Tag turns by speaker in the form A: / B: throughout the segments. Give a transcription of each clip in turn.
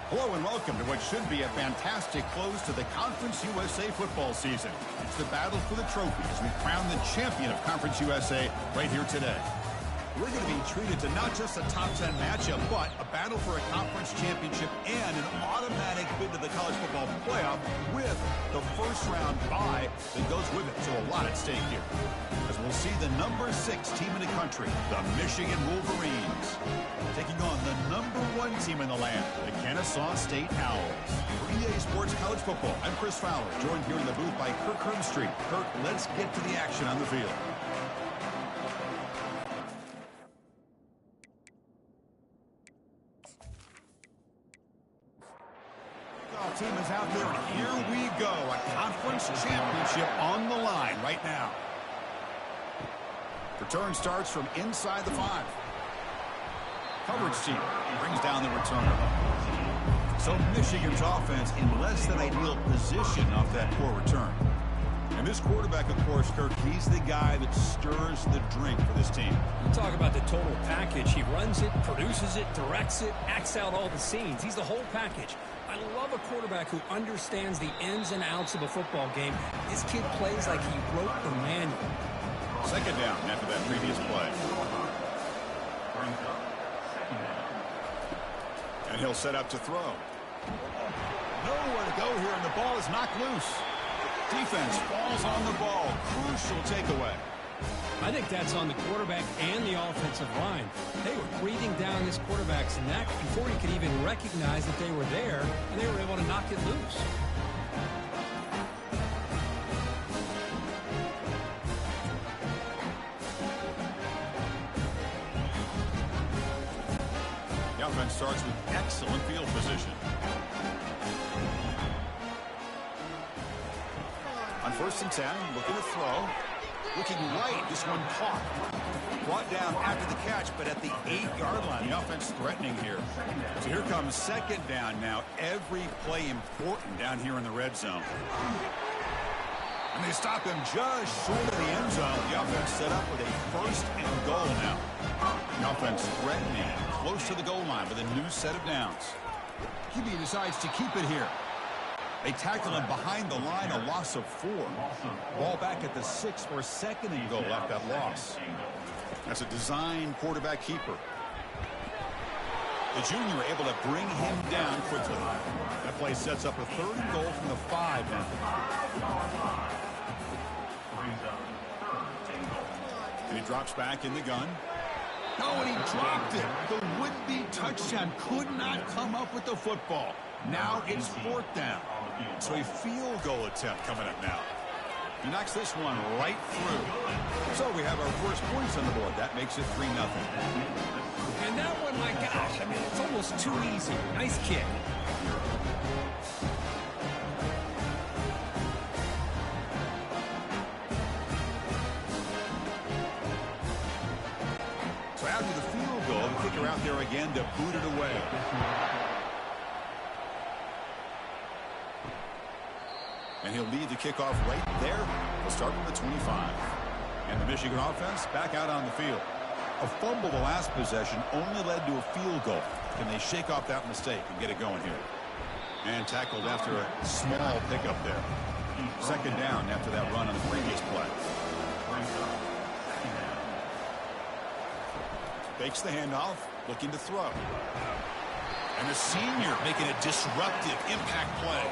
A: Hello and welcome to what should be a fantastic close to the Conference USA football season. It's the battle for the trophy as we crown the champion of Conference USA right here today. We're going to be treated to not just a top 10 matchup, but a battle for a conference championship and an automatic bid to the college football playoff with the first round bye that goes with it. So a lot at stake here. As we'll see the number 6 team in the country, the Michigan Wolverines, taking on the number 1 team in the land, the Kennesaw State Owls. For EA Sports College Football, I'm Chris Fowler, joined here in the booth by Kirk Hermstreet. Kirk, let's get to the action on the field. Team is out there, and here we go. A conference championship on the line right now. Return starts from inside the 5. Coverage team brings down the returner. So Michigan's offense in less than ideal position off that poor return. And this quarterback, of course, Kirk, he's the guy that stirs the drink for this team.
B: You talk about the total package. He runs it, produces it, directs it, acts out all the scenes. He's the whole package. I love a quarterback who understands the ins and outs of a football game. This kid plays like he wrote the manual.
A: Second down after that previous play. And he'll set up to throw. Nowhere to go here, and the ball is knocked loose. Defense falls on the ball. Crucial takeaway.
B: I think that's on the quarterback and the offensive line. They were breathing down this quarterback's neck before he could even recognize that they were there, and they were able to knock it loose.
A: The offense starts with excellent field position. On 1st and 10, looking to throw. Looking right, this one caught. Brought down after the catch, but at the 8-yard line. The offense threatening here. So here comes second down now. Every play important down here in the red zone. And they stop him just short of the end zone. The offense set up with a 1st and goal now. The offense threatening close to the goal line with a new set of downs. QB decides to keep it here. They tackle him behind the line, a loss of 4. Ball back at the 6 for 2nd and goal after that loss. That's a design quarterback keeper. The junior able to bring him down quickly. That play sets up a 3rd and goal from the 5 now. And he drops back in the gun. Oh, and he dropped it. The would-be touchdown could not come up with the football. Now it's 4th down. So a field goal attempt coming up now. He knocks this one right through. So we have our first points on the board. That makes it 3-0.
B: And that one, my gosh, I mean, it's almost too easy. Nice kick.
A: So after the field goal, the kicker out there again to boot it away. And he'll lead the kickoff right there. We'll start from the 25. And the Michigan offense back out on the field. A fumble the last possession only led to a field goal. Can they shake off that mistake and get it going here? And tackled after a small pickup there. Second down after that run on the previous play. Fakes the handoff, looking to throw. And the senior making a disruptive impact play.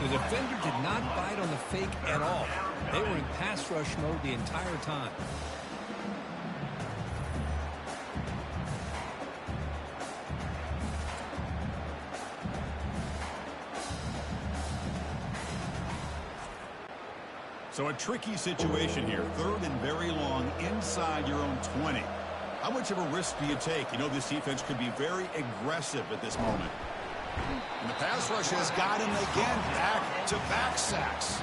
B: The defender did not bite on the fake at all. They were in pass rush mode the entire time.
A: So a tricky situation here. 3rd and very long inside your own 20. How much of a risk do you take? You know this defense could be very aggressive at this moment. And the pass rush has got him again. Back-to-back sacks.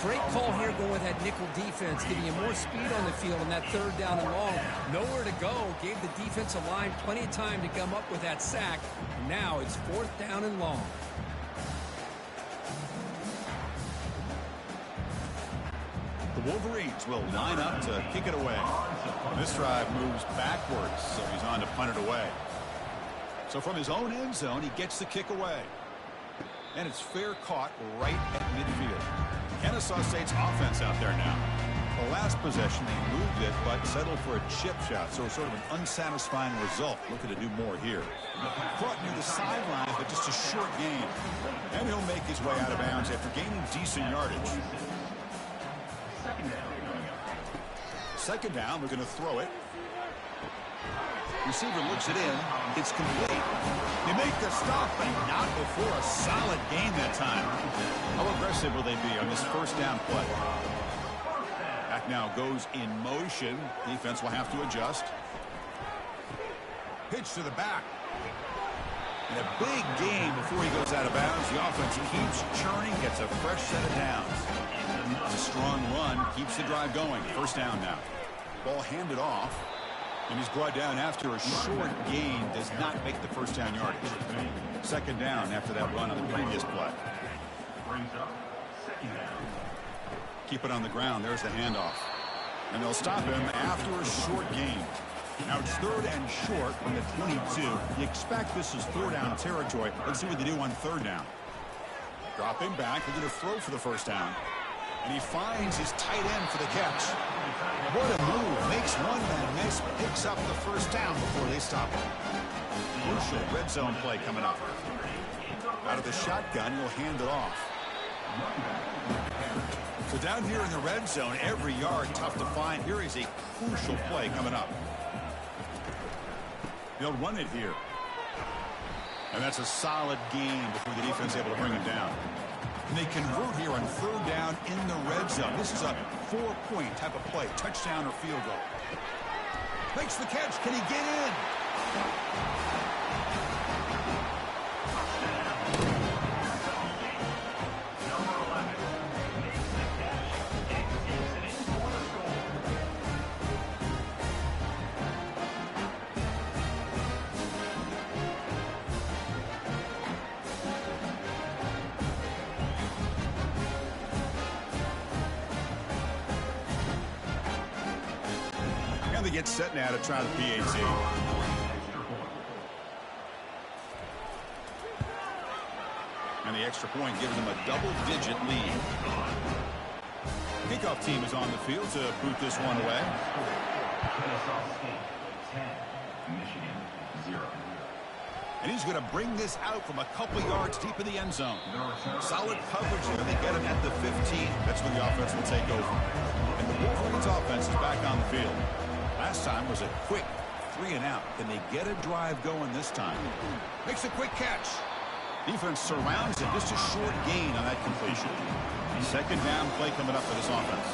B: Great call here going with that nickel defense, giving you more speed on the field on that 3rd down and long. Nowhere to go. Gave the defensive line plenty of time to come up with that sack. Now it's 4th down and long.
A: The Wolverines will line up to kick it away. This drive moves backwards, so he's on to punt it away. So from his own end zone, he gets the kick away. And it's fair caught right at midfield. Kennesaw State's offense out there now. The last possession, they moved it, but settled for a chip shot. So sort of an unsatisfying result. Looking to do more here. Caught near the sideline, but just a short gain. And he'll make his way out of bounds after gaining decent yardage. Second down, we're going to throw it. Receiver looks it in. It's complete. They make the stop, but not before a solid gain that time. How aggressive will they be on this first down play? Back now goes in motion. Defense will have to adjust. Pitch to the back. And a big gain before he goes out of bounds. The offense keeps churning, gets a fresh set of downs. It's a strong run, keeps the drive going. First down now. Ball handed off. And he's brought down after a short gain. Does not make the first down yardage. Second down after that run on the previous play. Keep it on the ground. There's the handoff. And they'll stop him after a short gain. Now it's third and short from the 22. You expect this is third down territory. Let's see what they do on third down. Dropping back. They're going to throw for the first down. And he finds his tight end for the catch. What a move. Makes one man miss. Picks up the first down before they stop him. Crucial red zone play coming up. Out of the shotgun, he'll hand it off. So down here in the red zone, every yard tough to find. Here is a crucial play coming up. They'll run it here. And that's a solid gain before the defense is able to bring him down. And they convert here on third down in the red zone. This is a 4-point type of play, touchdown or field goal. Makes the catch. Can he get in? They get set now to try the PAT. And the extra point gives them a double-digit lead. Kickoff team is on the field to boot this one away. And he's going to bring this out from a couple yards deep in the end zone. Solid coverage there. They get him at the 15. That's when the offense will take over. And the Wolverines offense is back on the field. Last time was a quick 3-and-out. Can they get a drive going this time? Makes a quick catch. Defense surrounds it. Just a short gain on that completion. Second down play coming up for this offense.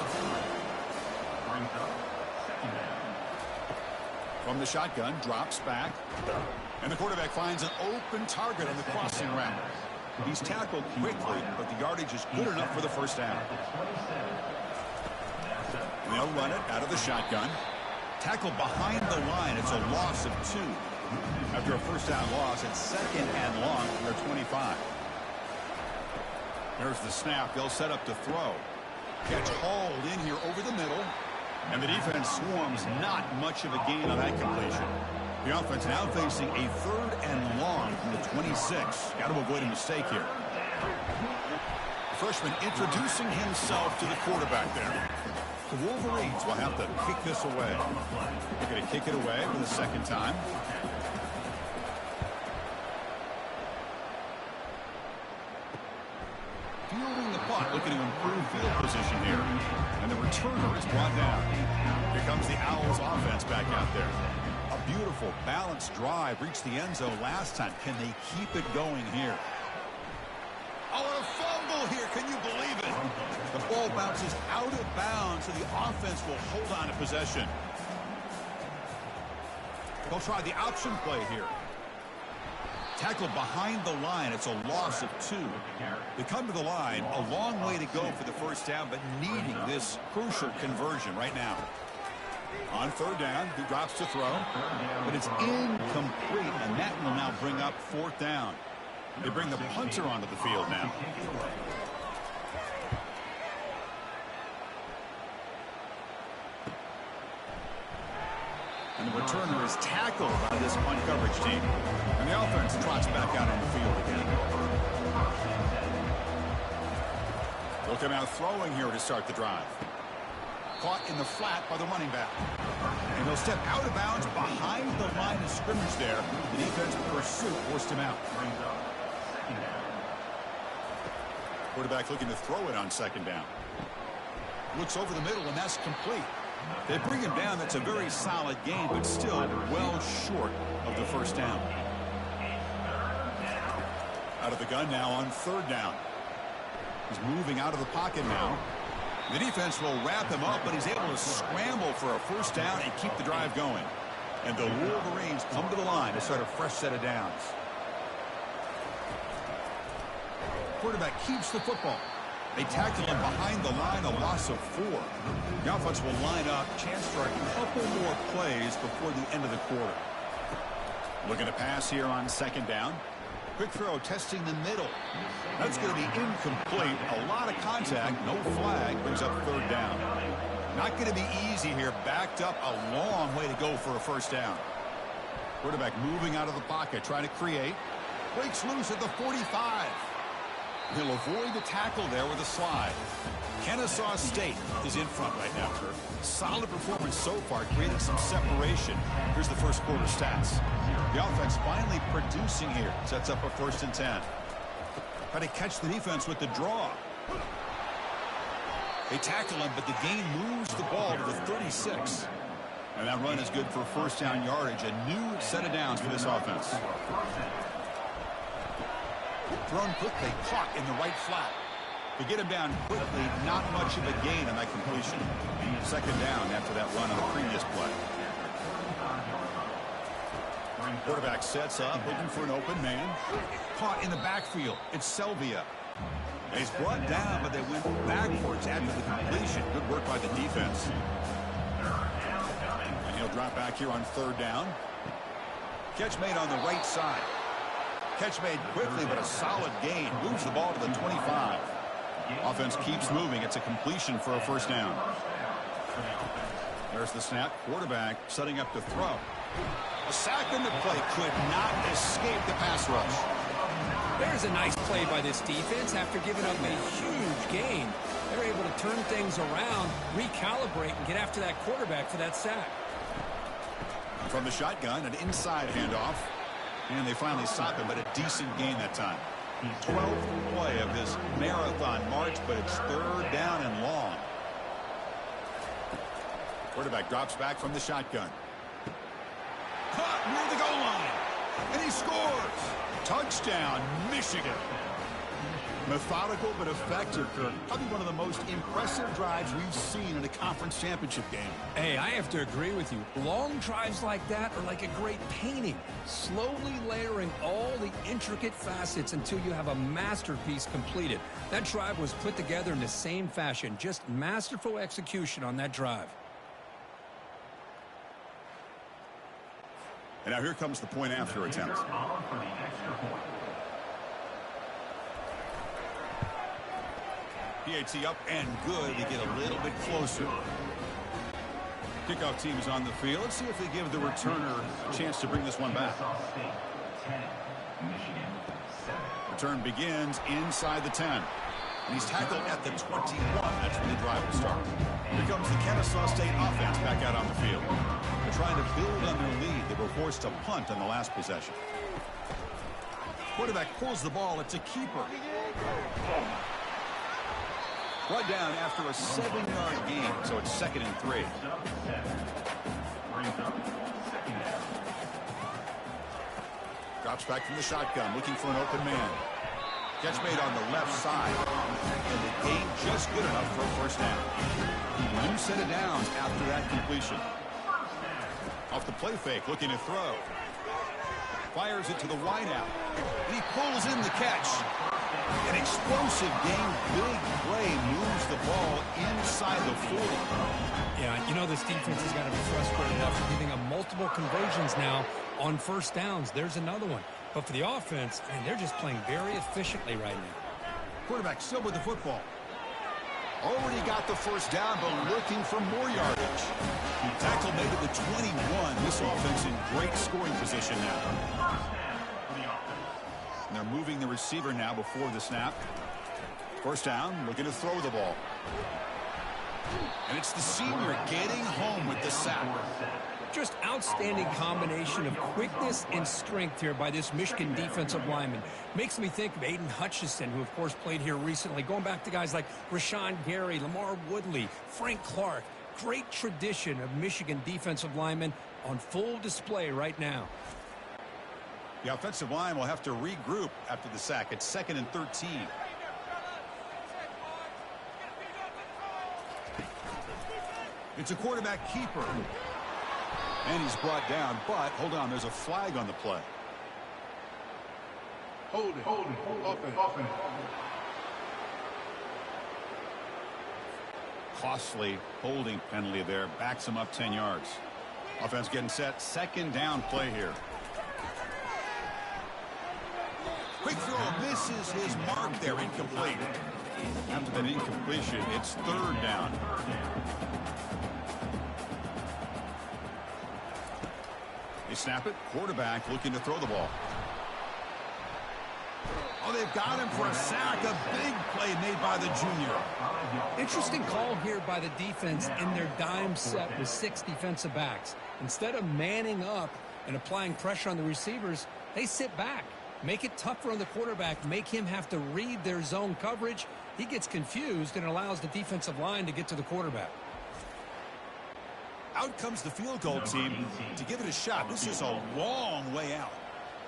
A: From the shotgun, drops back. And the quarterback finds an open target on the crossing route. He's tackled quickly, but the yardage is good enough for the first down. They'll run it out of the shotgun. Tackled behind the line. It's a loss of 2. After a first down loss, it's second and long from their 25. There's the snap. They'll set up to throw. Catch hauled in here over the middle. And the defense swarms. Not much of a gain on that completion. The offense now facing a third and long from the 26. Got to avoid a mistake here. The freshman introducing himself to the quarterback there. The Wolverines will have to kick this away. They're going to kick it away for the second time. Fielding the punt, looking to improve field position here. And the returner is brought down. Here comes the Owls offense back out there. A beautiful, balanced drive. Reached the end zone last time. Can they keep it going here? Oh, a fumble here. Can you believe it? The ball bounces out of bounds, so the offense will hold on to possession. They'll try the option play here. Tackled behind the line. It's a loss of 2. They come to the line. A long way to go for the first down, but needing this crucial conversion right now. On third down, he drops to throw, but it's incomplete, and that will now bring up fourth down. They bring the punter onto the field now. And the Returner is tackled by this punt coverage team. And the offense trots back out on the field again. They'll come out throwing here to start the drive. Caught in the flat by the running back. And he'll step out of bounds behind the line of scrimmage there. The defense pursuit forced him out. Quarterback looking to throw it on second down. Looks over the middle, and that's complete. They bring him down. That's a very solid gain, but still well short of the first down. Out of the gun now on third down. He's moving out of the pocket now. The defense will wrap him up, but he's able to scramble for a first down and keep the drive going. And the Wolverines come to the line to start a fresh set of downs. Quarterback keeps the football. They tackle him behind the line, a loss of 4. The offense will line up, chance for a couple more plays before the end of the quarter. Looking to pass here on second down. Quick throw testing the middle. That's going to be incomplete. A lot of contact, no flag, brings up third down. Not going to be easy here. Backed up a long way to go for a first down. Quarterback moving out of the pocket, trying to create. Breaks loose at the 45. He'll avoid the tackle there with a slide. Kennesaw State is in front right now, Kirk. Solid performance so far, creating some separation. Here's the first quarter stats. The offense finally producing here. Sets up a 1st and 10. Try to catch the defense with the draw. They tackle him, but the gain moves the ball to the 36. And that run is good for first down yardage. A new set of downs for this offense. Thrown quickly, caught in the right flat. To get him down quickly, not much of a gain on that completion. Second down after that run on the previous play. Quarterback sets up, looking for an open man. Caught in the backfield. It's Selvia. He's brought down, but they went backwards after the completion. Good work by the defense. And he'll drop back here on third down. Catch made on the right side. Catch made quickly, but a solid gain. Moves the ball to the 25. Offense keeps moving. It's a completion for a first down. There's the snap. Quarterback setting up to throw. A sack in the play could not escape the pass rush.
B: There's a nice play by this defense after giving up a huge gain. They're able to turn things around, recalibrate, and get after that quarterback for that sack.
A: From the shotgun, an inside handoff. And they finally stop him, but a decent gain that time. 12th play of this marathon march, but it's third down and long. Quarterback drops back from the shotgun. Caught near the goal line. And he scores. Touchdown, Michigan. Methodical but effective, Kirk. Probably one of the most impressive drives we've seen in a conference championship game.
B: Hey, I have to agree with you. Long drives like that are like a great painting. Slowly layering all the intricate facets until you have a masterpiece completed. That drive was put together in the same fashion. Just masterful execution on that drive.
A: And now here comes the point after attempt. PAT up and good to get a little bit closer. Kickoff team is on the field. Let's see if they give the returner a chance to bring this one back. Return begins inside the 10. And he's tackled at the 21. That's when the drive will start. Here comes the Kennesaw State offense back out on the field. They're trying to build on their lead. They were forced to punt on the last possession. Quarterback pulls the ball. It's a keeper. Brought down after a 7-yard gain, so it's 2nd and 3. Drops back from the shotgun, looking for an open man. Catch made on the left side, and the gain just good enough for a first down. New set of downs after that completion. Off the play fake, looking to throw. Fires it to the wideout, and he pulls in the catch. An explosive game, big play, moves the ball inside the 40.
B: Yeah, you know this defense has got to be frustrated after giving up multiple conversions now on first downs. There's another one. But for the offense, man, they're just playing very efficiently right now.
A: Quarterback still with the football. Already got the first down, but looking for more yardage. Tackle made at the 21. This offense in great scoring position now. And they're moving the receiver now before the snap. First down, looking to throw the ball. And it's the senior getting home with the sack.
B: Just outstanding combination of quickness and strength here by this Michigan defensive lineman. Makes me think of Aiden Hutchinson, who, of course, played here recently. Going back to guys like Rashawn Gary, Lamar Woodley, Frank Clark. Great tradition of Michigan defensive linemen on full display right now.
A: The offensive line will have to regroup after the sack. It's 2nd and 13. It's a quarterback keeper. And he's brought down, but hold on, there's a flag on the play.
C: Hold it. Offense.
A: Costly holding penalty there. Backs him up 10 yards. Offense getting set. 2nd down play here. Quick throw misses his mark there. Incomplete. After that incompletion, it's 3rd down. They snap it. Quarterback looking to throw the ball. Oh, they've got him for a sack. A big play made by the junior.
B: Interesting call here by the defense in their dime set with 6 defensive backs. Instead of manning up and applying pressure on the receivers, they sit back. Make it tougher on the quarterback. Make him have to read their zone coverage. He gets confused and allows the defensive line to get to the quarterback.
A: Out comes the field goal team to give it a shot. This is a long way out.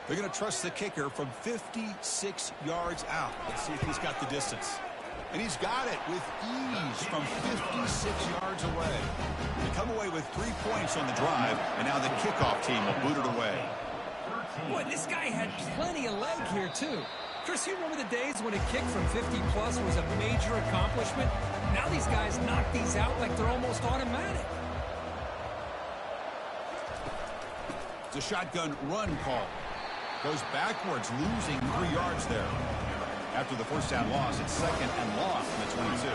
A: They're going to trust the kicker from 56 yards out. Let's see if he's got the distance. And he's got it with ease from 56 yards away. They come away with 3 points on the drive, and now the kickoff team will boot it away.
B: Boy, this guy had plenty of leg here, too. Chris, you remember the days when a kick from 50-plus was a major accomplishment? Now these guys knock these out like they're almost automatic.
A: It's a shotgun run call. Goes backwards, losing 3 yards there. After the first down loss, it's 2nd and long from the 22.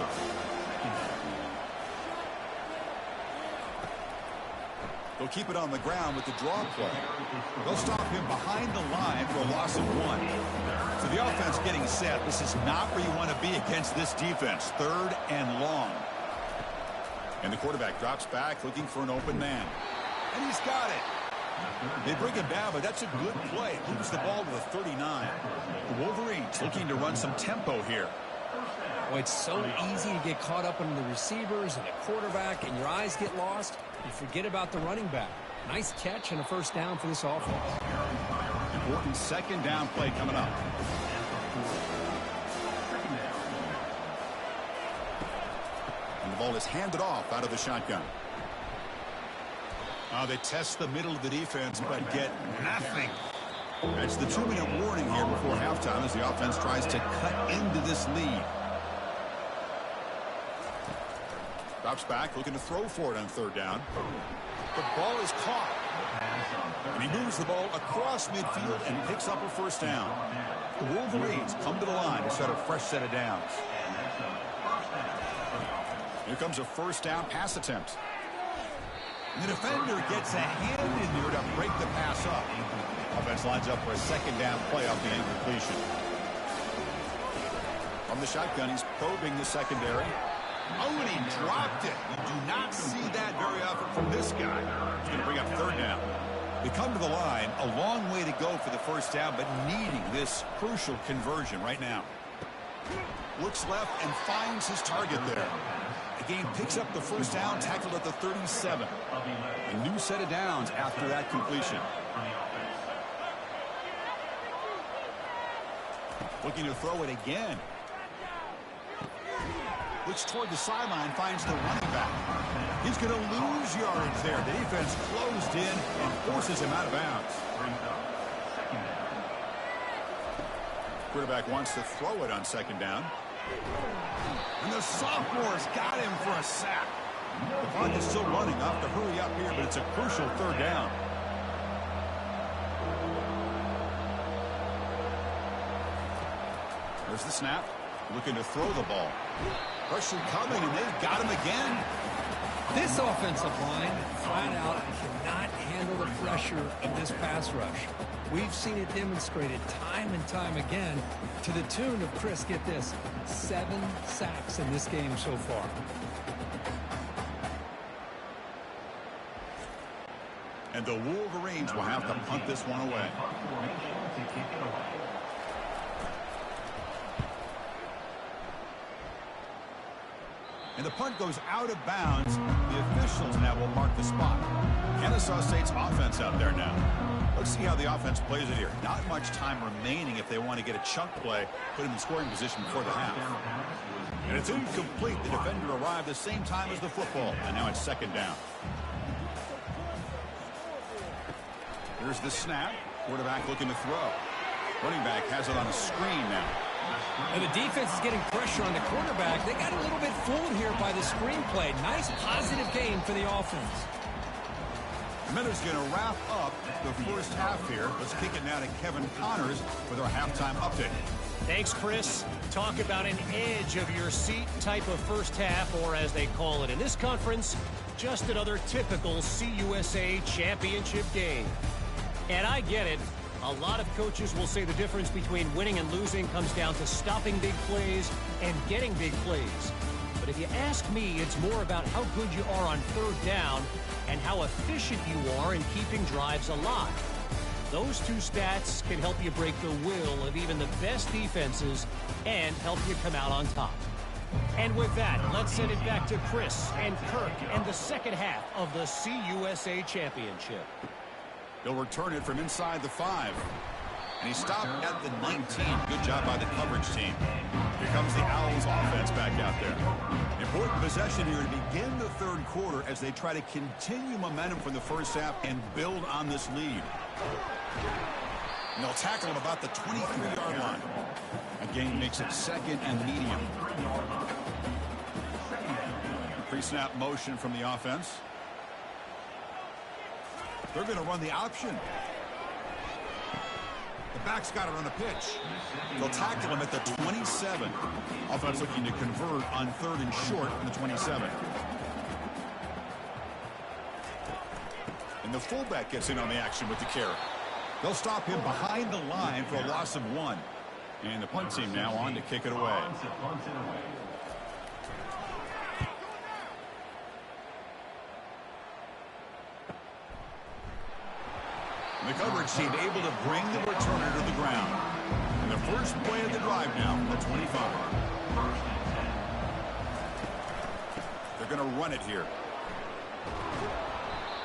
A: They'll keep it on the ground with the draw play. They'll stop him behind the line for a loss of 1. So the offense getting set. This is not where you want to be against this defense. 3rd and long. And the quarterback drops back looking for an open man. And he's got it. They bring him down, but that's a good play. Moves the ball to the 39. The Wolverines looking to run some tempo here.
B: Well, it's so easy to get caught up in the receivers and the quarterback, and your eyes get lost. You forget about the running back. Nice catch and a first down for this offense.
A: Important 2nd down play coming up. And the ball is handed off out of the shotgun. They test the middle of the defense, but get nothing. It's the 2-minute warning here before halftime as the offense tries to cut into this lead. Drops back, looking to throw for it on 3rd down. The ball is caught. And he moves the ball across midfield and picks up a first down. The Wolverines come to the line to set a fresh set of downs. Here comes a first down pass attempt. The defender gets a hand in there to break the pass up. Offense lines up for a 2nd down play off the incompletion. From the shotgun, he's probing the secondary. Oh, and he dropped it. You do not see that very often from this guy. He's going to bring up 3rd down. They come to the line, a long way to go for the first down, but needing this crucial conversion right now. Looks left and finds his target there. The game picks up the first down, tackled at the 37. A new set of downs after that completion. Looking to throw it again. Looks toward the sideline, finds the running back. He's going to lose yardage there. The defense closed in and forces him out of bounds. Quarterback wants to throw it on 2nd down. And the sophomore's got him for a sack. The clock is still running. I'll have to hurry up here, but it's a crucial 3rd down. There's the snap. Looking to throw the ball. Pressure coming, and they've got him again.
B: This offensive line flat out cannot handle the pressure of this pass rush. We've seen it demonstrated time and time again to the tune of, Chris, get this, 7 sacks in this game so far.
A: And the Wolverines will have to punt this one away. And the punt goes out of bounds. The officials now will mark the spot. Kennesaw State's offense out there now. Let's see how the offense plays it here. Not much time remaining if they want to get a chunk play, put him in scoring position before the half. And it's incomplete. The defender arrived the same time as the football, and now it's second down. Here's the snap. Quarterback looking to throw. Running back has it on a screen now.
B: And the defense is getting pressure on the quarterback. They got a little bit fooled here by the screen play. Nice positive game for the offense.
A: The Miners going to wrap up the first half here. Let's kick it now to Kevin Connors with our halftime update.
D: Thanks, Chris. Talk about an edge of your seat type of first half, or as they call it in this conference, just another typical CUSA championship game. And I get it. A lot of coaches will say the difference between winning and losing comes down to stopping big plays and getting big plays. But if you ask me, it's more about how good you are on third down and how efficient you are in keeping drives alive. Those two stats can help you break the will of even the best defenses and help you come out on top. And with that, let's send it back to Chris and Kirk and the second half of the CUSA championship.
A: He'll return it from inside the 5. And he stopped at the 19. Good job by the coverage team. Here comes the Owls offense back out there. Important possession here to begin the third quarter as they try to continue momentum from the first half and build on this lead. And they'll tackle him about the 23-yard line. Again, makes it second and medium. Pre-snap motion from the offense. They're going to run the option. The back's got it on the pitch. They'll tackle him at the 27. Offense looking to convert on third and short from the 27. And the fullback gets in on the action with the carry. They'll stop him behind the line for a loss of 1. And the punt team now on to kick it away. The coverage team able to bring the returner to the ground. And the first play of the drive now, the 25. They're going to run it here.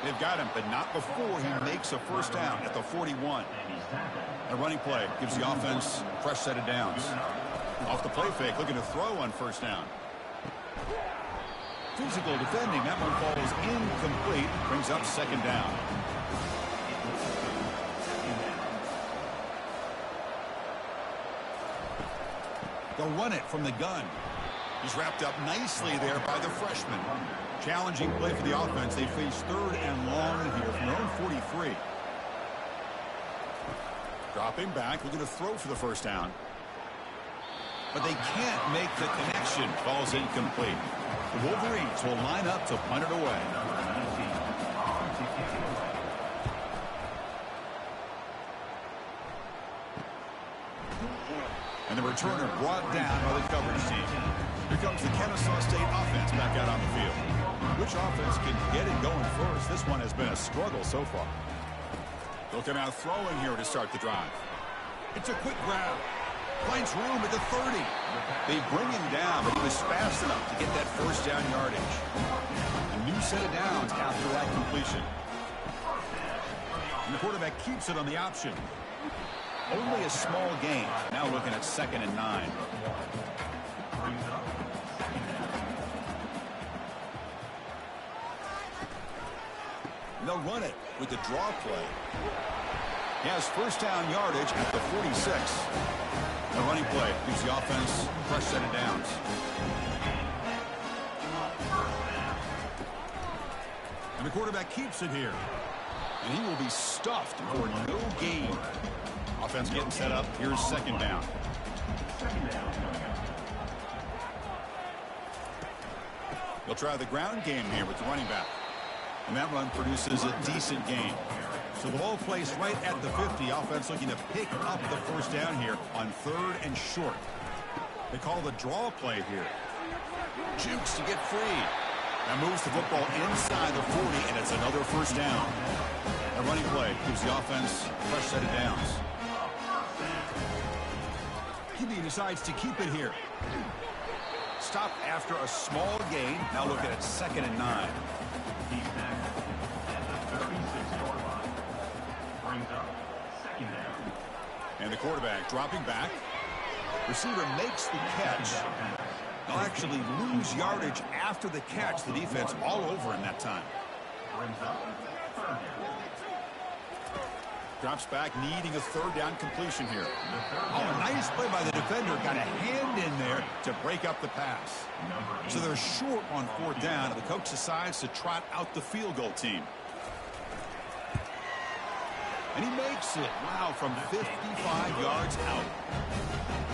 A: They've got him, but not before he makes a first down at the 41. A running play gives the offense a fresh set of downs. Off the play fake, looking to throw on first down. Physical defending, that one falls incomplete, brings up second down. They'll run it from the gun. He's wrapped up nicely there by the freshman. Challenging play for the offense. They face third and long here from their own 43. Dropping back, looking to throw for the first down. But they can't make the connection. Ball's incomplete. The Wolverines will line up to punt it away. And the returner brought down by the coverage team. Here comes the Kennesaw State offense back out on the field. Which offense can get it going first? This one has been a struggle so far. They'll come out throwing here to start the drive. It's a quick grab. Finds room at the 30. They bring him down, but he was fast enough to get that first down yardage. A new set of downs after that completion. And the quarterback keeps it on the option. Only a small gain. Now looking at 2nd and 9. And they'll run it with the draw play. He has first down yardage at the 46. The running play gives the offense a fresh set of downs. And the quarterback keeps it here. And he will be stuffed for no gain. Offense getting set up. Here's second down. He'll try the ground game here with the running back. And that run produces a decent gain. So the ball placed right at the 50. Offense looking to pick up the first down here on 3rd and short. They call the draw play here. Jukes to get free. That moves the football inside the 40, and it's another first down. A running play gives the offense a fresh set of downs. He decides to keep it here. Stop after a small gain. Now looking at 2nd and 9. And the quarterback dropping back. Receiver makes the catch. They'll actually lose yardage after the catch. The defense all over him that time. Drops back, needing a 3rd down completion here. Oh, a nice play by the defender. Got a hand in there to break up the pass. So they're short on 4th down, and the coach decides to trot out the field goal team. And he makes it. Wow, from 55 yards out.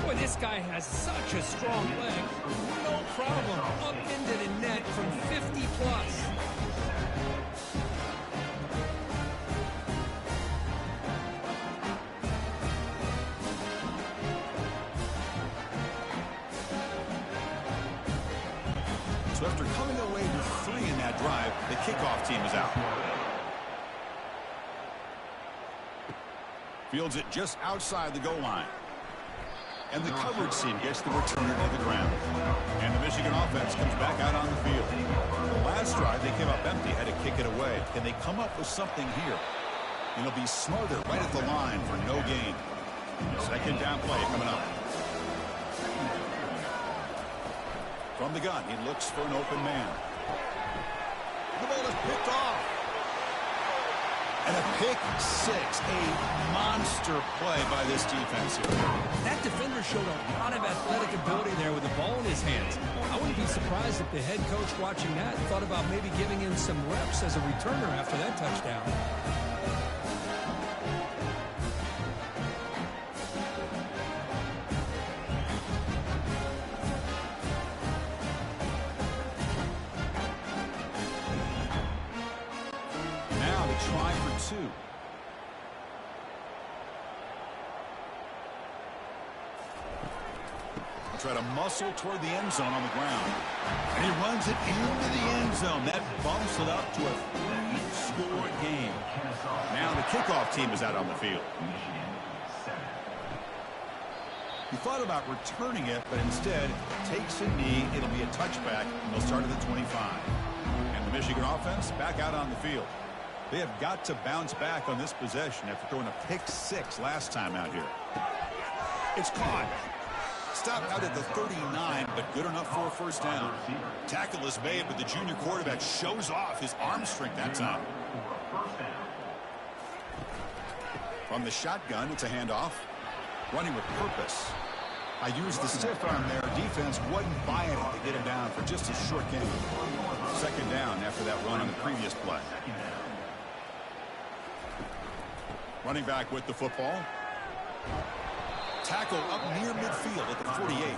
B: Boy, this guy has such a strong leg. No problem. Up into the net from 50 plus.
A: So after coming away with 3 in that drive, the kickoff team is out. Fields it just outside the goal line. And the coverage team gets the returner to the ground. And the Michigan offense comes back out on the field. The last drive, they came up empty, had to kick it away. Can they come up with something here? And it'll be smothered right at the line for no gain. 2nd down play coming up. From the gun, he looks for an open man. The ball is picked off. And a pick 6, a monster play by this defense here.
B: That defender showed a lot of athletic ability there with the ball in his hands. I wouldn't be surprised if the head coach watching that thought about maybe giving him some reps as a returner after that touchdown.
A: Try for 2. Try to muscle toward the end zone on the ground. And he runs it into the end zone. That bumps it up to a 3-score game. Now the kickoff team is out on the field. He thought about returning it, but instead takes a knee. It'll be a touchback, and they'll start at the 25. And the Michigan offense back out on the field. They have got to bounce back on this possession after throwing a pick 6 last time out here. It's caught. Stopped out at the 39, but good enough for a first down. Tackle is made, but the junior quarterback shows off his arm strength that time. From the shotgun, it's a handoff. Running with purpose. I used the stiff arm there. Defense wasn't buying it to get him down for just a short game. 2nd down after that run on the previous play. Running back with the football. Tackle up near midfield at the 48.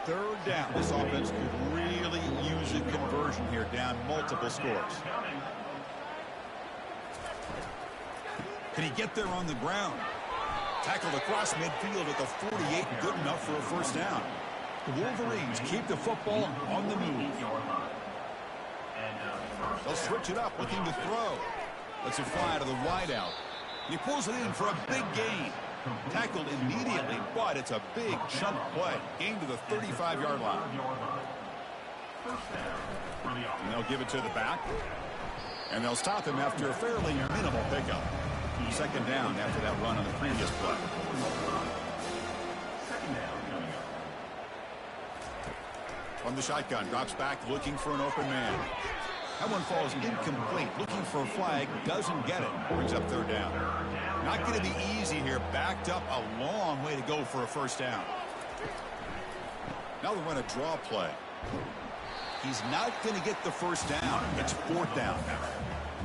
A: 3rd down. This offense could really use a conversion here, down multiple scores. Can he get there on the ground? Tackled across midfield at the 48. Good enough for a first down. The Wolverines keep the football on the move. They'll switch it up, looking to throw. Lets it fly to the wideout. He pulls it in for a big gain. Tackled immediately, but it's a big chunk play. Gain to the 35-yard line. And they'll give it to the back. And they'll stop him after a fairly minimal pickup. 2nd down after that run on the previous play. From the shotgun, drops back, looking for an open man. That one falls incomplete. Looking for a flag, doesn't get it. Brings up 3rd down. Not going to be easy here. Backed up a long way to go for a first down. Now they run a draw play. He's not going to get the first down. It's 4th down.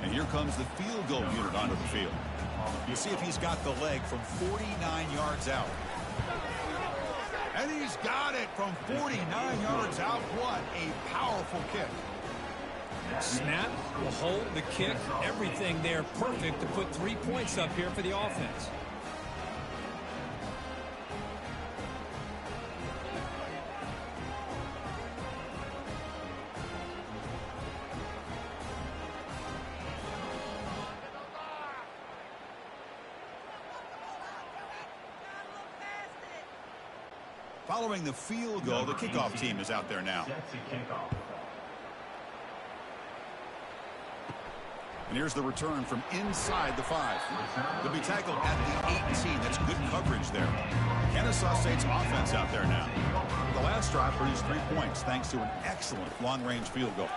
A: And here comes the field goal unit onto the field. You see if he's got the leg from 49 yards out. And he's got it from 49 yards out. What a powerful kick.
B: Snap, the hold, the kick, everything there perfect to put 3 points up here for the offense.
A: Following the field goal, the kickoff team is out there now. And here's the return from inside the 5. They'll be tackled at the 18. That's good coverage there. Kennesaw State's offense out there now. The last drive produced 3 points thanks to an excellent long-range field goal.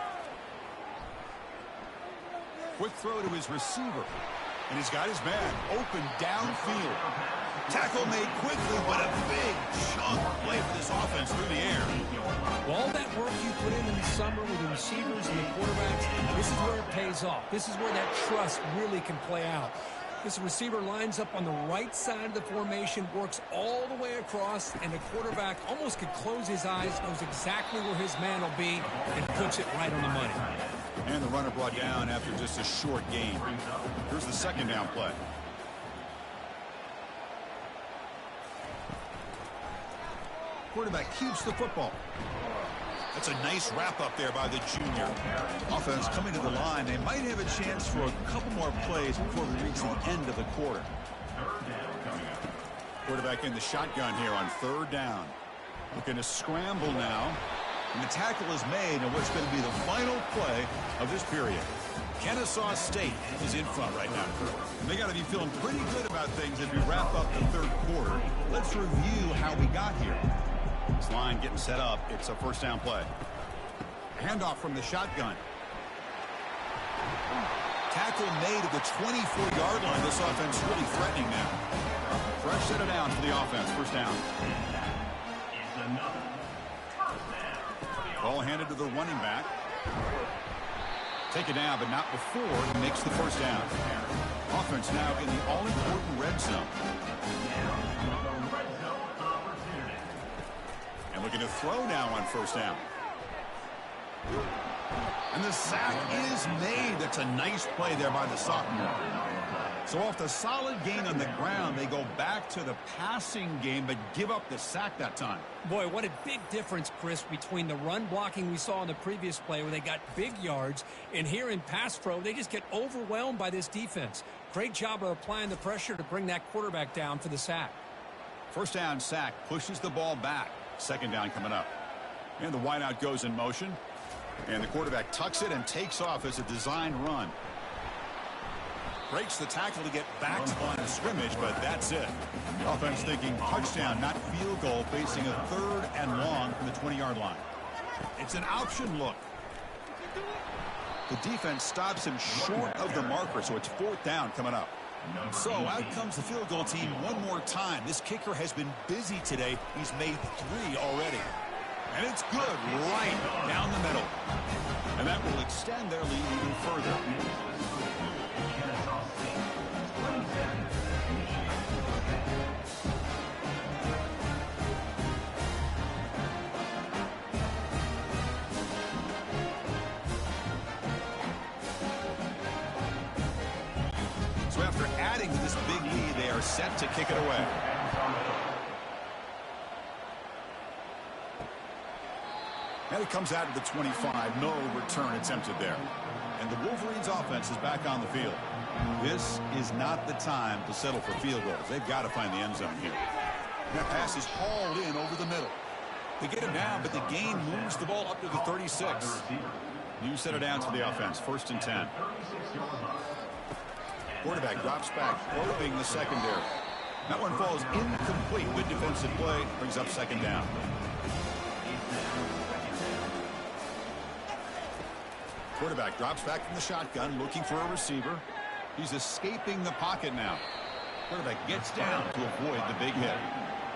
A: Quick throw to his receiver. And he's got his man open downfield. Tackle made quickly, but a big chunk play for this offense through the air.
B: Well, all that work you put in the summer with the receivers and the quarterbacks, this is where it pays off. This is where that trust really can play out. This receiver lines up on the right side of the formation, works all the way across, and the quarterback almost could close his eyes, knows exactly where his man will be, and puts it right on the money.
A: And the runner brought down after just a short gain. Here's the second down play. Quarterback keeps the football. That's a nice wrap up there by the junior. Offense coming to the line. They might have a chance for a couple more plays before we reach the end of the quarter. Quarterback in the shotgun here on third down. Looking to scramble now. And the tackle is made on what's going to be the final play of this period. Kennesaw State is in front right now. And they got to be feeling pretty good about things as we wrap up the third quarter. Let's review how we got here. This line getting set up. It's a first down play. Handoff from the shotgun. Tackle made at the 24-yard line. This offense really threatening now. Fresh set it down for the offense. First down. Ball handed to the running back. Take it down, but not before he makes the first down. Offense now in the all-important red zone. And looking to throw now on first down. And the sack is made. That's a nice play there by the sophomore. So off the solid gain on the ground, they go back to the passing game, but give up the sack that time.
B: Boy, what a big difference, Chris, between the run blocking we saw in the previous play where they got big yards, and here in pass pro, they just get overwhelmed by this defense. Great job of applying the pressure to bring that quarterback down for the sack.
A: First down sack pushes the ball back. Second down coming up. And the wideout goes in motion. And the quarterback tucks it and takes off as a designed run. Breaks the tackle to get back to the line of scrimmage, but that's it. Offense thinking touchdown, not field goal, facing a third and long from the 20-yard line. It's an option look. The defense stops him short of the marker, so it's fourth down coming up. So out comes the field goal team one more time. This kicker has been busy today. He's made 3 already. And it's good right down the middle. And that will extend their lead even further. So after adding to this big lead, they are set to kick it away. And it comes out of the 25. No return attempted there. And the Wolverines offense is back on the field. This is not the time to settle for field goals. They've got to find the end zone here. That pass is hauled in over the middle. They get him down, but the gain moves the ball up to the 36. You set it down to the offense. First and 10. Quarterback drops back, probing the secondary. That one falls incomplete. Good defensive play. Brings up second down. Quarterback drops back from the shotgun, looking for a receiver. He's escaping the pocket now. Quarterback gets down to avoid the big hit.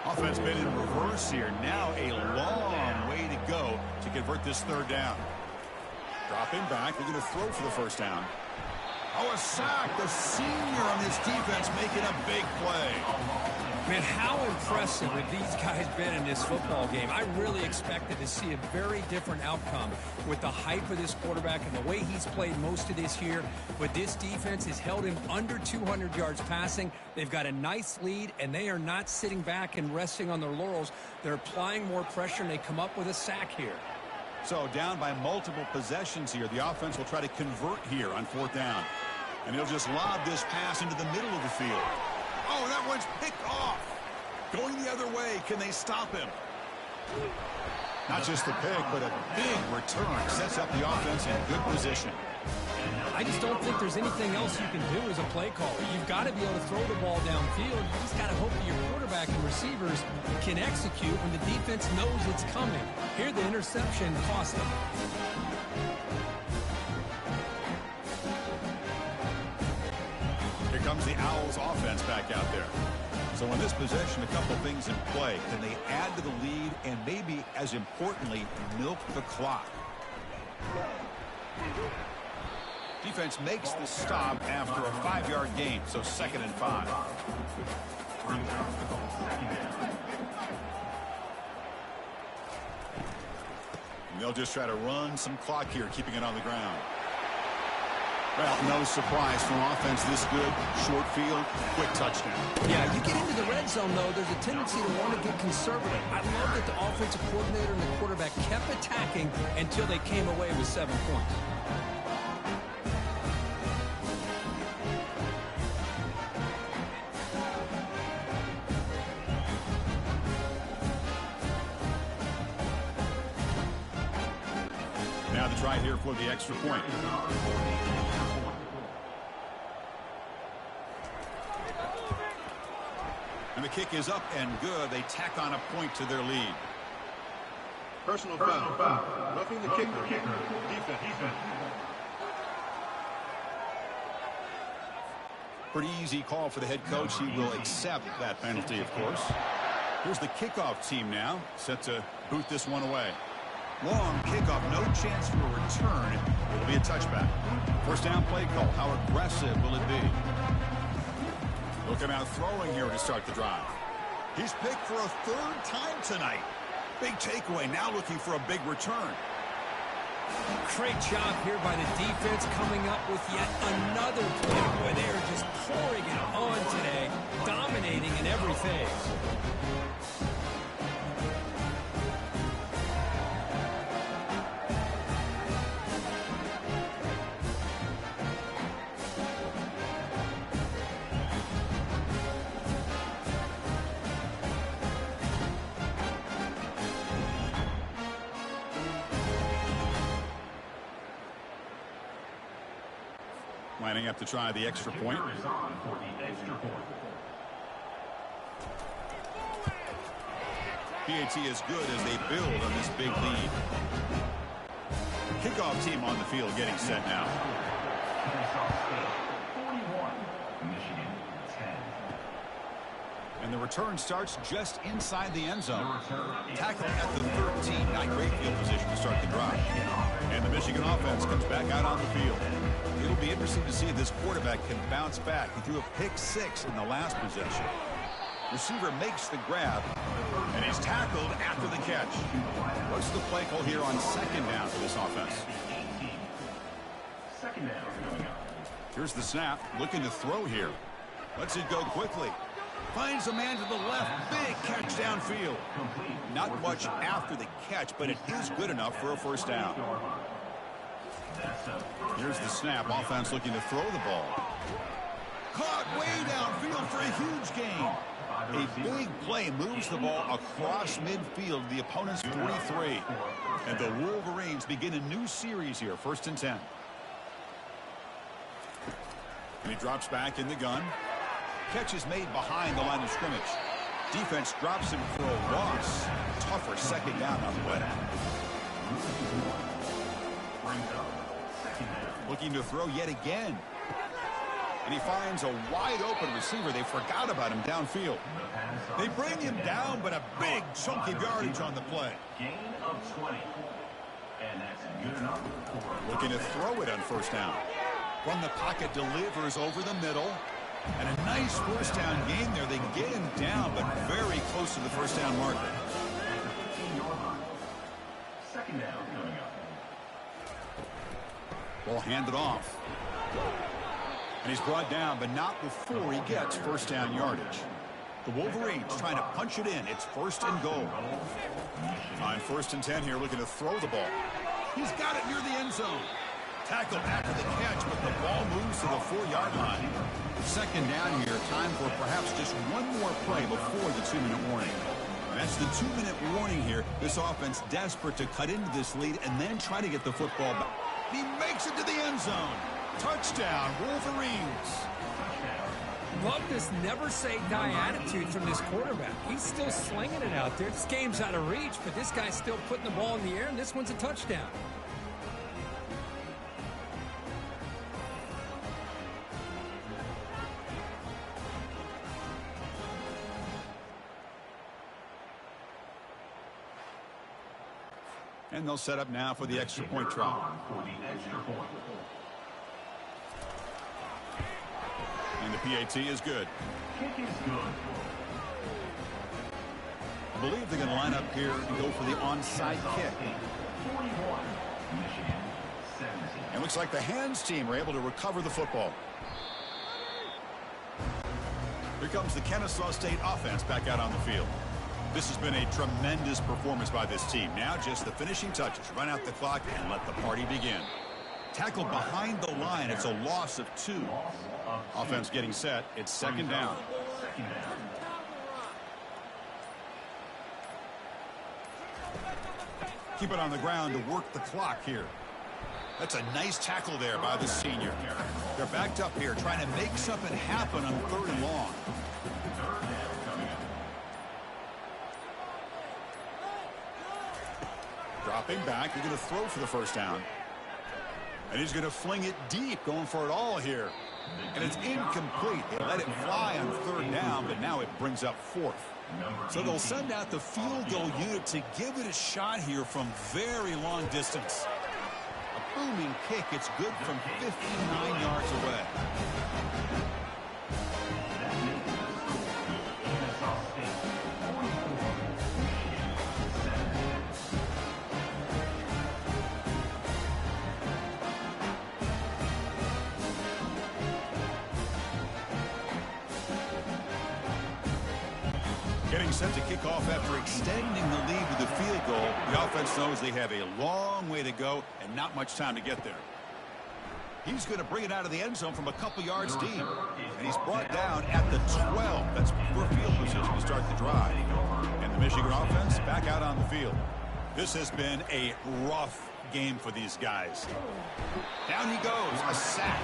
A: Offense been in reverse here. Now a long way to go to convert this third down. Dropping back. They're going to throw for the first down. Oh, a sack. The senior on this defense making a big play.
B: Man, how impressive have these guys been in this football game? I really expected to see a very different outcome with the hype of this quarterback and the way he's played most of this year. But this defense has held him under 200 yards passing. They've got a nice lead, and they are not sitting back and resting on their laurels. They're applying more pressure, and they come up with a sack here.
A: So down by multiple possessions here. The offense will try to convert here on 4th down. And he'll just lob this pass into the middle of the field. Oh, that one's picked off. Going the other way. Can they stop him? Not just the pick, but a big return. Sets up the offense in good position.
B: I just don't think there's anything else you can do as a play caller. You've got to be able to throw the ball downfield. You just got to hope that your quarterback and receivers can execute when the defense knows it's coming. Here, the interception cost them.
A: Here comes the Owls offense back out there. So in this possession, a couple things in play. Can they add to the lead and maybe, as importantly, milk the clock? Defense makes the stop after a 5-yard gain, so 2nd and 5. And they'll just try to run some clock here, keeping it on the ground. Well, no surprise from offense this good. Short field, quick touchdown.
B: Yeah, you get into the red zone, though, there's a tendency to want to get conservative. I love that the offensive coordinator and the quarterback kept attacking until they came away with 7 points.
A: Now the try here for the extra point. And the kick is up and good. They tack on a point to their lead.
C: Personal foul. Roughing the kicker. Defense.
A: Pretty easy call for the head coach. He will accept that penalty, of course. Here's the kickoff team now, set to boot this one away. Long kickoff, no chance for a return. It'll be a touchback. 1st down play call. How aggressive will it be? Looking out throwing here to start the drive. He's picked for a 3rd time tonight. Big takeaway, now looking for a big return.
B: Great job here by the defense coming up with yet another play. Boy, they are just pouring it on today, dominating in every phase.
A: Lining up to try the extra point. PAT is good as they build on this big lead. Kickoff team on the field getting set now. And the return starts just inside the end zone. Tackle at the 13. Not great field position to start the drive. And the Michigan offense comes back out on the field. It'll be interesting to see if this quarterback can bounce back. He threw a pick 6 in the last possession. Receiver makes the grab, and he's tackled after the catch. What's the play call here on 2nd down for this offense? Here's the snap, looking to throw here. Lets it go quickly. Finds a man to the left. Big catch downfield. Not much after the catch, but it is good enough for a 1st down. Here's the snap. Offense looking to throw the ball. Caught way downfield for a huge gain. A big play moves the ball across midfield, the opponent's 43. And the Wolverines begin a new series here, 1st and 10. And he drops back in the gun. Catch is made behind the line of scrimmage. Defense drops him for a loss. Tougher 2nd down on the way. Looking to throw yet again. And he finds a wide open receiver. They forgot about him downfield. They bring him down, but a big chunk of yardage on the play.
E: Gain of 20. And that's good enough.
A: Looking to throw it on 1st down. From the pocket, delivers over the middle. And a nice 1st down gain there. They get him down, but to the first down marker.
E: Second down coming up.
A: Ball handed off. And he's brought down, but not before he gets first down yardage. The Wolverines trying to punch it in. It's first and goal. On first and 10 here, looking to throw the ball. He's got it near the end zone. Tackled after the catch, but the ball moves to the 4-yard line. Second down here, time for perhaps just one more play before the 2-minute warning. And that's the 2-minute warning here. This offense desperate to cut into this lead and then try to get the football back. He makes it to the end zone. Touchdown, Wolverines.
B: Love this never-say-die attitude from this quarterback. He's still slinging it out there. This game's out of reach, but this guy's still putting the ball in the air, and this one's a touchdown.
A: And they'll set up now for the extra point try.
E: For the extra point.
A: And the PAT is good.
E: Kick is good.
A: I believe they're going to line up here and go for the onside kick.
E: 41. Michigan 17.
A: And looks like the hands team are able to recover the football. Here comes the Kennesaw State offense back out on the field. This has been a tremendous performance by this team. Now just the finishing touches. Run out the clock and let the party begin. Tackled behind the line. It's a loss of 2. Offense getting set. It's second down. Keep it on the ground to work the clock here. That's a nice tackle there by the senior. They're backed up here trying to make something happen on 3rd and long. Dropping back. He's going to throw for the first down. And he's going to fling it deep, going for it all here. And it's incomplete. They let it fly on 3rd down, but now it brings up 4th. So they'll send out the field goal unit to give it a shot here from very long distance. A booming kick. It's good from 59 yards away. Getting set to kick off after extending the lead with the field goal. The offense knows they have a long way to go and not much time to get there. He's going to bring it out of the end zone from a couple yards deep. And he's brought down at the 12. That's poor field position to start the drive. And the Michigan offense back out on the field. This has been a rough game for these guys. Down he goes. A sack.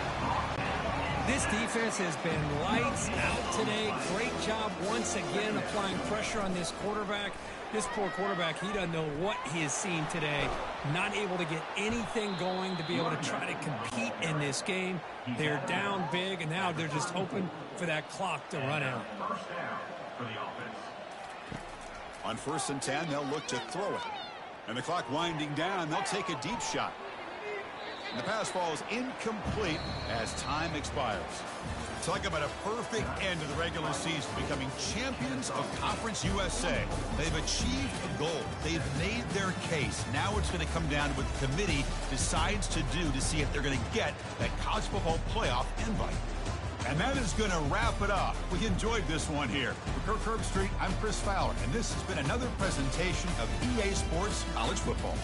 B: This defense has been lights out today. Great job once again applying pressure on this quarterback. This poor quarterback, he doesn't know what he has seen today. Not able to get anything going to be able to try to compete in this game. They're down big, and now they're just hoping for that clock to run out.
E: First down for the offense.
A: On 1st and 10, they'll look to throw it. And the clock winding down, they'll take a deep shot. And the pass falls incomplete as time expires. Talk about a perfect end to the regular season, becoming champions of Conference USA. They've achieved a goal. They've made their case. Now it's going to come down to what the committee decides to do to see if they're going to get that college football playoff invite. And that is going to wrap it up. We enjoyed this one here. For Kirk Herbstreit, I'm Chris Fowler, and this has been another presentation of EA Sports College Football.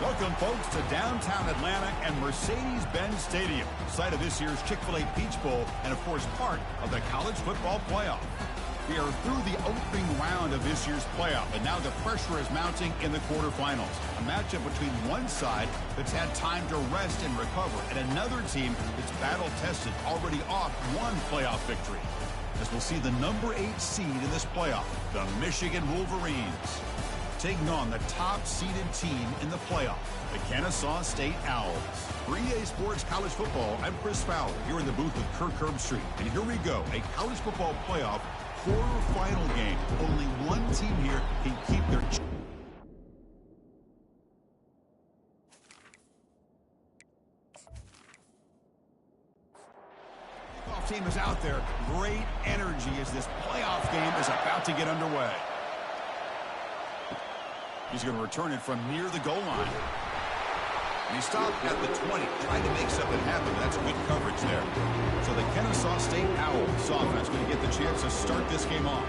A: Welcome, folks, to downtown Atlanta and Mercedes-Benz Stadium, site of this year's Chick-fil-A Peach Bowl and, of course, part of the college football playoff. We are through the opening round of this year's playoff, and now the pressure is mounting in the quarterfinals. A matchup between one side that's had time to rest and recover, and another team that's battle-tested, already off one playoff victory. As we'll see the number 8 seed in this playoff, the Michigan Wolverines, taking on the top-seeded team in the playoff, the Kennesaw State Owls. For EA Sports College Football, I'm Chris Fowler, here in the booth with Kirk Herbstreit. And here we go, a college football playoff quarterfinal game. Only one team here can keep their... Kickoff team is out there. Great energy as this playoff game is about to get underway. He's going to return it from near the goal line. And he stopped at the 20, trying to make something happen. That's good coverage there. So the Kennesaw State Owls offense going to get the chance to start this game off.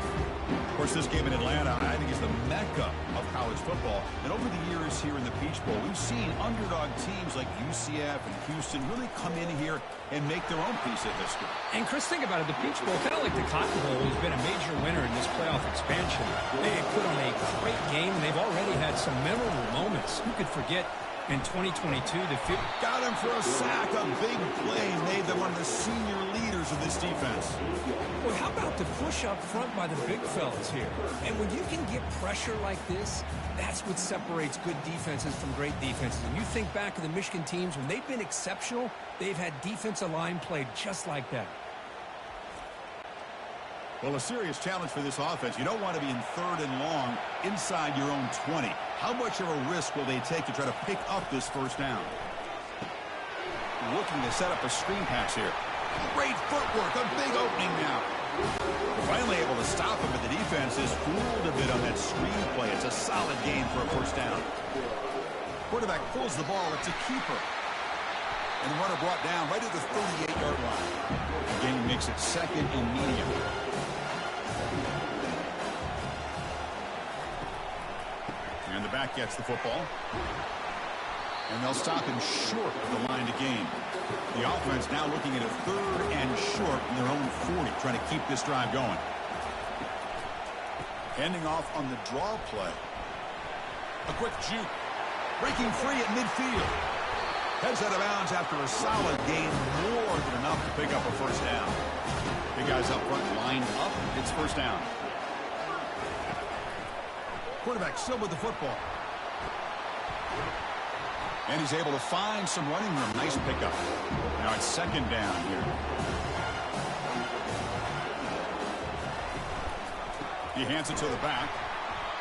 A: Of course, this game in Atlanta, I think, is the mecca of college football. And over the years here in the Peach Bowl, we've seen underdog teams like UCF and Houston really come in here and make their own piece of history.
B: And Chris, think about it. The Peach Bowl, kind of like the Cotton Bowl, has been a major winner in this playoff expansion. They put on a great game, and they've already had some memorable moments. Who could forget in 2022,
A: got him for a sack, a big play made them one of the senior leaders of this defense.
B: Well, how about the push up front by the big fellas here? And when you can get pressure like this, that's what separates good defenses from great defenses. And you think back to the Michigan teams, when they've been exceptional, they've had defensive line played just like that.
A: Well, a serious challenge for this offense. You don't want to be in 3rd and long inside your own 20. How much of a risk will they take to try to pick up this first down? Looking to set up a screen pass here. Great footwork, a big opening now. Finally able to stop him, but the defense is fooled a bit on that screen play. It's a solid gain for a first down. Quarterback pulls the ball. It's a keeper. And the runner brought down right at the 38-yard line. The game makes it 2nd and medium. And the back gets the football. And they'll stop him short of the line to gain. The offense now looking at a 3rd and short in their own 40, trying to keep this drive going. Handing off on the draw play. A quick juke. Breaking free at midfield. Heads out of bounds after a solid gain, more than enough to pick up a first down. Big guys up front lined up. It's first down. Quarterback still with the football. And he's able to find some running room. Nice pickup. Now it's 2nd down here. He hands it to the back.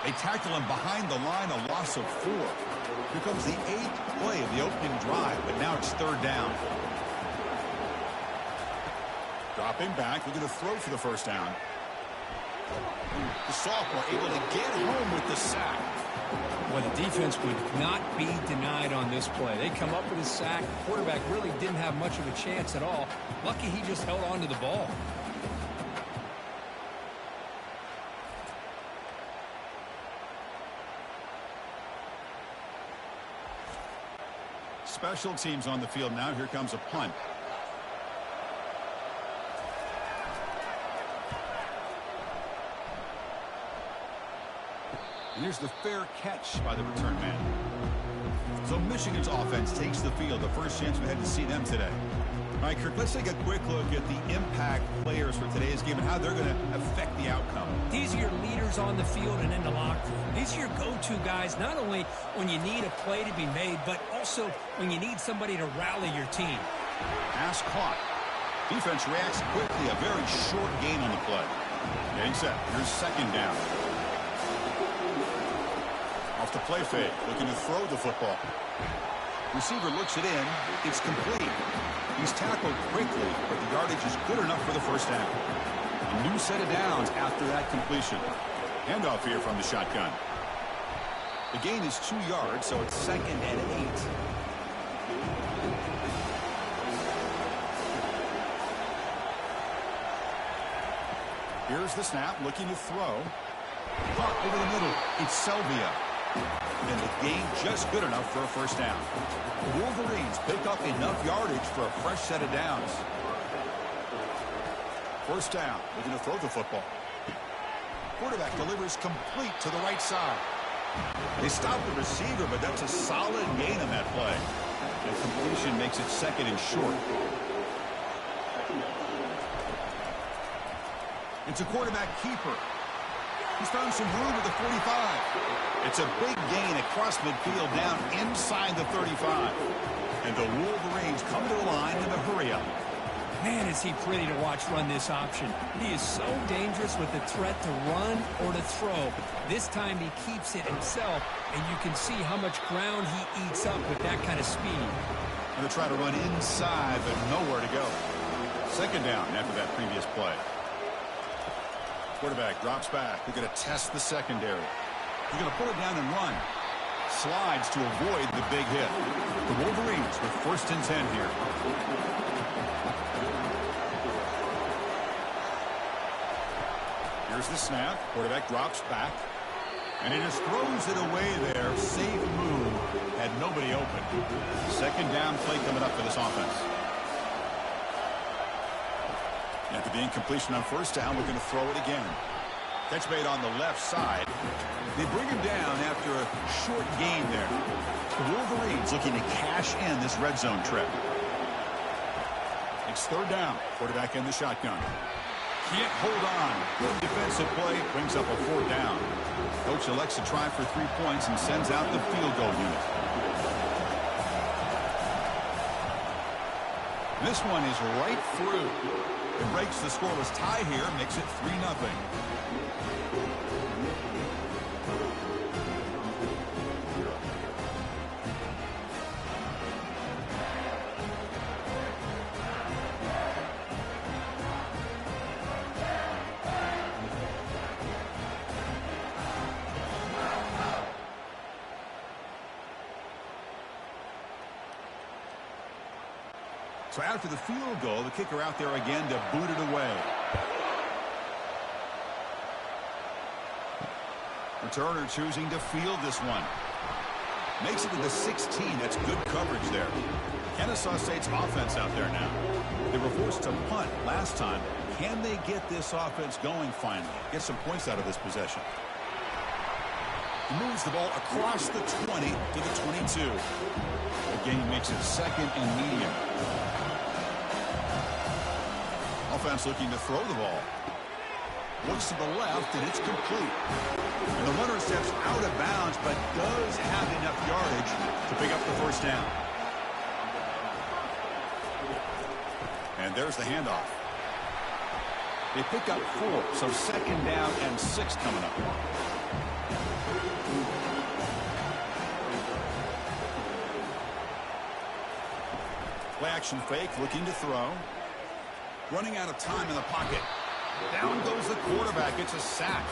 A: They tackle him behind the line, a loss of 4. Here comes the 8th play of the opening drive, but now it's 3rd down. Dropping back, looking to throw for the first down. The sophomore able to get home with the sack.
B: Well, the defense would not be denied on this play. They come up with a sack. The quarterback really didn't have much of a chance at all. Lucky he just held on to the ball.
A: Special teams on the field now. Here comes a punt. And here's the fair catch by the return man. So Michigan's offense takes the field. The first chance we had to see them today. All right, Kirk, let's take a quick look at the impact players for today's game and how they're going to affect the outcome.
B: These are your leaders on the field and in the locker room. These are your go-to guys, not only when you need a play to be made, but also when you need somebody to rally your team.
A: Pass caught. Defense reacts quickly. A very short gain on the play. Getting set. Here's 2nd down. Off the play fake, looking to throw the football. Receiver looks it in. It's complete. He's tackled quickly, but the yardage is good enough for the first down. A new set of downs after that completion. Handoff here from the shotgun. The gain is 2 yards, so it's 2nd and 8. Here's the snap, looking to throw. Caught over the middle. It's Selvia. And the gain just good enough for a first down. The Wolverines pick up enough yardage for a fresh set of downs. First down. They're going to throw the football. Quarterback delivers complete to the right side. They stop the receiver, but that's a solid gain on that play. And completion makes it second and short. It's a quarterback keeper. He's found some room at the 45. It's a big gain across midfield down inside the 35. And the Wolverines come to the line in a hurry-up.
B: Man, is he pretty to watch run this option. He is so dangerous with the threat to run or to throw. This time he keeps it himself, and you can see how much ground he eats up with that kind of speed.
A: Going to try to run inside, but nowhere to go. Second down after that previous play. Quarterback drops back. They're going to test the secondary. He's going to pull it down and run. Slides to avoid the big hit. The Wolverines with 1st and 10 here. Here's the snap. Quarterback drops back. And he just throws it away there. Safe move. Had nobody open. Second down play coming up for this offense. After the incompletion on first down, we're going to throw it again. Catch made on the left side. They bring him down after a short gain there. The Wolverines looking to cash in this red zone trip. It's 3rd down. Quarterback in the shotgun. Can't hold on. Good defensive play brings up a 4th down. Coach elects to try for 3 points and sends out the field goal unit. This one is right through. It breaks the scoreless tie here, makes it 3-0. So after the field goal, the kicker out there again to boot it away. Returner choosing to field this one. Makes it to the 16. That's good coverage there. Kennesaw State's offense out there now. They were forced to punt last time. Can they get this offense going finally? Get some points out of this possession. He moves the ball across the 20 to the 22. The game makes it second and medium. Offense looking to throw the ball. Looks to the left, and it's complete. And the runner steps out of bounds, but does have enough yardage to pick up the first down. And there's the handoff. They pick up 4, so second down and 6 coming up. Play action fake, looking to throw. Running out of time in the pocket. Down goes the quarterback. It's a sack.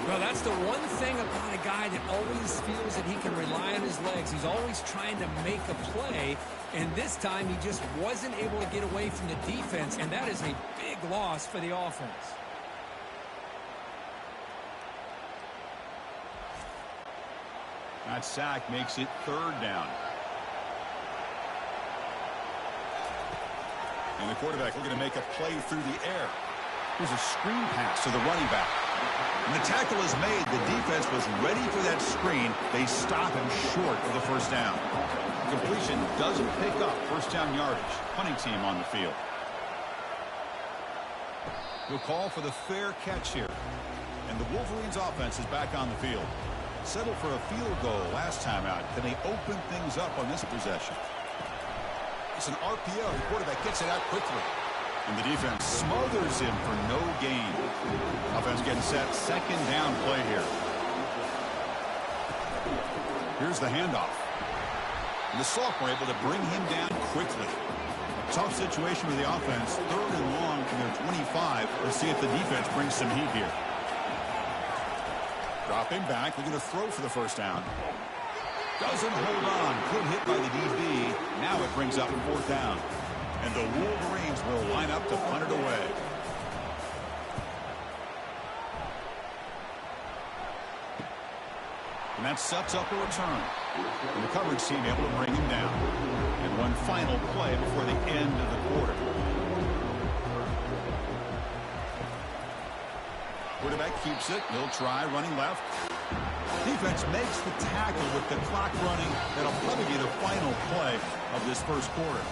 B: Well, that's the one thing about a guy that always feels that he can rely on his legs. He's always trying to make a play, and this time he just wasn't able to get away from the defense, and that is a big loss for the offense.
A: That sack makes it 3rd down. And the quarterback looking to make a play through the air. Here's a screen pass to the running back. And the tackle is made. The defense was ready for that screen. They stop him short of the first down. The completion doesn't pick up first down yardage. Punting team on the field. We'll call for the fair catch here. And the Wolverines offense is back on the field. Settled for a field goal last time out. Can they open things up on this possession? It's an RPO. The quarterback gets it out quickly. And the defense smothers him for no gain. Offense getting set. Second down play here. Here's the handoff. And the sophomore able to bring him down quickly. Tough situation with the offense. 3rd and long from their 25. Let's see if the defense brings some heat here. Dropping back. Looking to throw for the first down. Doesn't hold on. Good hit by the DB. Now it brings up 4th down. And the Wolverines will line up to punt it away. And that sets up a return. And the coverage team able to bring him down. And one final play before the end of the quarter. Quarterback keeps it. He'll try running left. Defense makes the tackle with the clock running. That'll probably be the final play of this first quarter.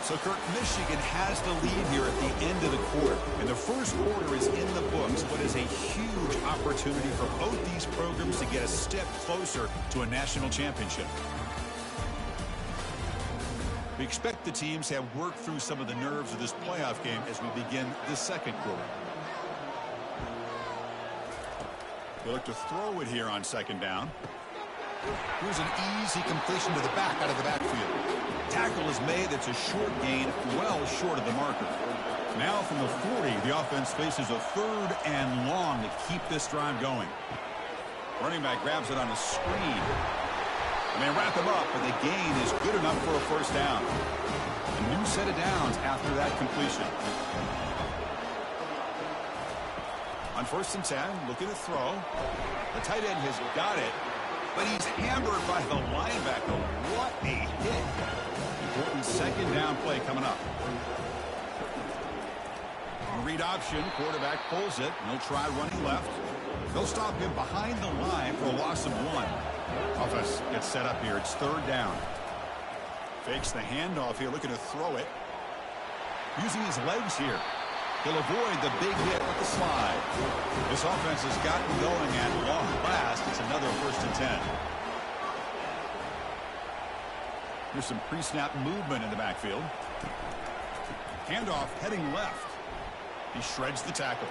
A: So, Kirk, Michigan has the lead here at the end of the quarter. And the first quarter is in the books, but is a huge opportunity for both these programs to get a step closer to a national championship. We expect the teams to have worked through some of the nerves of this playoff game as we begin the second quarter. They look to throw it here on second down. Here's an easy completion to the back out of the backfield. Tackle is made. That's a short gain, well short of the marker. Now from the 40, the offense faces a 3rd and long to keep this drive going. Running back grabs it on a screen. And they wrap him up, but the gain is good enough for a first down. A new set of downs after that completion. On 1st and 10, looking to throw. The tight end has got it, but he's hammered by the linebacker. What a hit. Important second down play coming up. Read option, quarterback pulls it, and he'll try running left. They'll stop him behind the line for a loss of 1. Offense gets set up here. It's 3rd down. Fakes the handoff here, looking to throw it. Using his legs here. He'll avoid the big hit with the slide. This offense has gotten going at long last. It's another 1st and 10. Here's some pre-snap movement in the backfield. Handoff heading left. He shreds the tackle.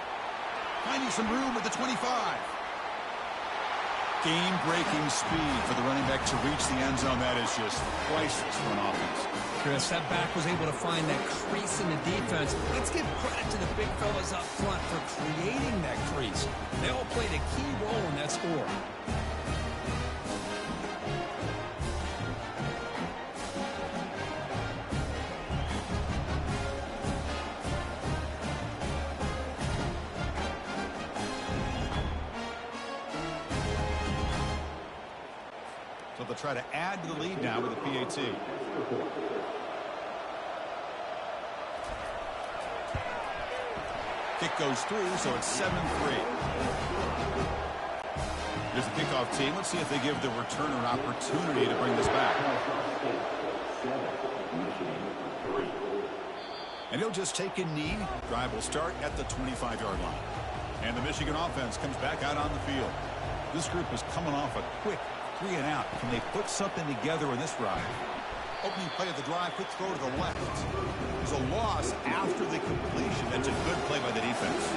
A: Finding some room at the 25. Game-breaking speed for the running back to reach the end zone. That is just priceless for an offense.
B: Chris, that back was able to find that crease in the defense. Let's give credit to the big fellas up front for creating that crease. They all played a key role in that score.
A: So they'll try to add to the lead now with a PAT. Kick goes through, so it's 7-3. Here's the kickoff team. Let's see if they give the returner an opportunity to bring this back. And he'll just take a knee. Drive will start at the 25-yard line. And the Michigan offense comes back out on the field. This group is coming off a quick 3 and out. Can they put something together in this drive? Opening play of the drive, quick throw to the left. There's a loss after the completion. That's a good play by the defense.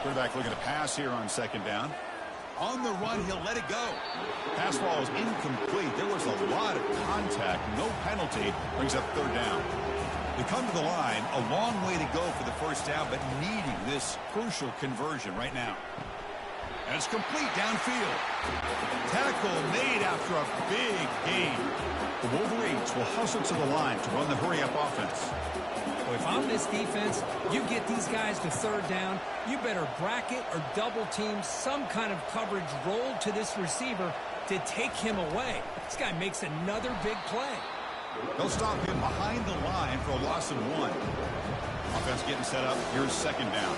A: Quarterback looking to pass here on second down. On the run, he'll let it go. Pass ball is incomplete. There was a lot of contact. No penalty. Brings up 3rd down. They come to the line. A long way to go for the first down, but needing this crucial conversion right now. And it's complete downfield. Tackle made after a big gain. The Wolverines will hustle to the line to run the hurry-up offense.
B: Well, if I'm this defense, you get these guys to 3rd down, you better bracket or double team some kind of coverage roll to this receiver to take him away. This guy makes another big play.
A: They'll stop him behind the line for a loss of 1. Offense getting set up. Here's 2nd down.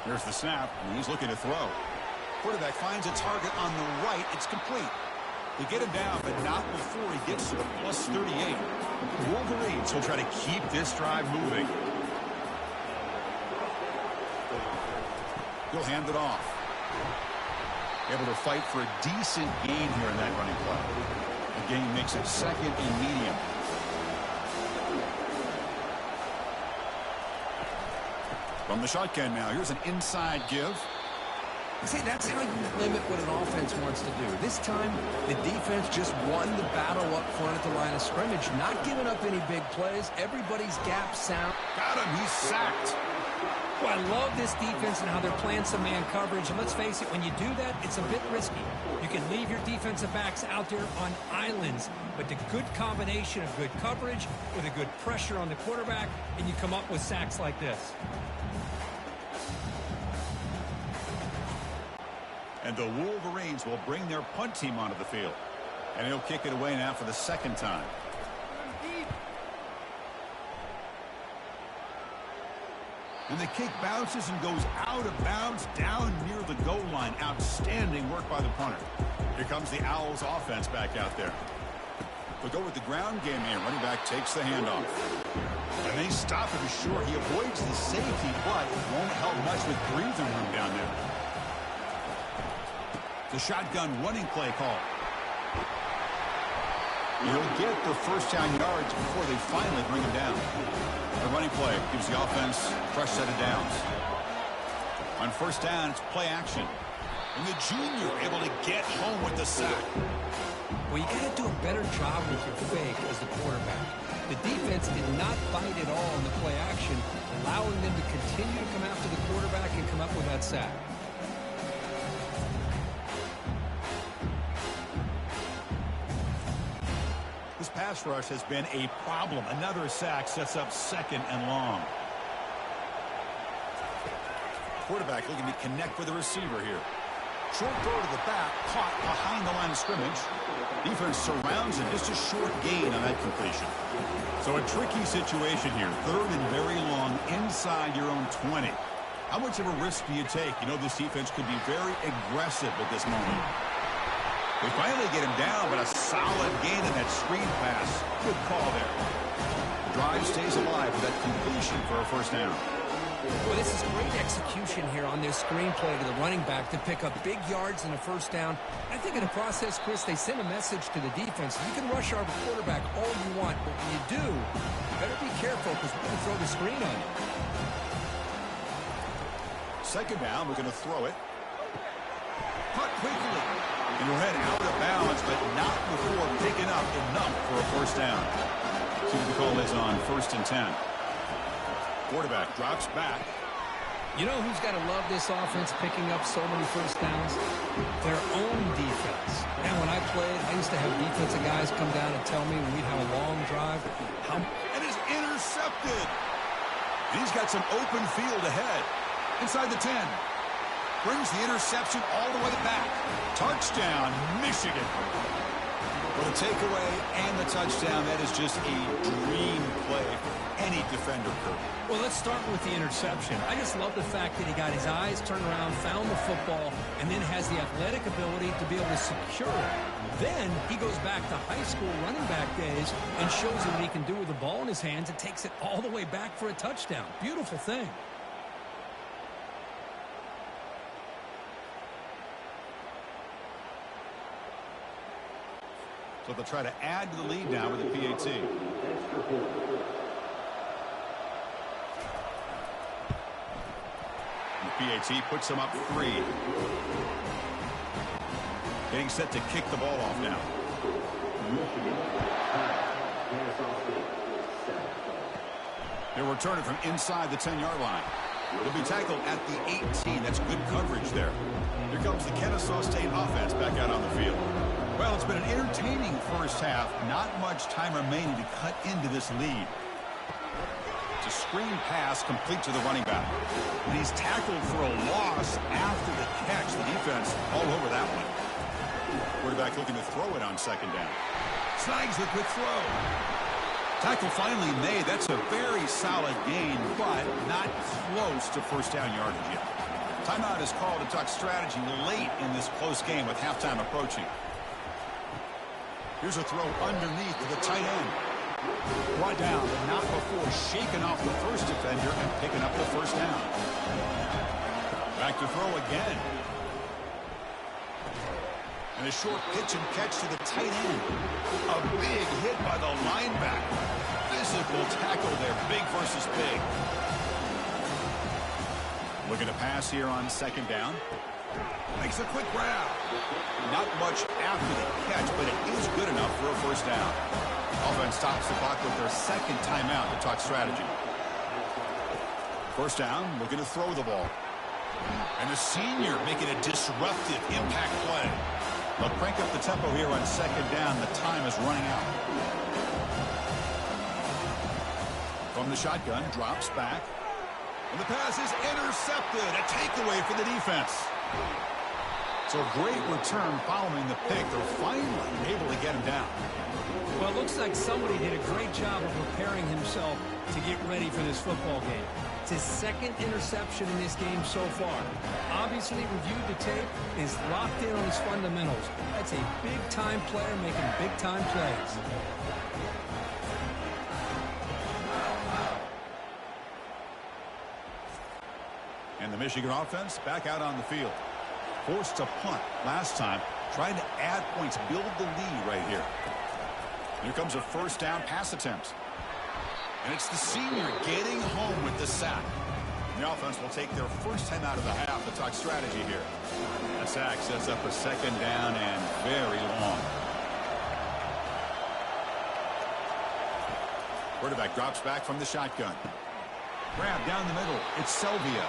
A: Here's the snap, and he's looking to throw. Quarterback finds a target on the right. It's complete. They get him down, but not before he gets to the plus 38. The Wolverines will try to keep this drive moving. He'll hand it off. Able to fight for a decent gain here in that running play. The gain makes it 2nd and medium. From the shotgun now, here's an inside give.
B: See, that's how you limit what an offense wants to do. This time, the defense just won the battle up front at the line of scrimmage, not giving up any big plays. Everybody's gap sound.
A: Got him. He's sacked.
B: Well, I love this defense and how they're playing some man coverage. And let's face it, when you do that, it's a bit risky. You can leave your defensive backs out there on islands, but the good combination of good coverage with a good pressure on the quarterback, and you come up with sacks like this.
A: And the Wolverines will bring their punt team onto the field. And he'll kick it away now for the second time. And the kick bounces and goes out of bounds down near the goal line. Outstanding work by the punter. Here comes the Owls offense back out there. They'll go with the ground game here. Running back takes the handoff. And they stop him short. He avoids the safety, but won't help much with breathing room down there. The shotgun running play call. He'll get the first down yards before they finally bring him down. The running play gives the offense a fresh set of downs. On first down, it's play action. And the junior able to get home with the sack.
B: Well, you got to do a better job with your fake as the quarterback. The defense did not bite at all in the play action, allowing them to continue to come after the quarterback and come up with that sack.
A: This pass rush has been a problem. Another sack sets up second and long. Quarterback looking to connect with the receiver here. Short throw to the back, caught behind the line of scrimmage. Defense surrounds him, just a short gain on that completion. So a tricky situation here. Third and very long inside your own 20. How much of a risk do you take? You know this defense could be very aggressive at this moment. They finally get him down, but a solid gain in that screen pass. Good call there. The drive stays alive with that completion for a first down.
B: Well, this is great execution here on this screen play to the running back to pick up big yards in a first down. I think in the process, Chris, they send a message to the defense. You can rush our quarterback all you want, but when you do, you better be careful because we're going to throw the screen on you.
A: Second down, we're going to throw it. Caught quickly. And he'll head out of bounds, but not before picking up enough for a first down. See what the call is on 1st and 10. Quarterback drops back.
B: You know who's got to love this offense picking up so many first downs? Their own defense. Man, when I played, I used to have defensive guys come down and tell me when we'd have a long drive.
A: And is intercepted. And he's got some open field ahead. Inside the 10. Brings the interception all the way back. Touchdown, Michigan. Well, the takeaway and the touchdown, that is just a dream play for any defender could.
B: Well, let's start with the interception. I just love the fact that he got his eyes turned around, found the football, and then has the athletic ability to be able to secure it. Then he goes back to high school running back days and shows him what he can do with the ball in his hands and takes it all the way back for a touchdown. Beautiful thing.
A: So they'll try to add to the lead now with the PAT. The PAT puts them up 3. Getting set to kick the ball off now. They'll return it from inside the 10-yard line. They'll be tackled at the 18. That's good coverage there. Here comes the Kennesaw State offense back out on the field. Well, it's been an entertaining first half. Not much time remaining to cut into this lead. It's a screen pass complete to the running back. And he's tackled for a loss after the catch. The defense all over that one. Quarterback looking to throw it on second down. Snags the quick throw. Tackle finally made. That's a very solid gain, but not close to first down yardage yet. Timeout is called to talk strategy late in this close game with halftime approaching. Here's a throw underneath to the tight end. Brought down, but not before shaking off the first defender and picking up the first down. Back to throw again. And a short pitch and catch to the tight end. A big hit by the linebacker. Physical tackle there, big versus big. Looking to pass here on second down. Makes a quick grab. Not much after the catch, but it is good enough for a first down. Offense stops the clock with their second timeout to talk strategy. First down, looking to throw the ball. And the senior making a disruptive impact play. They'll crank up the tempo here on second down. The time is running out. From the shotgun, drops back. And the pass is intercepted. A takeaway for the defense. So great return following the pick. They're finally able to get him down.
B: Well, it looks like somebody did a great job of preparing himself to get ready for this football game. It's his second interception in this game so far. Obviously reviewed the tape, is locked in on his fundamentals. That's a big-time player making big-time plays.
A: And the Michigan offense back out on the field. Forced to punt last time, trying to add points, build the lead right here. Here comes a first down pass attempt. And it's the senior getting home with the sack. The offense will take their first time out of the half to talk strategy here. A sack sets up a second down and very long. Quarterback drops back from the shotgun. Grab down the middle. It's Selvia.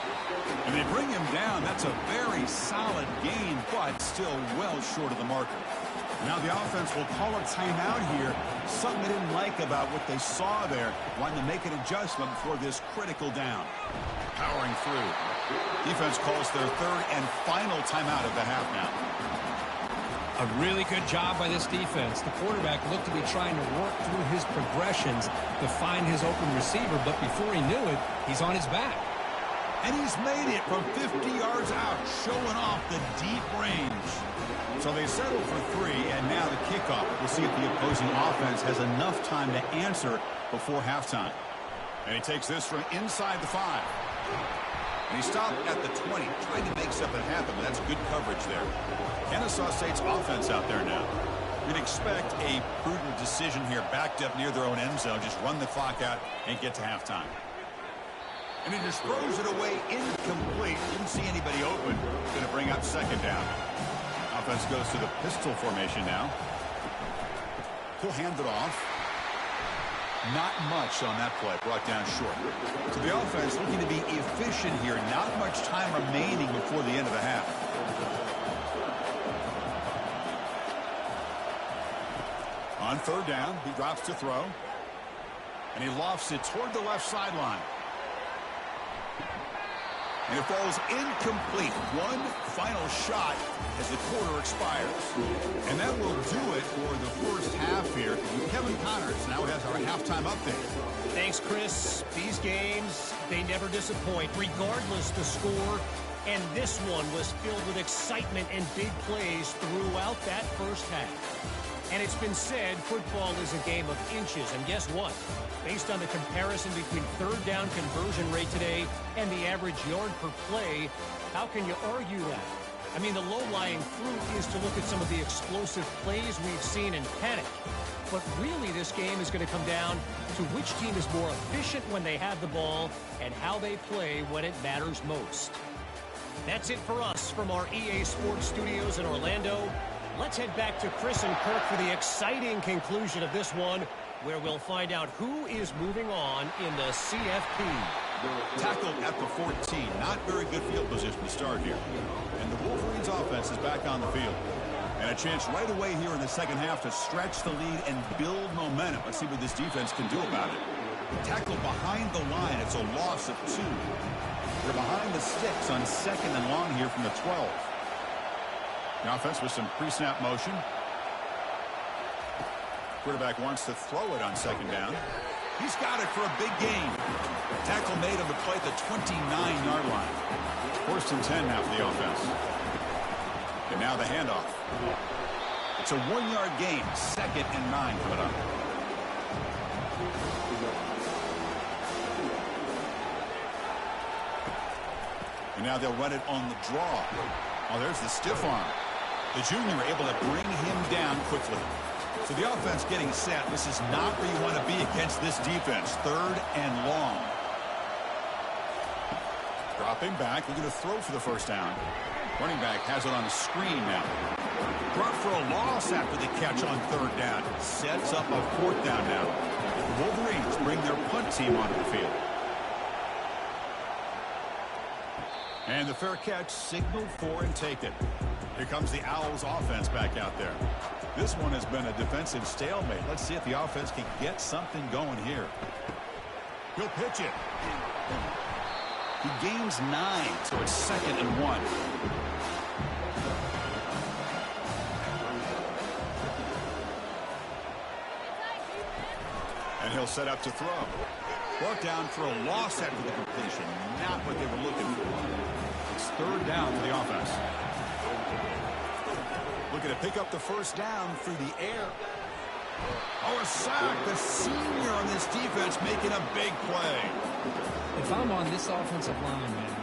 A: And they bring him down. That's a very solid gain, but still well short of the marker. Now the offense will call a timeout here. Something they didn't like about what they saw there. Wanting to make an adjustment before this critical down. Powering through. Defense calls their third and final timeout of the half now.
B: A really good job by this defense. The quarterback looked to be trying to work through his progressions to find his open receiver, but before he knew it, he's on his back.
A: And he's made it from 50 yards out, showing off the deep range. So they settle for 3, and now the kickoff. We'll see if the opposing offense has enough time to answer before halftime. And he takes this from inside the 5. And he stopped at the 20, trying to make something happen, but that's good coverage there. Kennesaw State's offense out there now. We'd expect a prudent decision here, backed up near their own end zone. Just run the clock out and get to halftime. And he just throws it away incomplete. Didn't see anybody open. Going to bring up second down. Offense goes to the pistol formation now. He'll hand it off. Not much on that play, brought down short. So the offense looking to be efficient here. Not much time remaining before the end of the half. On third down, he drops to throw. And he lofts it toward the left sideline. And it falls incomplete. One final shot as the quarter expires. And that will do it for the first half here. Kevin Connors now has our halftime update.
D: Thanks, Chris. These games, they never disappoint, regardless the score. And this one was filled with excitement and big plays throughout that first half. And it's been said football is a game of inches. And guess what? Based on the comparison between third down conversion rate today and the average yard per play, how can you argue that? I mean, the low-lying fruit is to look at some of the explosive plays we've seen in panic. But really, this game is going to come down to which team is more efficient when they have the ball and how they play when it matters most. That's it for us from our EA Sports Studios in Orlando. Let's head back to Chris and Kirk for the exciting conclusion of this one, where we'll find out who is moving on in the CFP.
A: Tackled at the 14. Not very good field position to start here. And the Wolverines offense is back on the field. And a chance right away here in the second half to stretch the lead and build momentum. Let's see what this defense can do about it. Tackled behind the line. It's a loss of 2. They're behind the sticks on second and long here from the 12. The offense with some pre-snap motion. Quarterback wants to throw it on second down. He's got it for a big gain. Tackle made on the play at the 29-yard line. First and 10 now for the offense. And now the handoff. It's a 1-yard gain. Second and 9 coming up. And now they'll run it on the draw. Oh, there's the stiff arm. The junior able to bring him down quickly. So the offense getting set. This is not where you want to be against this defense. Third and long. Dropping back, looking to throw for the first down. Running back has it on the screen now. Brought for a loss after the catch on third down. Sets up a fourth down now. The Wolverines bring their punt team onto the field. And the fair catch signaled for and taken. Here comes the Owls offense back out there. This one has been a defensive stalemate. Let's see if the offense can get something going here. He'll pitch it. He gains 9, so it's second and 1. He'll set up to throw. Brought down for a loss after the completion. Not what they were looking for. It's third down for the offense. Looking to pick up the first down through the air. Oh, a sack. The senior on this defense making a big play.
B: If I'm on this offensive line, man,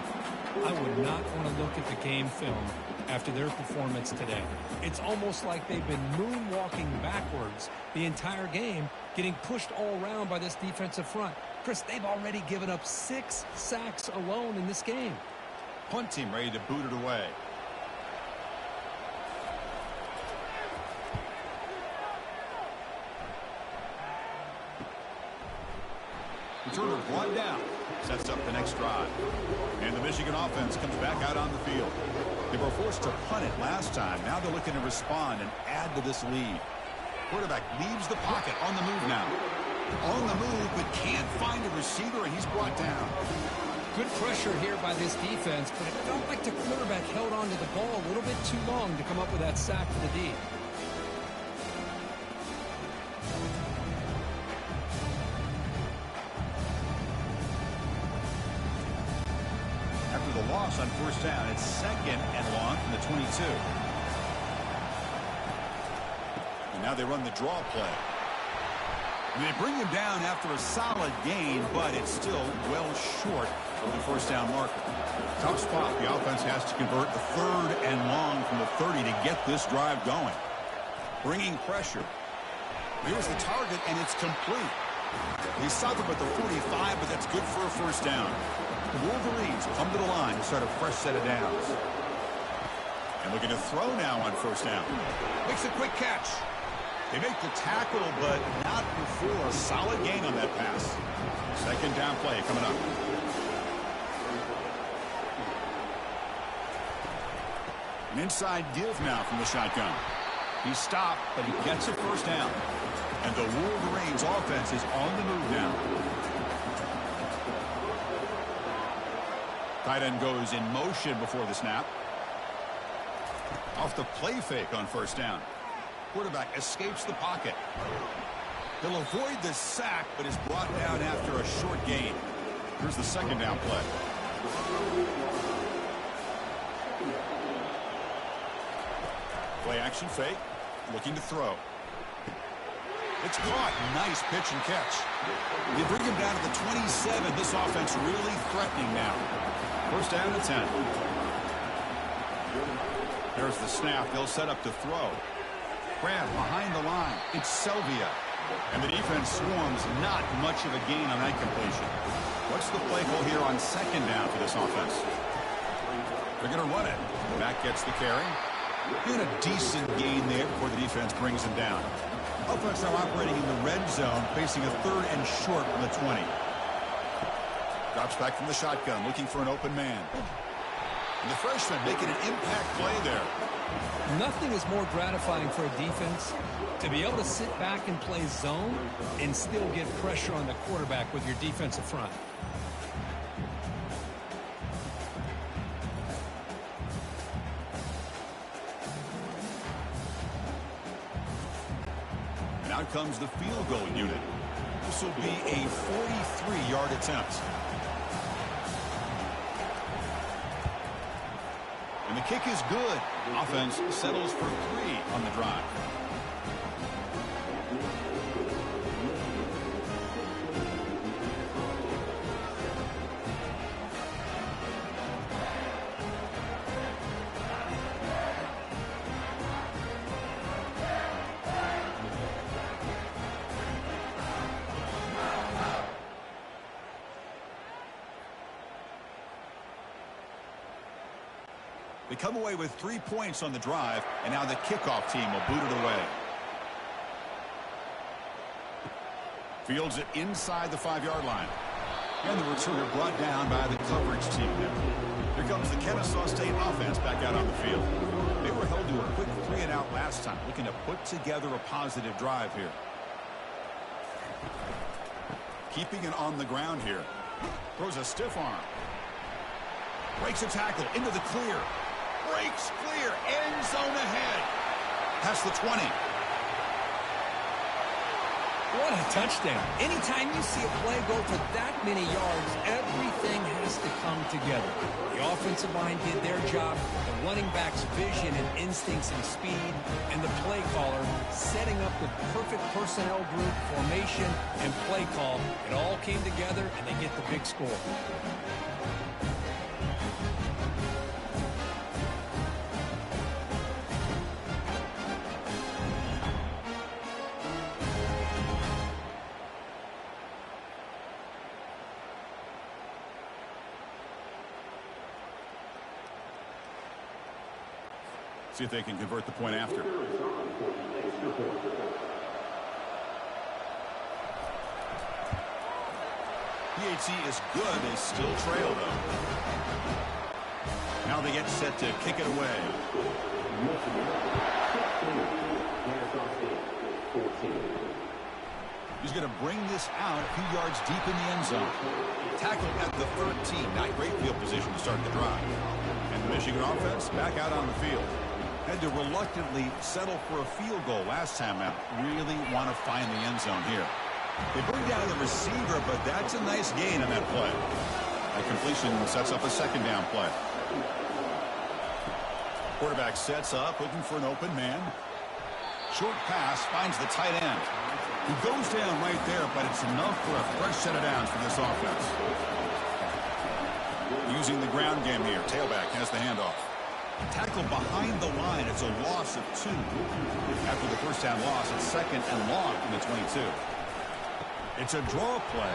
B: I would not want to look at the game film after their performance today. It's almost like they've been moonwalking backwards the entire game, getting pushed all around by this defensive front. Chris, they've already given up 6 sacks alone in this game.
A: Punt team ready to boot it away. Returner brought down. Sets up the next drive. And the Michigan offense comes back out on the field. They were forced to punt it last time. Now they're looking to respond and add to this lead. Quarterback leaves the pocket on the move now. On the move, but can't find a receiver, and he's brought down.
B: Good pressure here by this defense, but it felt like the quarterback held on to the ball a little bit too long to come up with that sack for the D.
A: After the loss on first down, it's second and long from the 22. And now they run the draw play. And they bring him down after a solid gain, but it's still well short of the first down marker. Tough spot. The offense has to convert the third and long from the 30 to get this drive going. Bringing pressure. Here's the target, and it's complete. He stopped him at the 45, but that's good for a first down. The Wolverines come to the line to start a fresh set of downs. And looking to throw now on first down. Makes a quick catch. They make the tackle, but not before a solid gain on that pass. Second down play coming up. An inside give now from the shotgun. He stopped, but he gets a first down. And the Wolverines offense is on the move now. Tight end goes in motion before the snap. Off the play fake on first down. Quarterback escapes the pocket. He'll avoid the sack, but is brought down after a short gain. Here's the second down play. Play action fake. Looking to throw. It's caught. Nice pitch and catch. They bring him down to the 27. This offense really threatening now. First down to 10. There's the snap. They'll set up to throw. Grab behind the line. It's Selvia. And the defense swarms. Not much of a gain on that completion. What's the play call here on second down for this offense? They're going to run it. Back gets the carry. And a decent gain there before the defense brings him down. Offense now operating in the red zone, facing a third and short from the 20. Drops back from the shotgun, looking for an open man. And the freshman making an impact play there.
B: Nothing is more gratifying for a defense to be able to sit back and play zone and still get pressure on the quarterback with your defensive front.
A: And out comes the field goal unit. This will be a 43-yard attempt. And the kick is good. Offense settles for 3 on the drive. They come away with 3 points on the drive, and now the kickoff team will boot it away. Fields it inside the 5-yard line. And the returner brought down by the coverage team. Here comes the Kennesaw State offense back out on the field. They were held to a quick 3-and-out last time, looking to put together a positive drive here. Keeping it on the ground here. Throws a stiff arm. Breaks a tackle into the clear. Breaks clear. End zone ahead. Past the 20.
B: What a touchdown. Anytime you see a play go for that many yards, everything has to come together. The offensive line did their job, the running back's vision and instincts and speed, and the play caller setting up the perfect personnel group, formation, and play call. It all came together, and they get the big score.
A: See if they can convert the point after. PHC is good. They still trail, though. Now they get set to kick it away. He's going to bring this out a few yards deep in the end zone. Tackle at the 13. Not great field position to start the drive. And the Michigan offense back out on the field. Had to reluctantly settle for a field goal last time out. Really want to find the end zone here. They bring down the receiver, but that's a nice gain on that play. That completion sets up a second down play. Quarterback sets up, looking for an open man. Short pass, finds the tight end. He goes down right there, but it's enough for a fresh set of downs for this offense. Using the ground game here. Tailback has the handoff. Tackle behind the line. It's a loss of 2. After the first down loss, it's second and long from the 22. It's a draw play.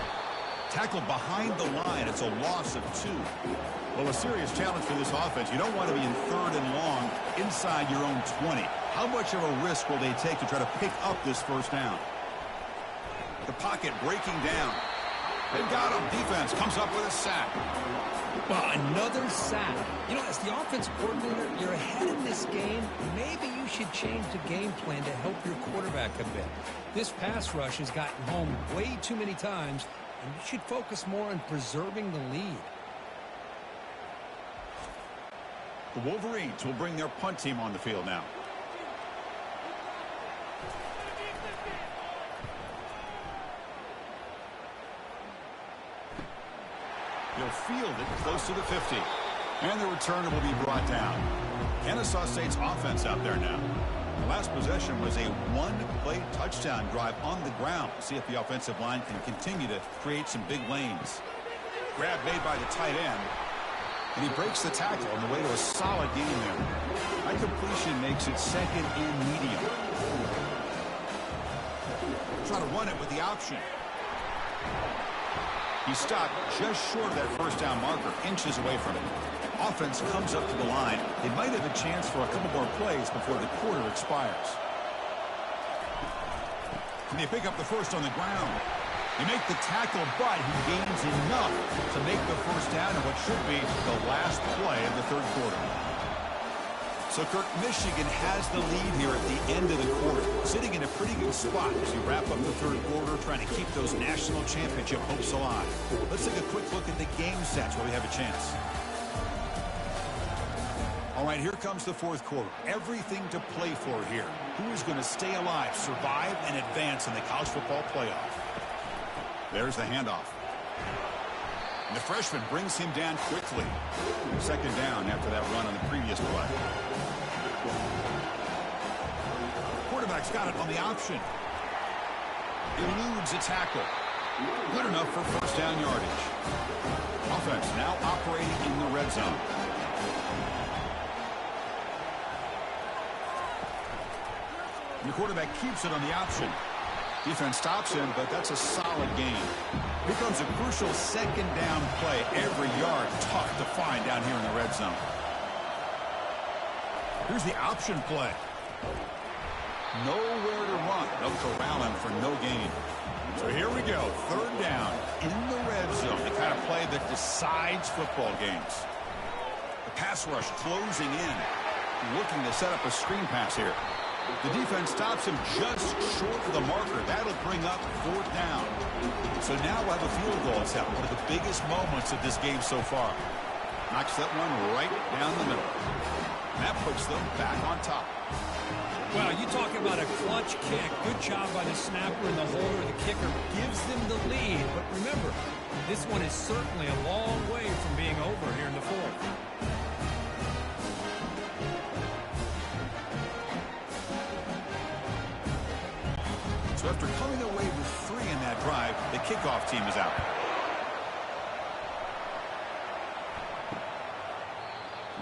A: Tackle behind the line. It's a loss of 2. Well, a serious challenge for this offense. You don't want to be in third and long inside your own 20. How much of a risk will they take to try to pick up this first down? The pocket breaking down. They've got him. Defense comes up with a sack.
B: Well, another sack. You know, as the offensive coordinator, you're ahead in this game. Maybe you should change the game plan to help your quarterback a bit. This pass rush has gotten home way too many times, and you should focus more on preserving the lead.
A: The Wolverines will bring their punt team on the field now. He'll field it close to the 50. And the returner will be brought down. Kennesaw State's offense out there now. The last possession was a one-play touchdown drive on the ground. See if the offensive line can continue to create some big lanes. Grab made by the tight end. And he breaks the tackle on the way to a solid gain there. That completion makes it second and medium. Try to run it with the option. He stopped just short of that first down marker, inches away from it. Offense comes up to the line. They might have a chance for a couple more plays before the quarter expires. And they pick up the first on the ground. They make the tackle, but he gains enough to make the first down in what should be the last play of the third quarter. So, Kirk, Michigan has the lead here at the end of the quarter, sitting in a pretty good spot as you wrap up the third quarter, trying to keep those national championship hopes alive. Let's take a quick look at the game stats where we have a chance. All right, here comes the fourth quarter. Everything to play for here. Who is going to stay alive, survive, and advance in the college football playoff? There's the handoff. And the freshman brings him down quickly. Second down after that run on the previous play. Quarterback's got it on the option. Eludes a tackle. Good enough for first down yardage. Offense now operating in the red zone. And the quarterback keeps it on the option. Defense stops him, but that's a solid gain. Here comes a crucial second down play. Every yard tough to find down here in the red zone. Here's the option play. Nowhere to run. No corral him for no gain. So here we go. Third down in the red zone. The kind of play that decides football games. The pass rush closing in. Looking to set up a screen pass here. The defense stops him just short of the marker. That'll bring up fourth down. So now we'll have a field goal attempt. One of the biggest moments of this game so far. Knocks that one right down the middle. And that puts them back on top.
B: Well, you talk about a clutch kick. Good job by the snapper and the holder. The kicker gives them the lead. But remember, this one is certainly a long way from being over here in the fourth.
A: So after coming away with 3 in that drive, the kickoff team is out.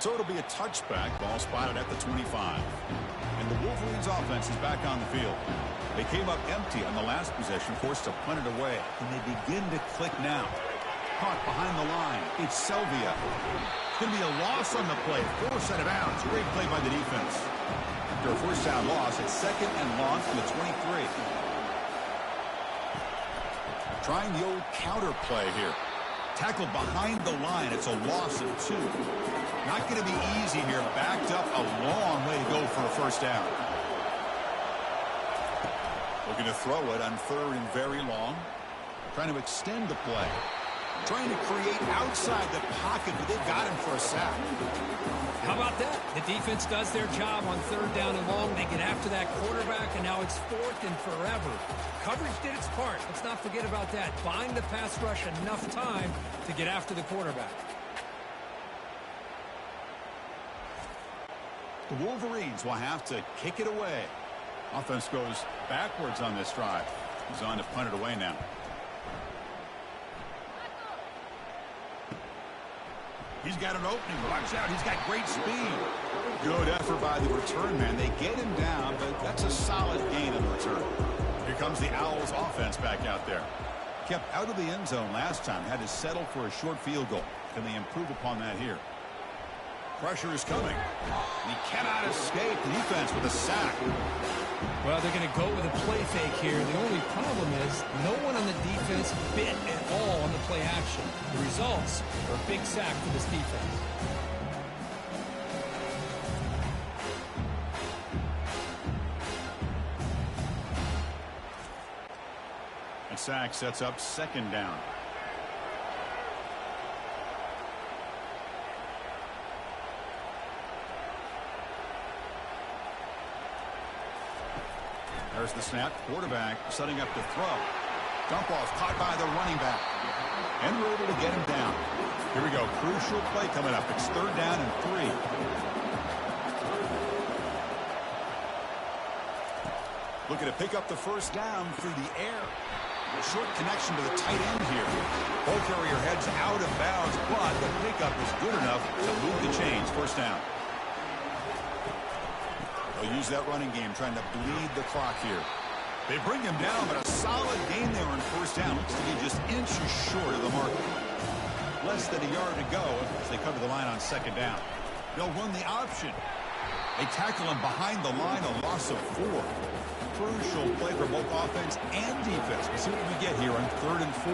A: So it'll be a touchback, ball spotted at the 25. And the Wolverines offense is back on the field. They came up empty on the last possession, forced to punt it away. And they begin to click now. Caught behind the line. It's Selvia. It's going to be a loss on the play. Forced out of bounds. Great play by the defense. After a first down loss, it's 2nd and long from the 23. Trying the old counter play here. Tackled behind the line. It's a loss of 2. Not going to be easy here. Backed up a long way to go for a first down. Looking to throw it on 3rd and very long. Trying to extend the play. Trying to create outside the pocket, but they've got him for a sack.
B: How about that? The defense does their job on 3rd down and long. They get after that quarterback, and now it's 4th and forever. Coverage did its part. Let's not forget about that. Buying the pass rush enough time to get after the quarterback.
A: The Wolverines will have to kick it away. Offense goes backwards on this drive. He's on to punt it away now. He's got an opening. Watch out. He's got great speed. Good effort by the return man. They get him down, but that's a solid gain in the return. Here comes the Owls offense back out there. Kept out of the end zone last time. Had to settle for a short field goal. Can they improve upon that here? Pressure is coming. And he cannot escape. The defense with a sack.
B: Well, they're going to go with a play fake here. The only problem is no one on the defense bit at all on the play action. The results are a big sack for this defense.
A: A sack sets up 2nd down. There's the snap. Quarterback setting up to throw. Dump off caught by the running back. And we're able to get him down. Here we go. Crucial play coming up. It's 3rd down and 3. Looking to pick up the first down through the air. A short connection to the tight end here. Ball carrier heads out of bounds, but the pickup is good enough to move the chains. First down. They'll use that running game, trying to bleed the clock here. They bring him down, but a solid gain there on first down. Looks to be just inches short of the marker. Less than a yard to go as they cover the line on 2nd down. They'll run the option. They tackle him behind the line, a loss of 4. Crucial play for both offense and defense. We'll see what we get here on 3rd and 4.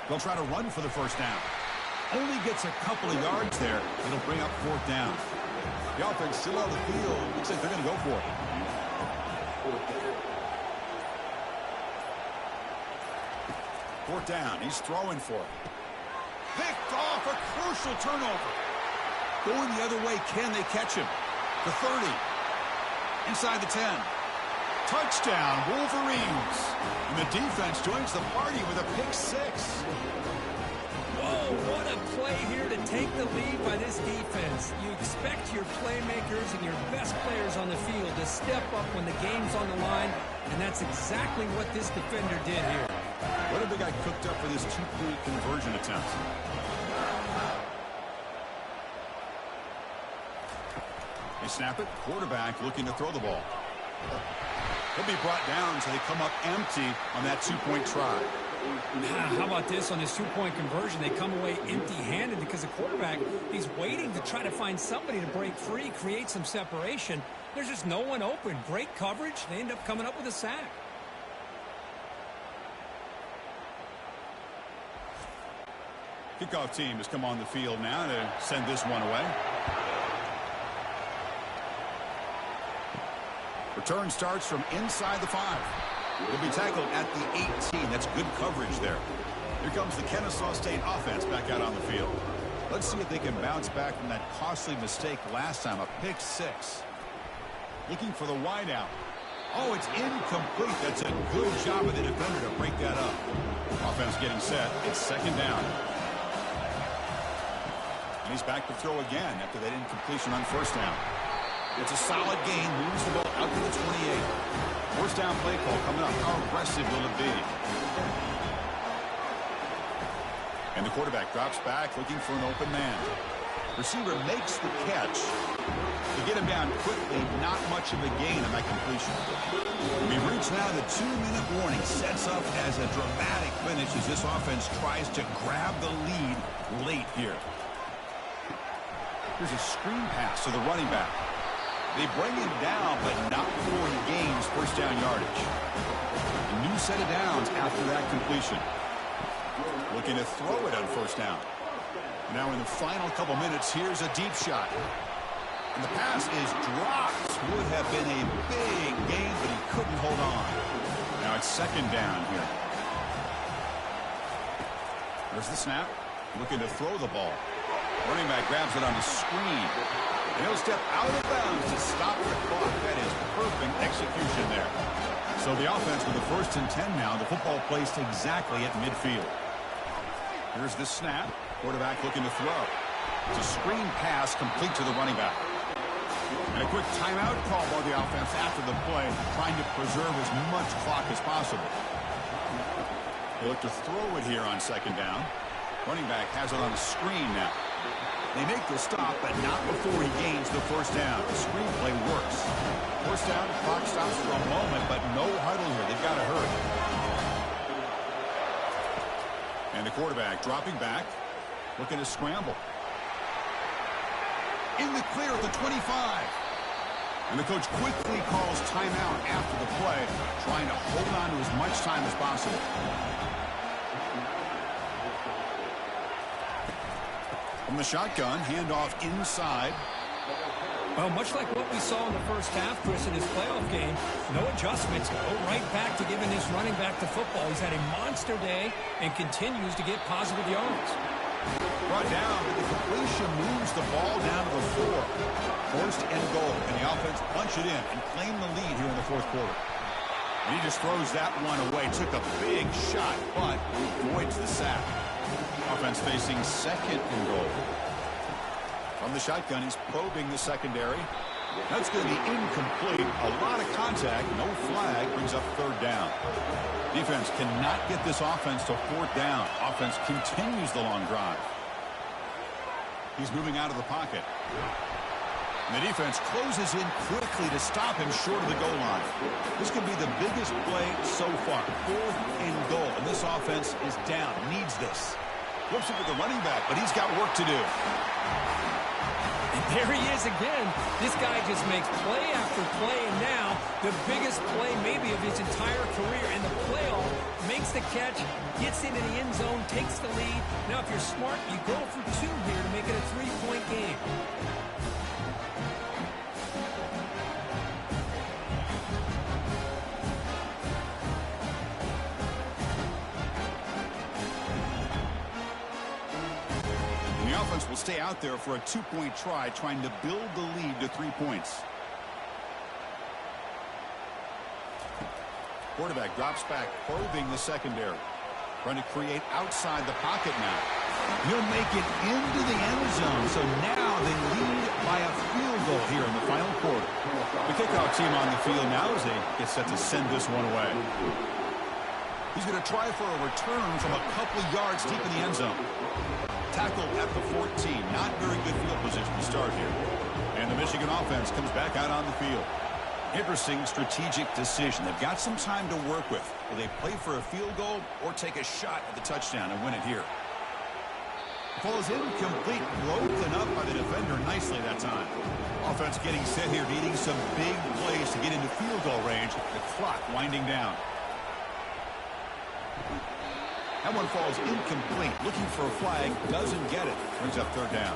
A: They'll try to run for the first down. Only gets a couple of yards there. It'll bring up 4th down. The offense still on the field. Looks like they're going to go for it. Fourth down. He's throwing for it. Picked off. A crucial turnover. Going the other way. Can they catch him? The 30. Inside the 10. Touchdown, Wolverines. And the defense joins the party with a pick 6.
B: Whoa, what a play here to take the lead by this defense. You expect your playmakers and your best players on the field to step up when the game's on the line, and that's exactly what this defender did here.
A: What have they got cooked up for this 2-point conversion attempt? They snap it. Quarterback looking to throw the ball. He'll be brought down so they come up empty on that 2-point try.
B: How about this on this 2-point conversion? They come away empty-handed because the quarterback, he's waiting to try to find somebody to break free, create some separation. There's just no one open. Great coverage. They end up coming up with a sack.
A: Kickoff team has come on the field now to send this one away. Return starts from inside the 5. He'll be tackled at the 18. That's good coverage there. Here comes the Kennesaw State offense back out on the field. Let's see if they can bounce back from that costly mistake last time, a pick six. Looking for the wideout. Oh, it's incomplete. That's a good job of the defender to break that up. Offense getting set. It's second down. And he's back to throw again after that incompletion on first down. It's a solid gain. Moves the ball out to the 28. First down play call coming up. How aggressive will it be? And the quarterback drops back looking for an open man. Receiver makes the catch. To get him down quickly, not much of a gain on that completion. We reach now the 2-minute warning. Sets up as a dramatic finish as this offense tries to grab the lead late here. Here's a screen pass to the running back. They bring him down, but not before he gains first down yardage. A new set of downs after that completion. Looking to throw it on first down. Now in the final couple minutes, here's a deep shot. And the pass is dropped. Would have been a big gain, but he couldn't hold on. Now it's second down here. There's the snap. Looking to throw the ball. Running back grabs it on the screen. And he'll step out of bounds to stop the clock. That is perfect execution there. So the offense with the 1st and 10 now. The football placed exactly at midfield. Here's the snap. Quarterback looking to throw. It's a screen pass complete to the running back. And a quick timeout call by the offense after the play, trying to preserve as much clock as possible. They look to throw it here on second down. Running back has it on the screen now. They make the stop, but not before he gains the first down. The screen play works. First down, clock stops for a moment, but no huddle here. They've got to hurry. And the quarterback dropping back, looking to scramble. In the clear at the 25. And the coach quickly calls timeout after the play, trying to hold on to as much time as possible. From the shotgun, handoff inside.
B: Well, much like what we saw in the first half, Chris, in his playoff game, no adjustments. Go right back to giving his running back the football. He's had a monster day and continues to get positive yards.
A: Brought down, but the completion moves the ball down to the 4. First and goal, and the offense punch it in and claim the lead here in the 4th quarter. And he just throws that one away. Took a big shot, but avoids the sack. Offense facing second and goal. From the shotgun, he's probing the secondary. That's going to be incomplete. A lot of contact, no flag, brings up third down. Defense cannot get this offense to fourth down. Offense continues the long drive. He's moving out of the pocket. And the defense closes in quickly to stop him short of the goal line. This could be the biggest play so far. 4th and goal. And this offense is down. Needs this. Flips it to the running back, but he's got work to do.
B: And there he is again. This guy just makes play after play, and now the biggest play maybe of his entire career in the playoff. Makes the catch, gets into the end zone, takes the lead. Now if you're smart, you go for 2 here to make it a 3-point game.
A: Will stay out there for a 2-point try, trying to build the lead to 3 points. Quarterback drops back, probing the secondary. Trying to create outside the pocket now. He'll make it into the end zone, so now they lead by a field goal here in the final quarter. The kickoff team on the field now as they get set to send this one away. He's going to try for a return from a couple of yards deep in the end zone. Tackled at the 14. Not very good field position to start here. And the Michigan offense comes back out on the field. Interesting strategic decision. They've got some time to work with. Will they play for a field goal or take a shot at the touchdown and win it here? The ball is incomplete. Broken up by the defender nicely that time. Offense getting set here, needing some big plays to get into field goal range. The clock winding down. That one falls incomplete. Looking for a flag. Doesn't get it. Brings up third down.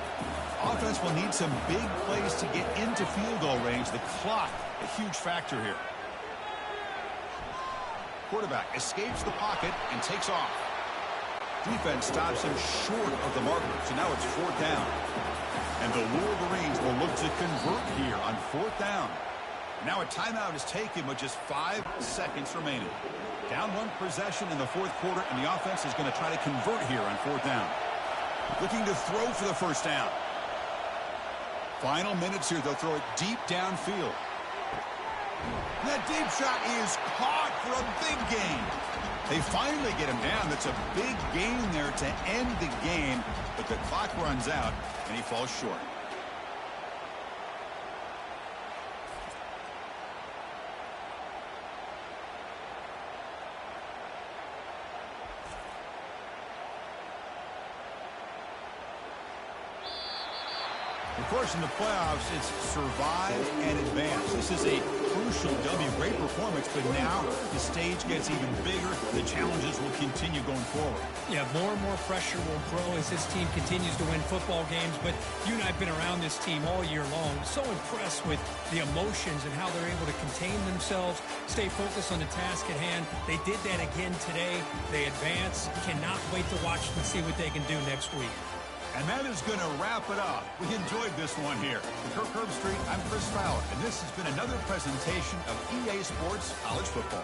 A: Offense will need some big plays to get into field goal range. The clock, a huge factor here. Quarterback escapes the pocket and takes off. Defense stops him short of the marker, so now it's 4th down. And the Wolverines will look to convert here on 4th down. Now a timeout is taken with just 5 seconds remaining. Down 1 possession in the 4th quarter, and the offense is going to try to convert here on 4th down. Looking to throw for the 1st down. Final minutes here. They'll throw it deep downfield. That deep shot is caught for a big gain. They finally get him down. That's a big gain there to end the game, but the clock runs out, and he falls short. Of course, in the playoffs, it's survive and advance. This is a crucial W. Great performance, but now the stage gets even bigger. The challenges will continue going forward.
B: Yeah, more and more pressure will grow as this team continues to win football games. But you and I have been around this team all year long. So impressed with the emotions and how they're able to contain themselves, stay focused on the task at hand. They did that again today. They advance. Cannot wait to watch and see what they can do next week.
A: And that is going to wrap it up. We enjoyed this one here. For Kirk Herbstreit, I'm Chris Fowler, and this has been another presentation of EA Sports College Football.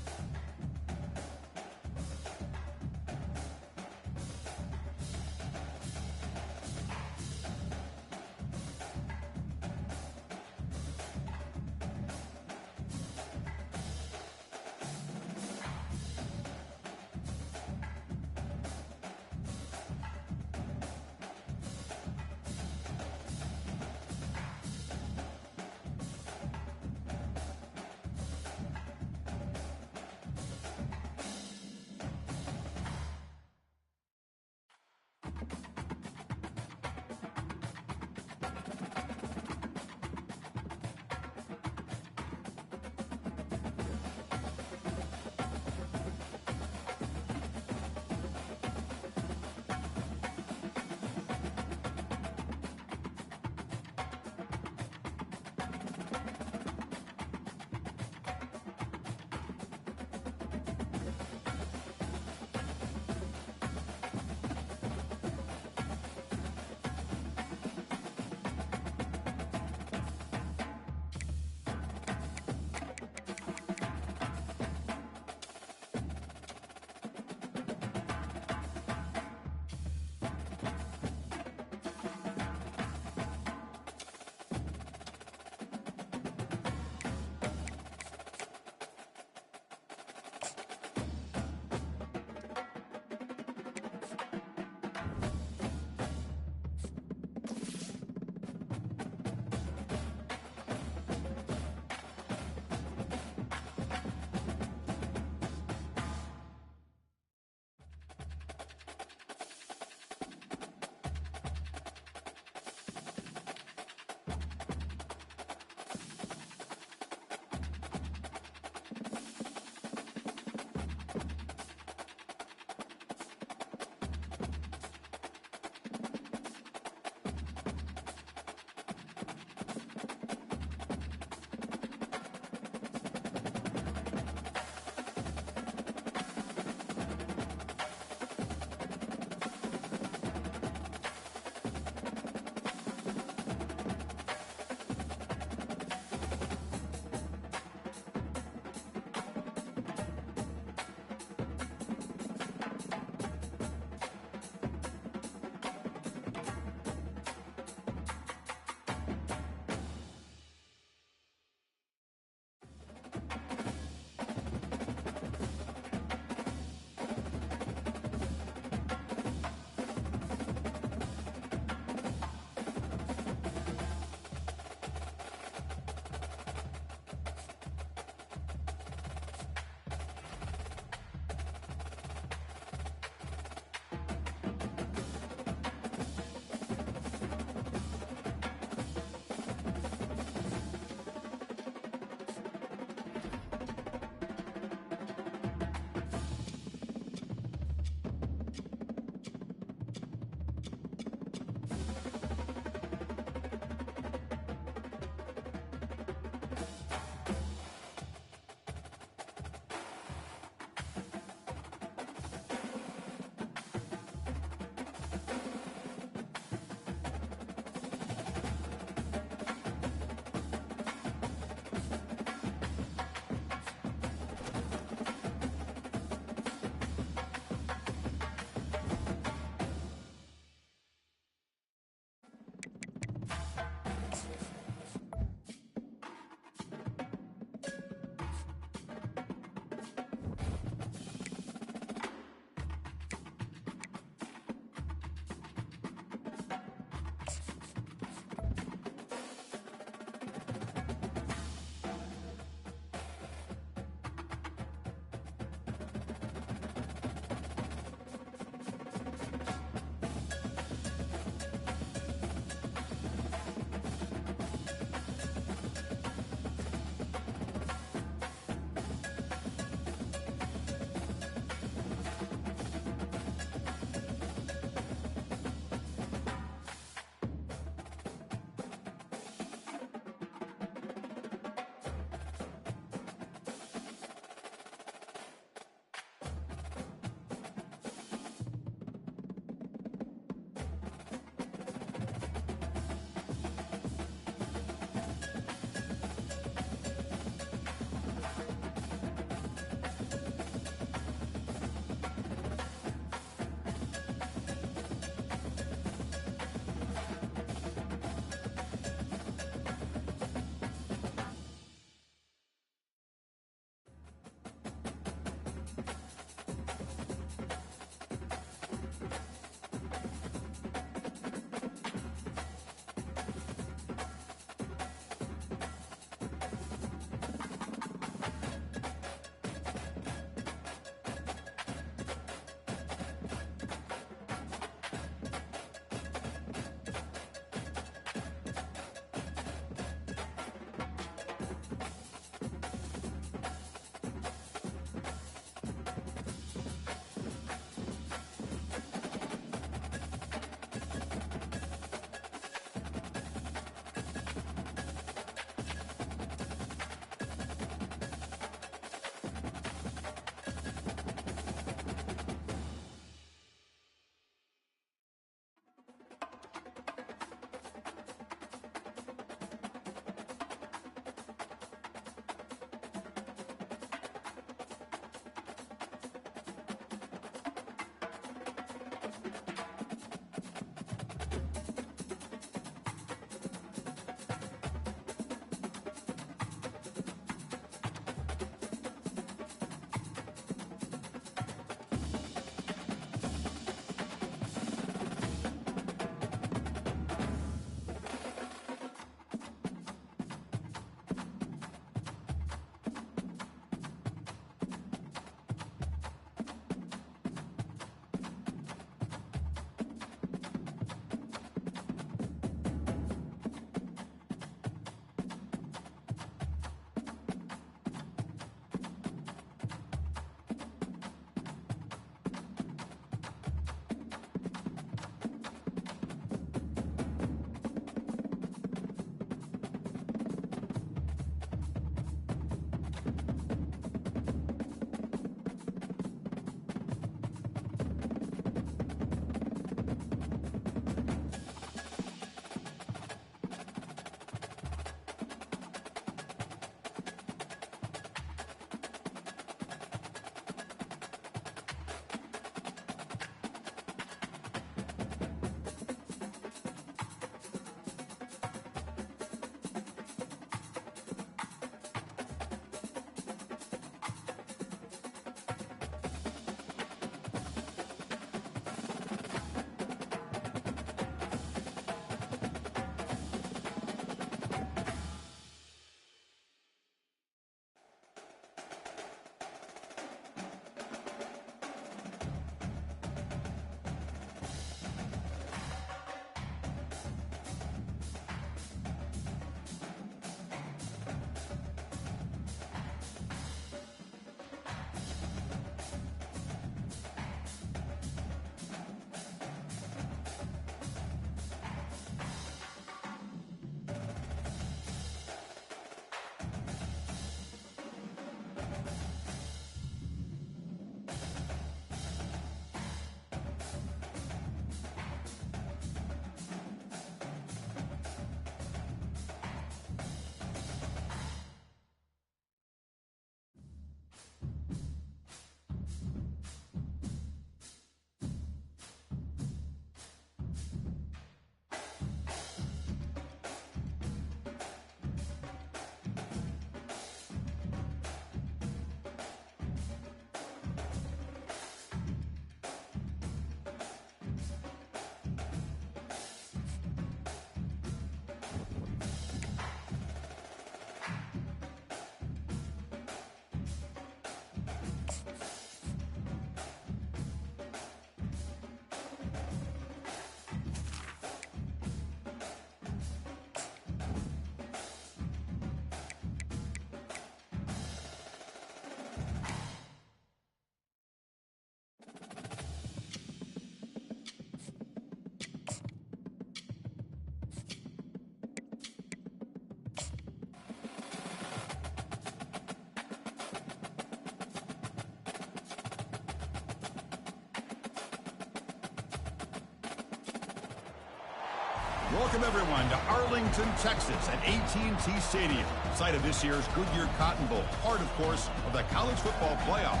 A: Welcome, everyone, to Arlington, Texas at AT&T Stadium, site of this year's Goodyear Cotton Bowl, part, of course, of the college football playoff.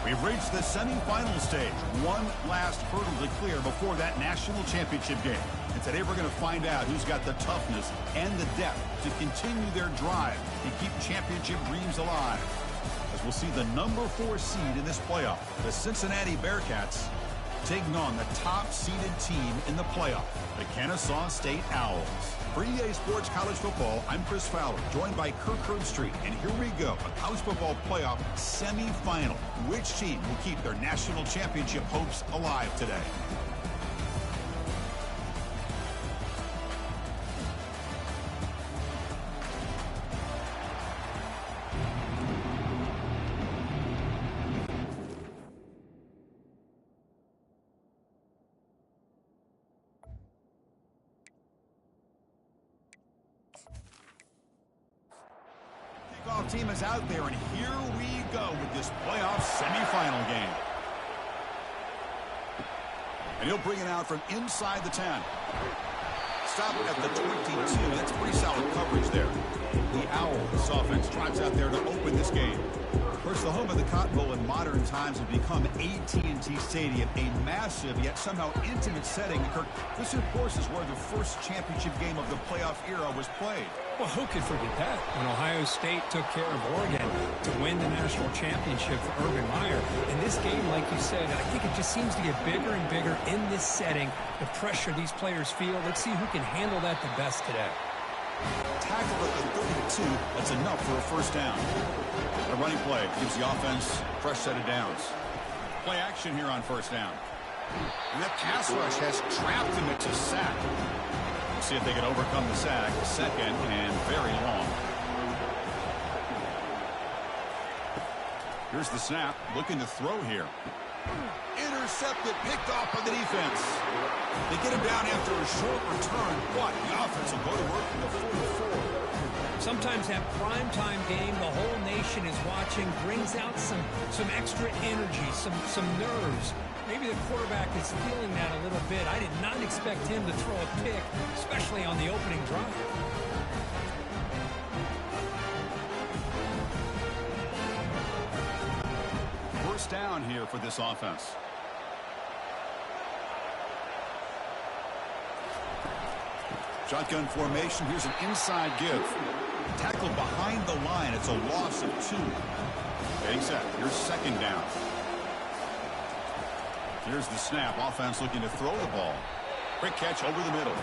A: We've reached the semifinal stage, one last hurdle to clear before that national championship game. And today we're going to find out who's got the toughness and the depth to continue their drive and keep championship dreams alive. As we'll see the number 4 seed in this playoff, the Cincinnati Bearcats, taking on the top-seeded team in the playoff, the Kennesaw State Owls. For EA Sports College Football, I'm Chris Fowler, joined by Kirk Herbstreit, and here we go, a college football playoff semifinal. Which team will keep their national championship hopes alive today? Kickoff team is out there, and here we go with this playoff semifinal game. And he'll bring it out from inside the 10. Stop at the 22. That's pretty solid coverage there. The Owls offense drives out there to open this game. Of course, the home of the Cotton Bowl in modern times has become AT&T Stadium, a massive yet somehow intimate setting. Kirk, this, of course, is where the first championship game of the playoff era was played.
B: Well, who could forget that? When Ohio State took care of Oregon to win the national championship for Urban Meyer. And this game, like you said, I think it just seems to get bigger and bigger in this setting. The pressure these players feel. Let's see who can handle that the best today.
A: Tackle at the 32. That's enough for a first down. The running play gives the offense a fresh set of downs. Play action here on first down. And that pass rush has trapped him into sack. See if they can overcome the sack. Second and very long. Here's the snap. Looking to throw here. Intercepted, picked off by the defense. They get him down after a short return, but the offense will go to work from the 44.
B: Sometimes that primetime game, the whole nation is watching, brings out some extra energy, some nerves. Maybe the quarterback is feeling that a little bit. I did not expect him to throw a pick, especially on the opening drive.
A: First down here for this offense. Shotgun formation. Here's an inside give. Tackled behind the line. It's a loss of 2. Getting set. Here's second down. Here's the snap. Offense looking to throw the ball. Quick catch over the middle.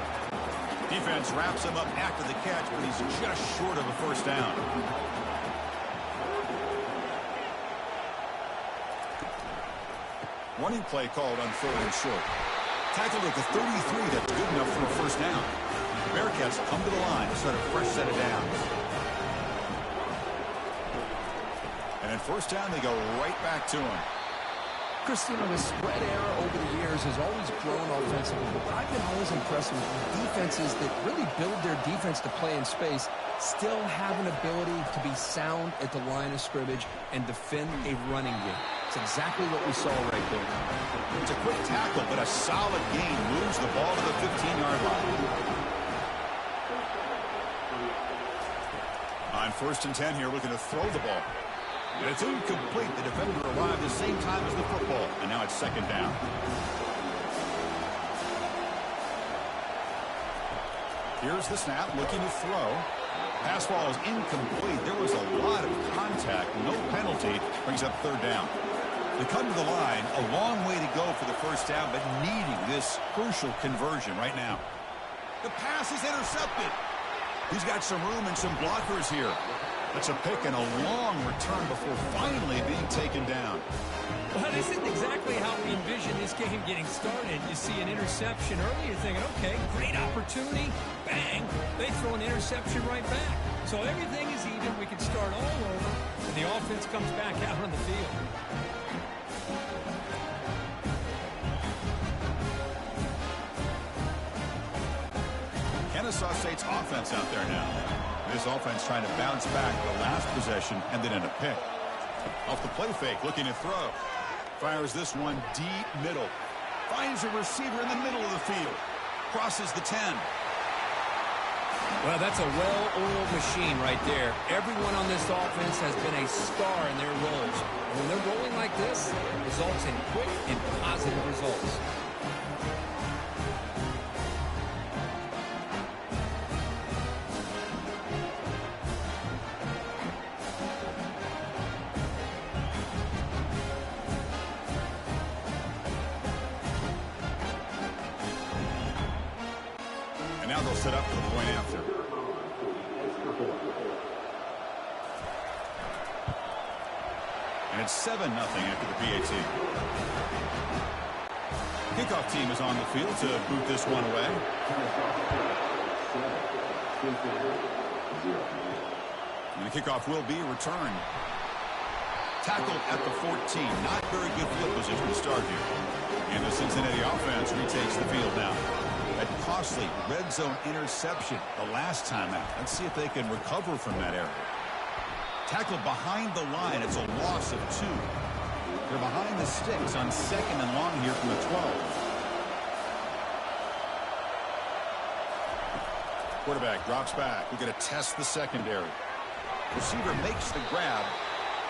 A: Defense wraps him up after the catch, but he's just short of a first down. Running play called on 3rd and short. Tackled at the 33. That's good enough for a first down. The Bearcats come to the line to start a fresh set of downs. And at first down, they go right back to him.
F: Chris, you know, the spread era over the years has always grown offensively, but I've been always impressed with defenses that really build their defense to play in space, still have an ability to be sound at the line of scrimmage and defend a running game. It's exactly what we saw right there.
A: It's a quick tackle, but a solid gain moves the ball to the 15-yard line. On 1st and 10 here, looking to throw the ball. And it's incomplete. The defender arrived at the same time as the football, and now it's second down. Here's the snap, looking to throw. Pass ball is incomplete. There was a lot of contact. No penalty. Brings up 3rd down. They come to the line. A long way to go for the first down, but needing this crucial conversion right now. The pass is intercepted. He's got some room and some blockers here. That's a pick and a long return before finally being taken down.
B: Well, this isn't exactly how we envision this game getting started. You see an interception early, you're thinking, okay, great opportunity. Bang, they throw an interception right back. So everything is even. We can start all over, and the offense comes back out on the field.
A: Kennesaw State's offense out there now. This offense trying to bounce back the last possession and then in a pick. Off the play fake, looking to throw. Fires this one deep middle. Finds a receiver in the middle of the field. Crosses the 10.
B: Well, that's a well-oiled machine right there. Everyone on this offense has been a star in their roles. And when they're rolling like this, it results in quick and positive results.
A: And now they'll set up for the point after. And it's 7-0 after the PAT. Kickoff team is on the field to boot this one away. And the kickoff will be returned. Tackle at the 14. Not very good field position to start here. And the Cincinnati offense retakes the field now. That costly red zone interception the last time out. Let's see if they can recover from that error. Tackled behind the line. It's a loss of 2. They're behind the sticks on 2nd and long here from the 12. Quarterback drops back. We're going to test the secondary. Receiver makes the grab.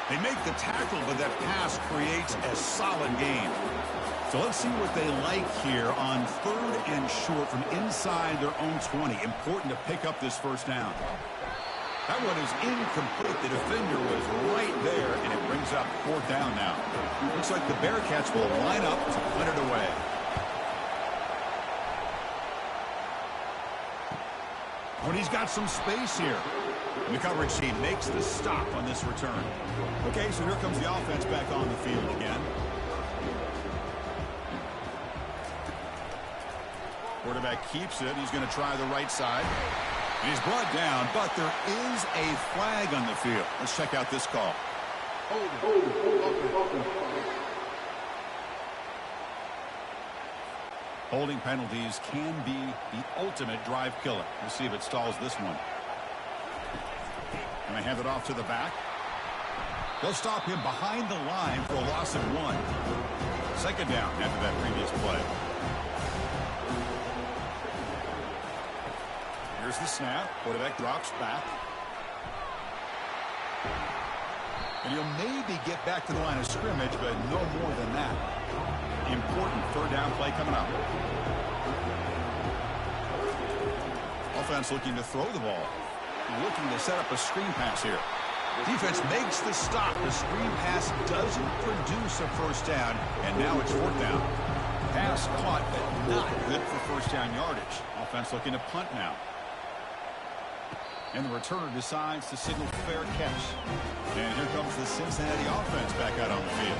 A: They make the tackle, but that pass creates a solid gain. So let's see what they like here on 3rd and short from inside their own 20. Important to pick up this first down. That one is incomplete. The defender was right there, and it brings up 4th down now. Looks like the Bearcats will line up to punt it away. When he's got some space here. And the coverage team makes the stop on this return. Okay, so here comes the offense back on the field again. Quarterback keeps it. He's going to try the right side. And he's brought down, but there is a flag on the field. Let's check out this call. Holding penalties can be the ultimate drive killer. We'll see if it stalls this one. And they hand it off to the back. They'll stop him behind the line for a loss of 1. 2nd down after that previous play. Here's the snap. Quarterback drops back. And he'll maybe get back to the line of scrimmage, but no more than that. Important 3rd down play coming up. Offense looking to throw the ball. Looking to set up a screen pass here. Defense makes the stop. The screen pass doesn't produce a 1st down, and now it's 4th down. Pass caught, but not good for 1st down yardage. Offense looking to punt now. And the returner decides to signal fair catch. And here comes the Cincinnati offense back out on the field.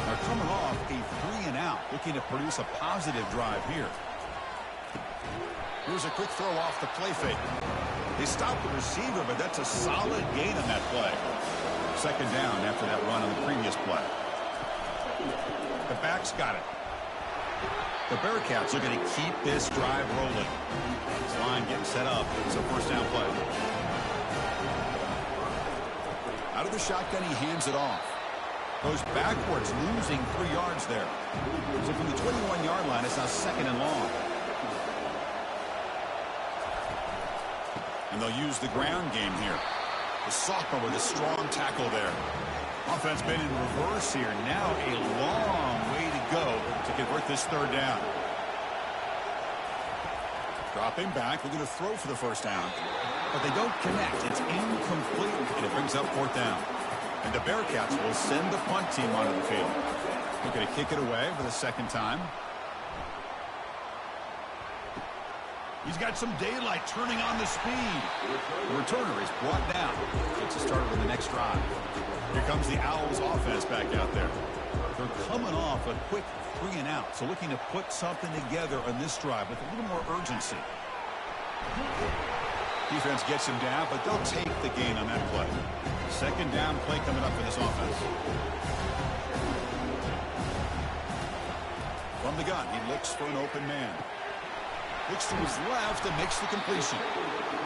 A: They're coming off a 3-and-out, looking to produce a positive drive here. Here's a quick throw off the play fake. They stopped the receiver, but that's a solid gain on that play. 2nd down after that run on the previous play. The back's got it. The Bearcats are going to keep this drive rolling. This line getting set up. It's a 1st down play. Out of the shotgun, he hands it off. Goes backwards, losing 3 yards there. So from the 21-yard line, it's now 2nd and long. And they'll use the ground game here. The sophomore with a strong tackle there. Offense been in reverse here. Now a long way to go to convert this 3rd down. Dropping back, looking to throw for the 1st down. But they don't connect. It's incomplete, and it brings up 4th down. And the Bearcats will send the punt team onto the field. Looking to kick it away for the 2nd time. He's got some daylight, turning on the speed. The returner is brought down. Gets a starter with the next drive. Here comes the Owls offense back out there. They're coming off a quick 3-and-out, so looking to put something together on this drive with a little more urgency. Defense gets him down, but they'll take the gain on that play. 2nd down play coming up for this offense. From the gun, he looks for an open man. Looks to his left and makes the completion.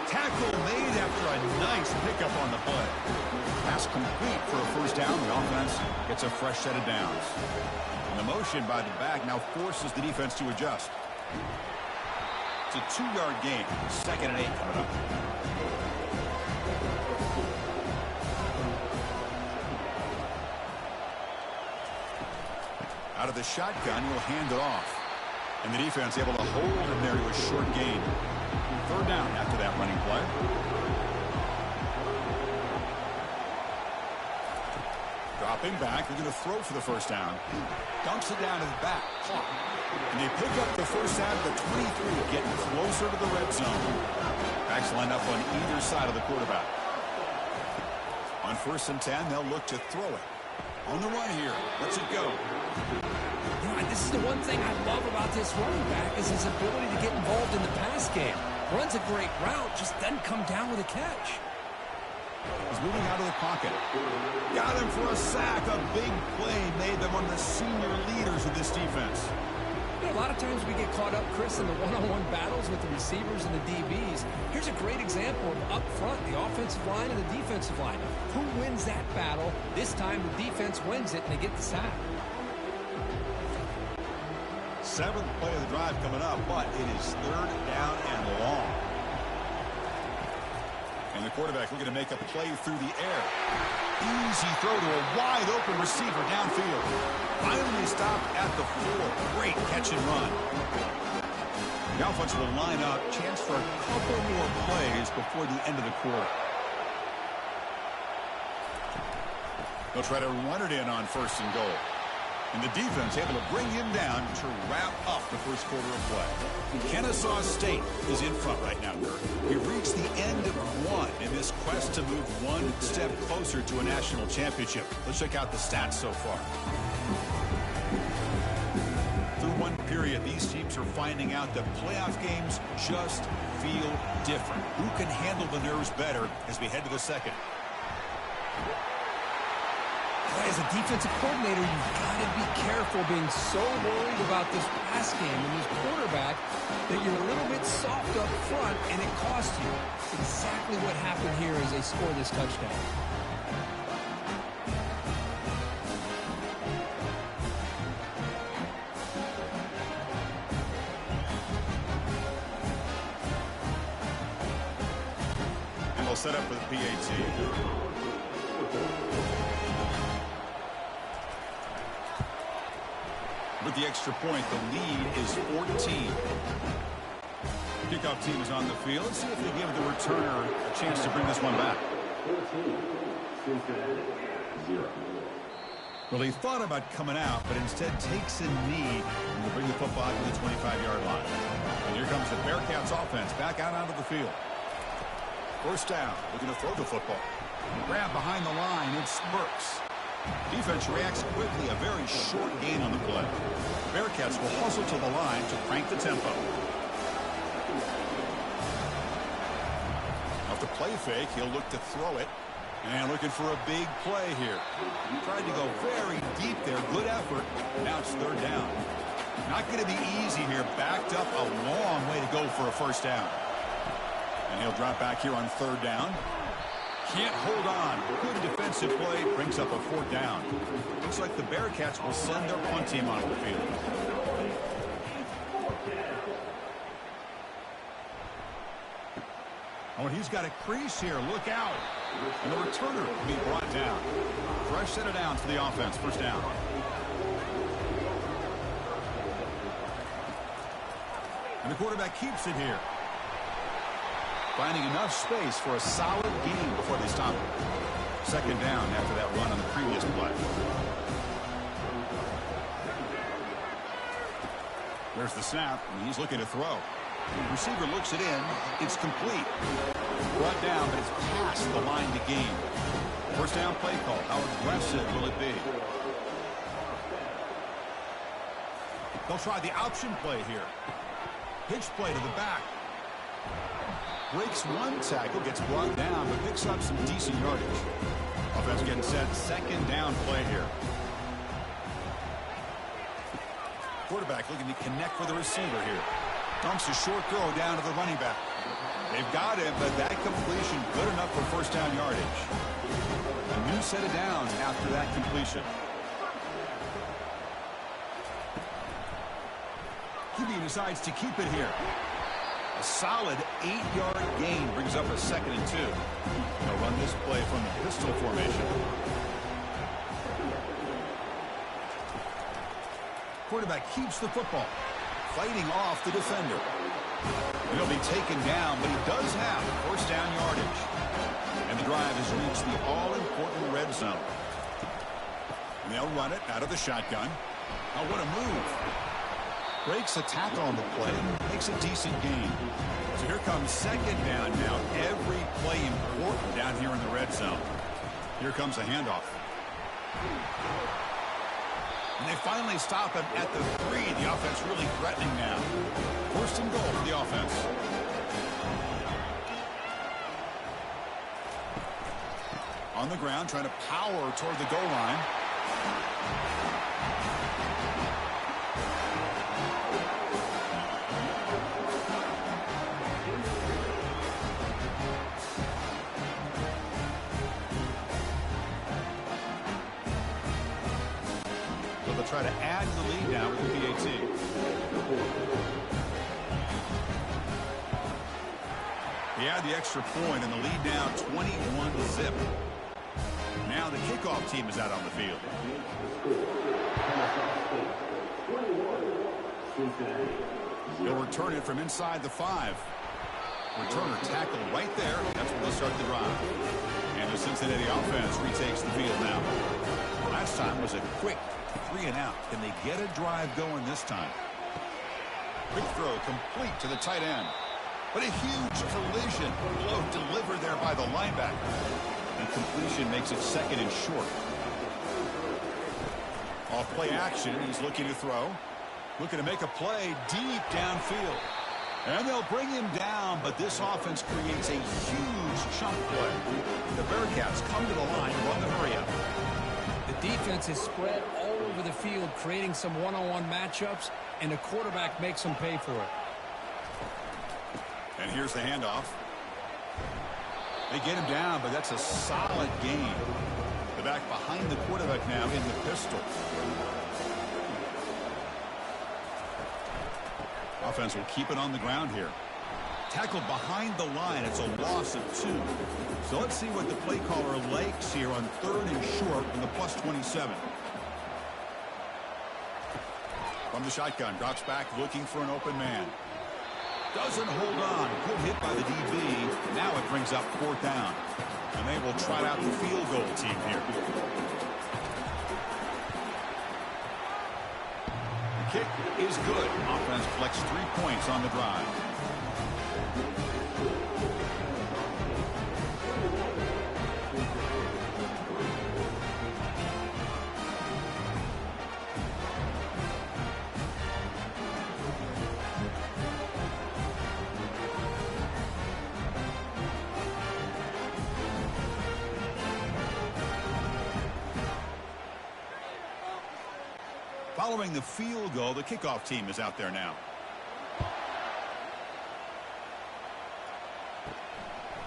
A: Tackle made after a nice pickup on the play. Pass complete for a 1st down. The offense gets a fresh set of downs. And the motion by the back now forces the defense to adjust. It's a 2-yard gain. 2nd and 8 coming up. Out of the shotgun, he'll hand it off. And the defense able to hold him there to a short gain. 3rd down after that running play. Dropping back, they're going to throw for the 1st down. Dumps it down to the back. Clock. And they pick up the 1st down to the 23, getting closer to the red zone. Backs line up on either side of the quarterback. On 1st and 10, they'll look to throw it. On the run here. Let's it go.
B: This is the one thing I love about this running back is his ability to get involved in the pass game. Runs a great route, just doesn't come down with a catch.
A: He's moving out of the pocket. Got him for a sack. A big play made them one of the senior leaders of this defense.
B: You know, a lot of times we get caught up, Chris, in the one-on-one battles with the receivers and the DBs. Here's a great example of up front, the offensive line and the defensive line. Who wins that battle? This time the defense wins it and they get the sack.
A: 7th play of the drive coming up, but it is 3rd down and long. And the quarterback looking to make a play through the air. Easy throw to a wide-open receiver downfield. Finally stopped at the 4. Great catch and run. The offense will line up. Chance for a couple more plays before the end of the quarter. They'll try to run it in on 1st and goal. And the defense able to bring him down to wrap up the 1st quarter of play. Kennesaw State is in front right now, Kurt. We've reached the end of 1 in this quest to move 1 step closer to a national championship. Let's check out the stats so far. Through 1 period, these teams are finding out that playoff games just feel different. Who can handle the nerves better as we head to the 2nd?
B: As a defensive coordinator, you've got to be careful being so worried about this pass game and this quarterback that you're a little bit soft up front and it costs you. It's exactly what happened here as they score this touchdown.
A: And they'll set up for the PAT. With the extra point, the lead is 14. Kickoff team is on the field. Let's see if they give the returner a chance to bring this one back. Well, he thought about coming out, but instead takes a knee and will bring the football to the 25-yard line. And here comes the Bearcats offense back out onto the field. 1st down. Looking to throw the football. Grab behind the line. It spurts. Defense reacts quickly. A very short gain on the play. Bearcats will hustle to the line to crank the tempo. Off the play fake, he'll look to throw it. And looking for a big play here. Tried to go very deep there. Good effort. Now it's 3rd down. Not going to be easy here. Backed up a long way to go for a 1st down. And he'll drop back here on 3rd down. Can't hold on. Good defensive play. Brings up a 4th down. Looks like the Bearcats will send their punt team onto the field. Oh, and he's got a crease here. Look out. And the returner will be brought down. Fresh set of downs for the offense. 1st down. And the quarterback keeps it here. Finding enough space for a solid gain before they stop it. 2nd down after that run on the previous play. There's the snap, and he's looking to throw. The receiver looks it in. It's complete. Brought down, but it's past the line to gain. 1st down play call. How aggressive will it be? They'll try the option play here. Pitch play to the back. Breaks 1 tackle, gets brought down, but picks up some decent yardage. Offense getting set. 2nd down play here. Quarterback looking to connect with the receiver here. Dumps a short throw down to the running back. They've got him, but that completion good enough for 1st down yardage. A new set of downs after that completion. QB decides to keep it here. A solid 8-yard gain brings up a 2nd and 2. They'll run this play from the pistol formation. Quarterback keeps the football, fighting off the defender. He'll be taken down, but he does have first down yardage. And the drive has reached the all-important red zone. And they'll run it out of the shotgun. Oh, what a move. Breaks a tackle on the play, makes a decent gain. So here comes 2nd down now. Every play important down here in the red zone. Here comes a handoff. And they finally stop him at the 3. The offense really threatening now. 1st and goal for the offense. On the ground, trying to power toward the goal line. So they'll try to add to the lead now with the PAT. He had the extra point and the lead now 21-zip. Now the kickoff team is out on the field. He'll return it from inside the 5. Returner tackled right there. That's where they'll start the drive. And the Cincinnati offense retakes the field now. Last time was a quick 3 and out. Can they get a drive going this time? Quick throw complete to the tight end. But a huge collision blow delivered there by the linebacker. And completion makes it 2nd and short. Off play action. He's looking to throw. Looking to make a play deep downfield. And they'll bring him down, but this offense creates a huge chunk play. The Bearcats come to the line and run the hurry up.
B: The defense is spread all over the field, creating some one-on-one matchups, and the quarterback makes them pay for it.
A: And here's the handoff. They get him down, but that's a solid gain. The back behind the quarterback now in the pistol. Offense will keep it on the ground here. Tackled behind the line. It's a loss of 2. So let's see what the play caller likes here on 3rd and short from the +27. From the shotgun, drops back looking for an open man. Doesn't hold on. Good hit by the DB. Now it brings up 4th down. And they will trot out the field goal team here. The kick is good. Offense collects 3 points on the drive. Following the field goal, the kickoff team is out there now.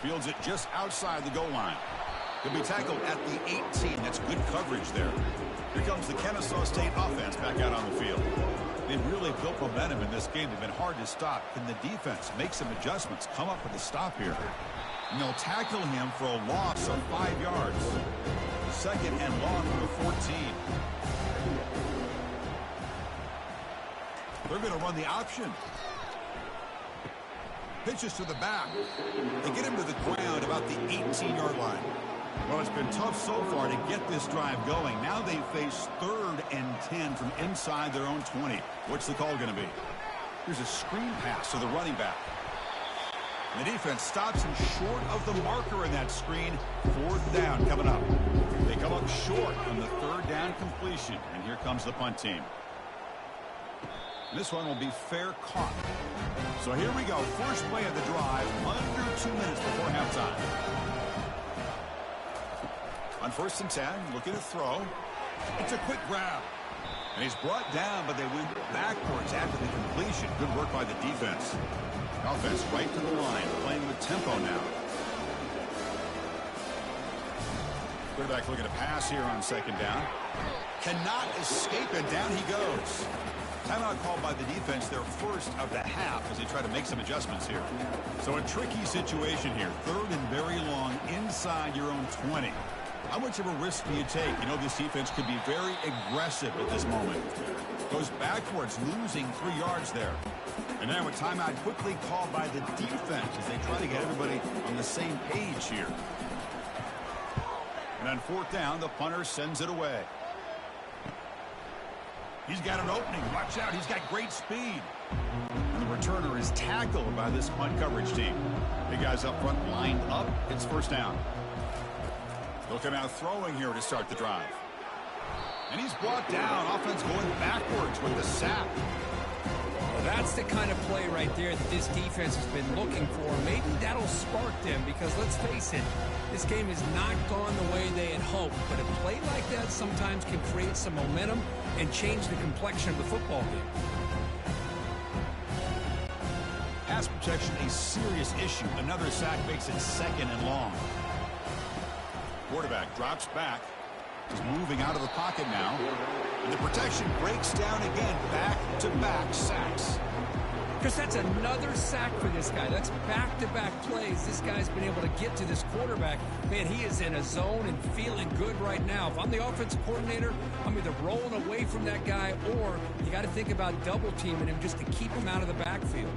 A: Fields it just outside the goal line. He'll be tackled at the 18. That's good coverage there. Here comes the Kennesaw State offense back out on the field. They've really built momentum in this game. They've been hard to stop. Can the defense make some adjustments, come up with a stop here? And they'll tackle him for a loss of 5 yards. 2nd and long from the 14. They're going to run the option. Pitches to the back. They get him to the ground about the 18-yard line. Well, it's been tough so far to get this drive going. Now they face 3rd and 10 from inside their own 20. What's the call going to be? Here's a screen pass to the running back. And the defense stops him short of the marker in that screen. 4th down coming up. They come up short on the 3rd down completion. And here comes the punt team. This one will be fair caught. So here we go. First play of the drive, under 2 minutes before halftime. On 1st and 10, looking to throw. It's a quick grab. And he's brought down, but they went backwards after the completion. Good work by the defense. Offense right to the line, playing with tempo now. Quarterback looking to pass here on second down. Cannot escape it. Down he goes. Timeout called by the defense, their first of the half, as they try to make some adjustments here. So a tricky situation here. Third and very long inside your own 20. How much of a risk do you take? You know, this defense could be very aggressive at this moment. Goes backwards, losing 3 yards there. And now a timeout quickly called by the defense as they try to get everybody on the same page here. And on fourth down, the punter sends it away. He's got an opening. Watch out. He's got great speed. And the returner is tackled by this punt coverage team. Big guys up front lined up. It's first down. They'll come out throwing here to start the drive. And he's brought down. Offense going backwards with the sack.
B: Well, that's the kind of play right there that this defense has been looking for. Maybe that'll spark them because, let's face it, this game has not gone the way they had hoped. But a play like that sometimes can create some momentum and change the complexion of the football game.
A: Pass protection, a serious issue. Another sack makes it second and long. Quarterback drops back. He's moving out of the pocket now. And the protection breaks down again. Back-to-back sacks.
B: Because that's another sack for this guy. That's back-to-back plays. This guy's been able to get to this quarterback. Man, he is in a zone and feeling good right now. If I'm the offensive coordinator, I'm either rolling away from that guy or you got to think about double-teaming him just to keep him out of the backfield.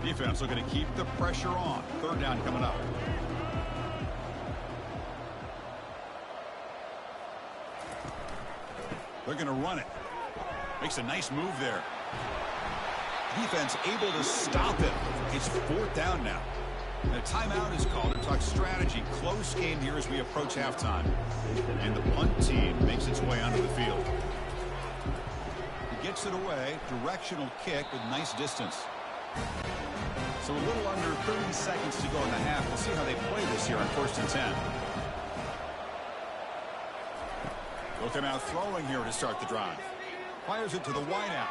A: Defense looking to keep the pressure on. Third down coming up. They're going to run it. Makes a nice move there. Defense able to stop it. It's fourth down now. And a timeout is called to talk strategy. Close game here as we approach halftime. And the punt team makes its way onto the field. He gets it away. Directional kick with nice distance. So a little under 30 seconds to go in the half. We'll see how they play this here on 1st and 10. They'll come out throwing here to start the drive. Fires it to the wideout.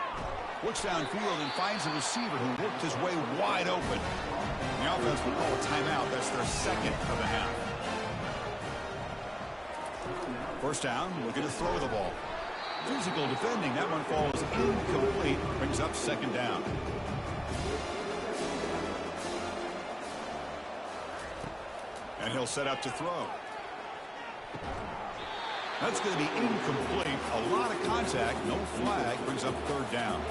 A: Looks downfield and finds a receiver who worked his way wide open. The offense will call a timeout. That's their second of the half. First down, looking to throw the ball. Physical defending. That one falls incomplete. Brings up second down. And he'll set up to throw. That's going to be incomplete. A lot of contact. No flag. Brings up third down.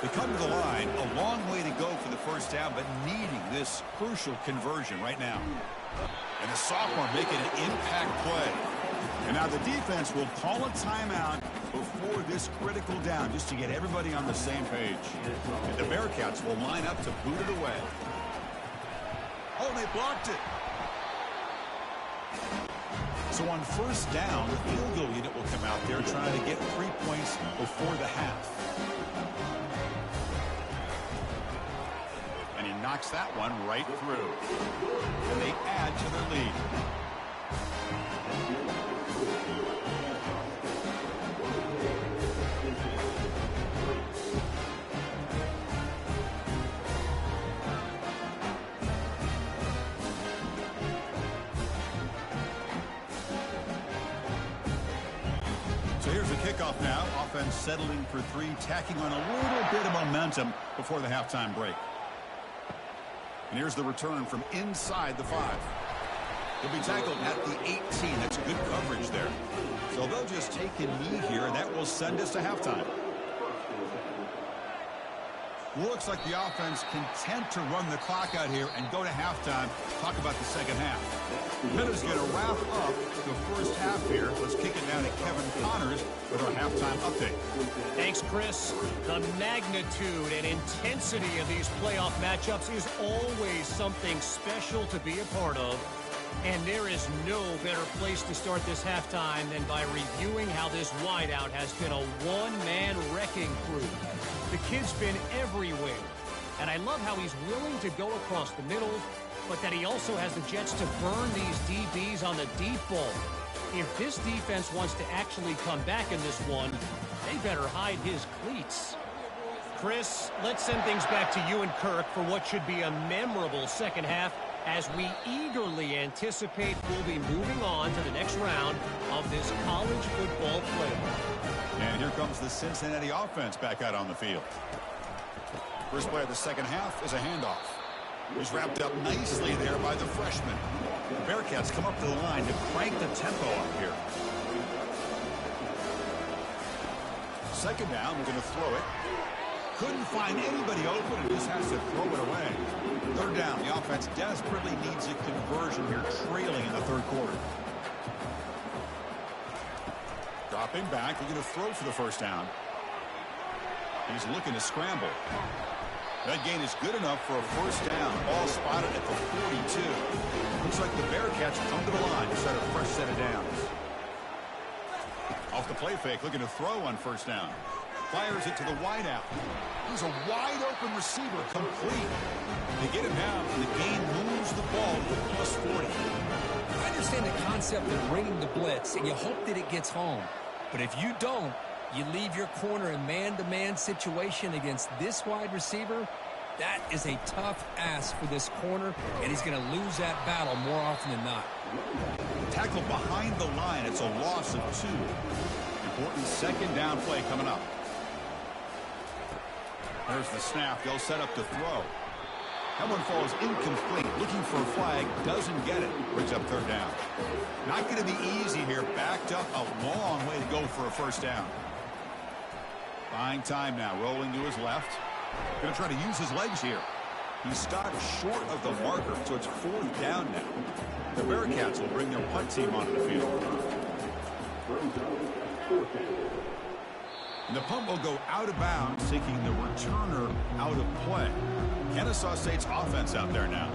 A: They come to the line. A long way to go for the first down, but needing this crucial conversion right now. And the sophomore making an impact play. And now the defense will call a timeout before this critical down just to get everybody on the same page. And the Bearcats will line up to boot it away. Oh, they blocked it. So on first down, the field goal unit will come out there trying to get 3 points before the half. And he knocks that one right through. And they add to their lead. Kickoff now. Offense settling for 3, tacking on a little bit of momentum before the halftime break. And here's the return from inside the 5. He'll be tackled at the 18. That's good coverage there. So they'll just take a knee here, and that will send us to halftime. Looks like the offense content to run the clock out here and go to halftime. Talk about the second half. Minutes going to wrap up the first half here. Let's kick it down to Kevin Connors with our halftime update.
D: Thanks, Chris. The magnitude and intensity of these playoff matchups is always something special to be a part of. And there is no better place to start this halftime than by reviewing how this wideout has been a one-man wrecking crew. The kid's been everywhere, and I love how he's willing to go across the middle, but that he also has the jets to burn these DBs on the deep ball. If this defense wants to actually come back in this one, they better hide his cleats. Chris, let's send things back to you and Kirk for what should be a memorable second half as we eagerly anticipate we'll be moving on to the next round of this college football playoff.
A: And here comes the Cincinnati offense back out on the field. First play of the second half is a handoff. He's wrapped up nicely there by the freshman. The Bearcats come up to the line to crank the tempo up here. Second down, we're going to throw it. Couldn't find anybody open and just has to throw it away. Third down, the offense desperately needs a conversion here, trailing in the third quarter. Dropping back, they're going to throw for the first down. He's looking to scramble. That gain is good enough for a first down. Ball spotted at the 42. Looks like the Bearcats come to the line to start a fresh set of downs. Off the play fake, looking to throw on first down. Fires it to the wideout. He's a wide-open receiver, complete. They get him down, and the gain moves the ball to plus 40.
B: I understand the concept of bringing the blitz, and you hope that it gets home. But if you don't, you leave your corner in man-to-man situation against this wide receiver. That is a tough ask for this corner, and he's going to lose that battle more often than not.
A: Tackle behind the line. It's a loss of 2. Important second down play coming up. There's the snap. They'll set up to throw. That one falls incomplete. Looking for a flag. Doesn't get it. Brings up third down. Not going to be easy here. Backed up a long way to go for a first down. Buying time now. Rolling to his left. Going to try to use his legs here. He stopped short of the marker, so it's fourth down now. The Bearcats will bring their punt team onto the field. And the punt will go out of bounds, taking the returner out of play. Kennesaw State's offense out there now.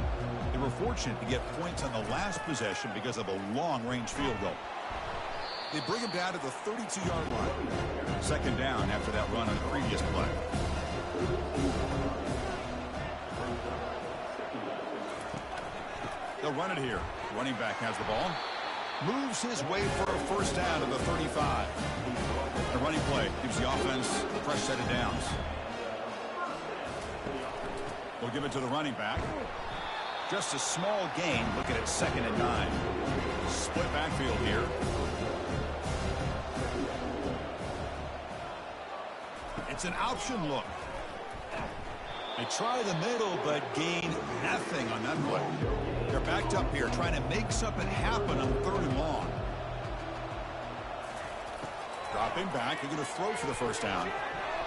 A: They were fortunate to get points on the last possession because of a long-range field goal. They bring him down to the 32-yard line. Second down after that run on the previous play. They'll run it here. Running back has the ball. Moves his way for a first down to the 35. The running play gives the offense a fresh set of downs. We'll give it to the running back. Just a small gain. Looking at 2nd and 9. Split backfield here. It's an option look. They try the middle, but gain nothing on that play. They're backed up here, trying to make something happen on 3rd and long. Dropping back, they're going to throw for the first down.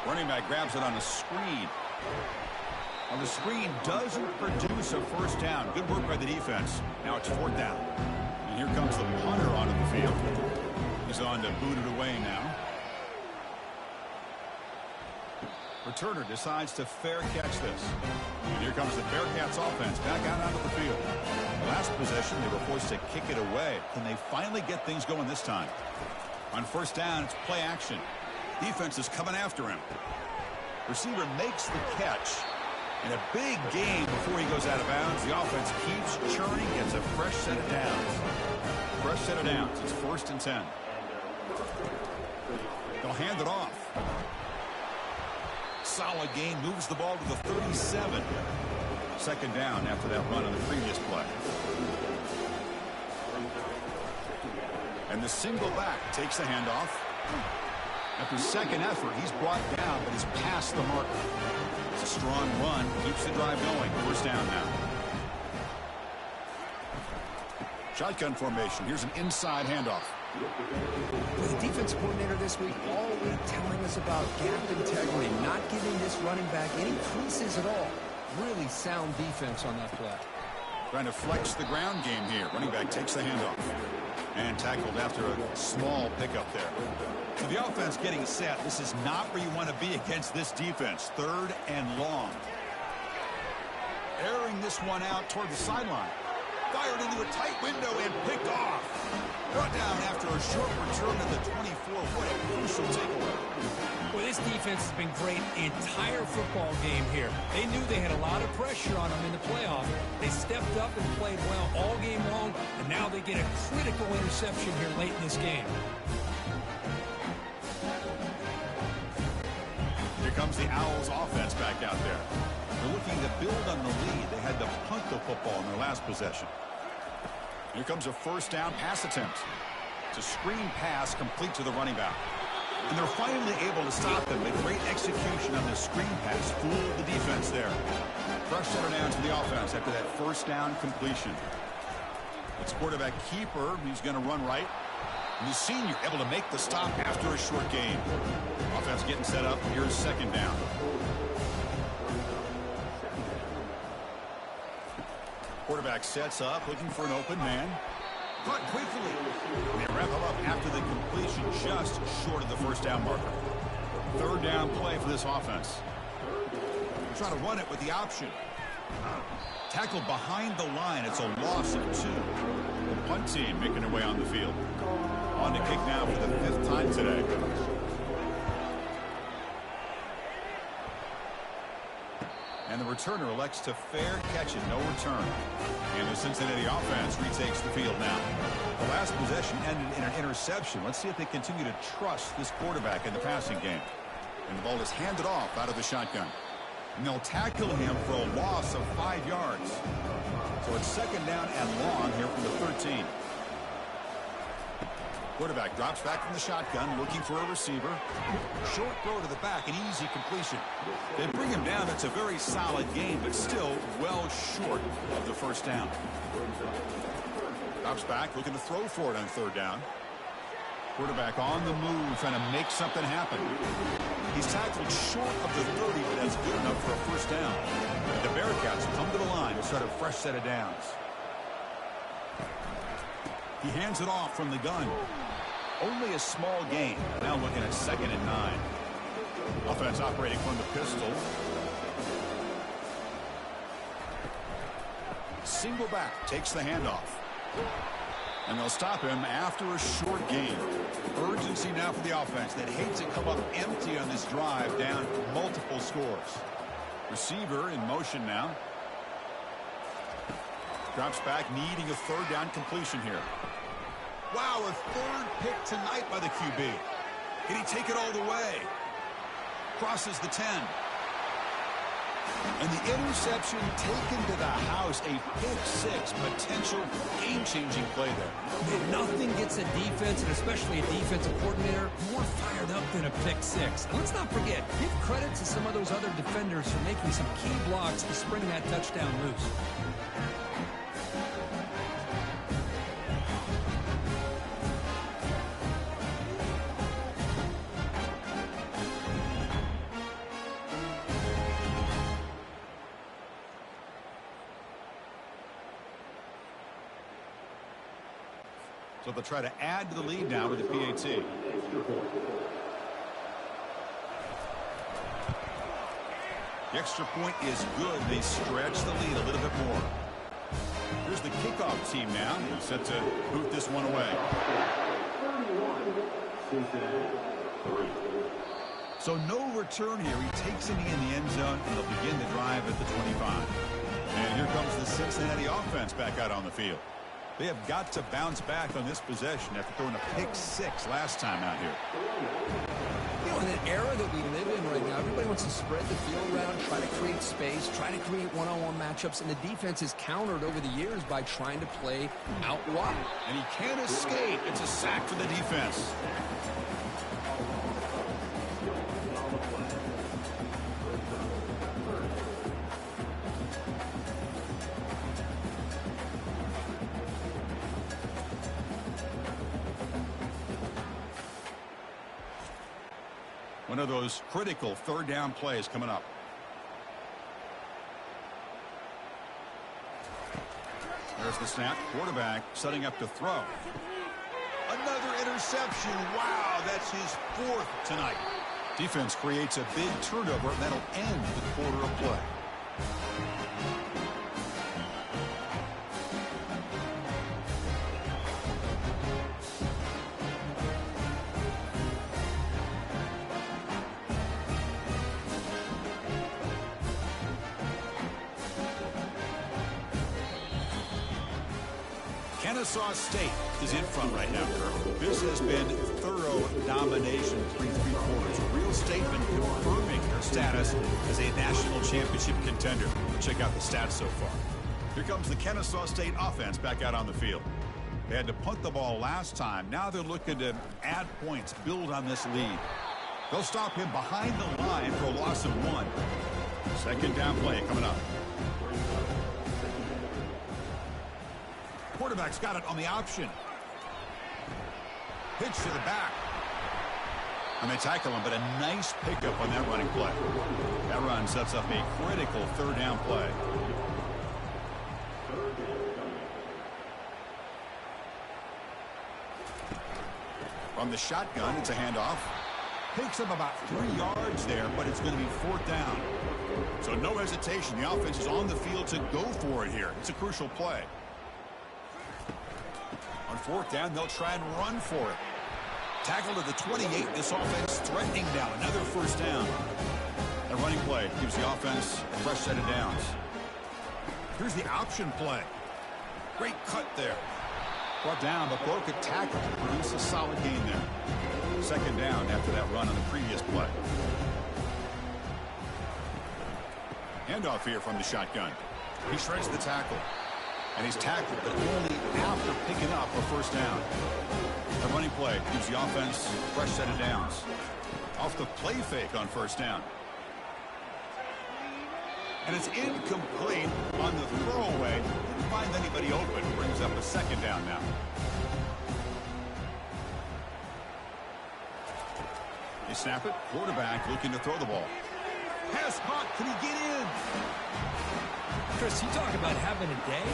A: Running back grabs it on a screen. Well, the screen doesn't produce a first down. Good work by the defense. Now it's 4th down. And here comes the punter onto the field. He's on to boot it away now. Returner decides to fair catch this. And here comes the Bearcats offense back out onto the field. Last possession, they were forced to kick it away. Can they finally get things going this time? On first down, it's play action. Defense is coming after him. Receiver makes the catch. And a big gain before he goes out of bounds. The offense keeps churning, gets a fresh set of downs. Fresh set of downs. It's 1st and 10. They'll hand it off. Solid gain, moves the ball to the 37. Second down after that run on the previous play. And the single back takes the handoff. After second effort, he's brought down, but he's past the marker. It's a strong run, keeps the drive going. First down now. Shotgun formation. Here's an inside handoff.
F: The defense coordinator this week all week telling us about gap integrity, not giving this running back any creases at all. Really sound defense on that play.
A: Trying to flex the ground game here. Running back takes the handoff. And tackled after a small pickup there. So the offense getting set. This is not where you want to be against this defense. 3rd and long. Airing this one out toward the sideline. Fired into a tight window and picked off. Brought down after a short return to the 24. What a crucial takeaway.
B: Well, this defense has been great the entire football game here. They knew they had a lot of pressure on them in the playoff. They stepped up and played well all game long, and now they get a critical interception here late in this game.
A: Here comes the Owls offense back out there. They're looking to build on the lead. They had to punt the football in their last possession. Here comes a first down pass attempt. It's a screen pass complete to the running back. And they're finally able to stop them. A great execution on the screen pass fooled the defense there. Fresh set of downs for the offense after that first down completion. It's quarterback keeper. He's going to run right. And the senior able to make the stop after a short gain. Offense getting set up. Here's second down. Quarterback sets up, looking for an open man. Caught quickly. They wrap him up after the completion, just short of the first down marker. Third down play for this offense. Try to run it with the option. Tackled behind the line. It's a loss of 2. The punt team making their way on the field. On to kick now for the 5th time today. And the returner elects to fair catch it, no return. And the Cincinnati offense retakes the field now. The last possession ended in an interception. Let's see if they continue to trust this quarterback in the passing game. And the ball is handed off out of the shotgun. And they'll tackle him for a loss of 5 yards. So it's second down and long here from the 13. Quarterback drops back from the shotgun, looking for a receiver. Short throw to the back, an easy completion. They bring him down. It's a very solid game, but still well short of the first down. Drops back, looking to throw for it on third down. Quarterback on the move, trying to make something happen. He's tackled short of the 30, but that's good enough for a first down. And the Bearcats come to the line to start a fresh set of downs. He hands it off from the gun. Only a small gain. Now looking at 2nd and 9. Offense operating from the pistol. Single back takes the handoff. And they'll stop him after a short gain. Urgency now for the offense that hates to come up empty on this drive, down multiple scores. Receiver in motion now. Drops back, needing a third down completion here. Wow, a third pick tonight by the QB. Can he take it all the way? Crosses the 10. And the interception taken to the house. A pick-6 potential game-changing play there.
B: Man, nothing gets a defense, and especially a defensive coordinator, more fired up than a pick-6. And let's not forget, give credit to some of those other defenders for making some key blocks to spring that touchdown loose.
A: So they'll try to add to the lead now with the PAT. The extra point is good. They stretch the lead a little bit more. Here's the kickoff team now. Set to boot this one away. So no return here. He takes it in the end zone, and they'll begin the drive at the 25. And here comes the Cincinnati offense back out on the field. They have got to bounce back on this possession after throwing a pick-6 last time out here.
F: You know, in an era that we live in right now, everybody wants to spread the field around, try to create space, try to create one-on-one matchups, and the defense is countered over the years by trying to play out wide.
A: And he can't escape. It's a sack for the defense. One of those critical third down plays coming up. There's the snap. Quarterback setting up to throw. Another interception. Wow, that's his 4th tonight. Defense creates a big turnover, and that'll end the quarter of play. Kennesaw State is in front right now, Kirk. This has been thorough domination through three quarters. A real statement confirming their status as a national championship contender. Check out the stats so far. Here comes the Kennesaw State offense back out on the field. They had to punt the ball last time. Now they're looking to add points, build on this lead. They'll stop him behind the line for a loss of 1. Second down play coming up. Quarterback's got it on the option. Pitch to the back. And they tackle him, but a nice pickup on that running play. That run sets up a critical third down play. From the shotgun, it's a handoff. Picks up about 3 yards there, but it's going to be 4th down. So no hesitation. The offense is on the field to go for it here. It's a crucial play. On 4th down, they'll try and run for it. Tackle to the 28. This offense threatening down. Another 1st down. A running play gives the offense a fresh set of downs. Here's the option play. Great cut there. Brought down, but broke a tackle to produce a solid gain there. 2nd down after that run on the previous play. Handoff here from the shotgun. He shreds the tackle. And he's tackled, but only after picking up a 1st down. The running play gives the offense a fresh set of downs. Off the play fake on 1st down. And it's incomplete on the throwaway. Didn't find anybody open. Brings up a 2nd down now. They snap it. Quarterback looking to throw the ball. Pass caught. Can he get in?
B: Chris, you talk about having a day.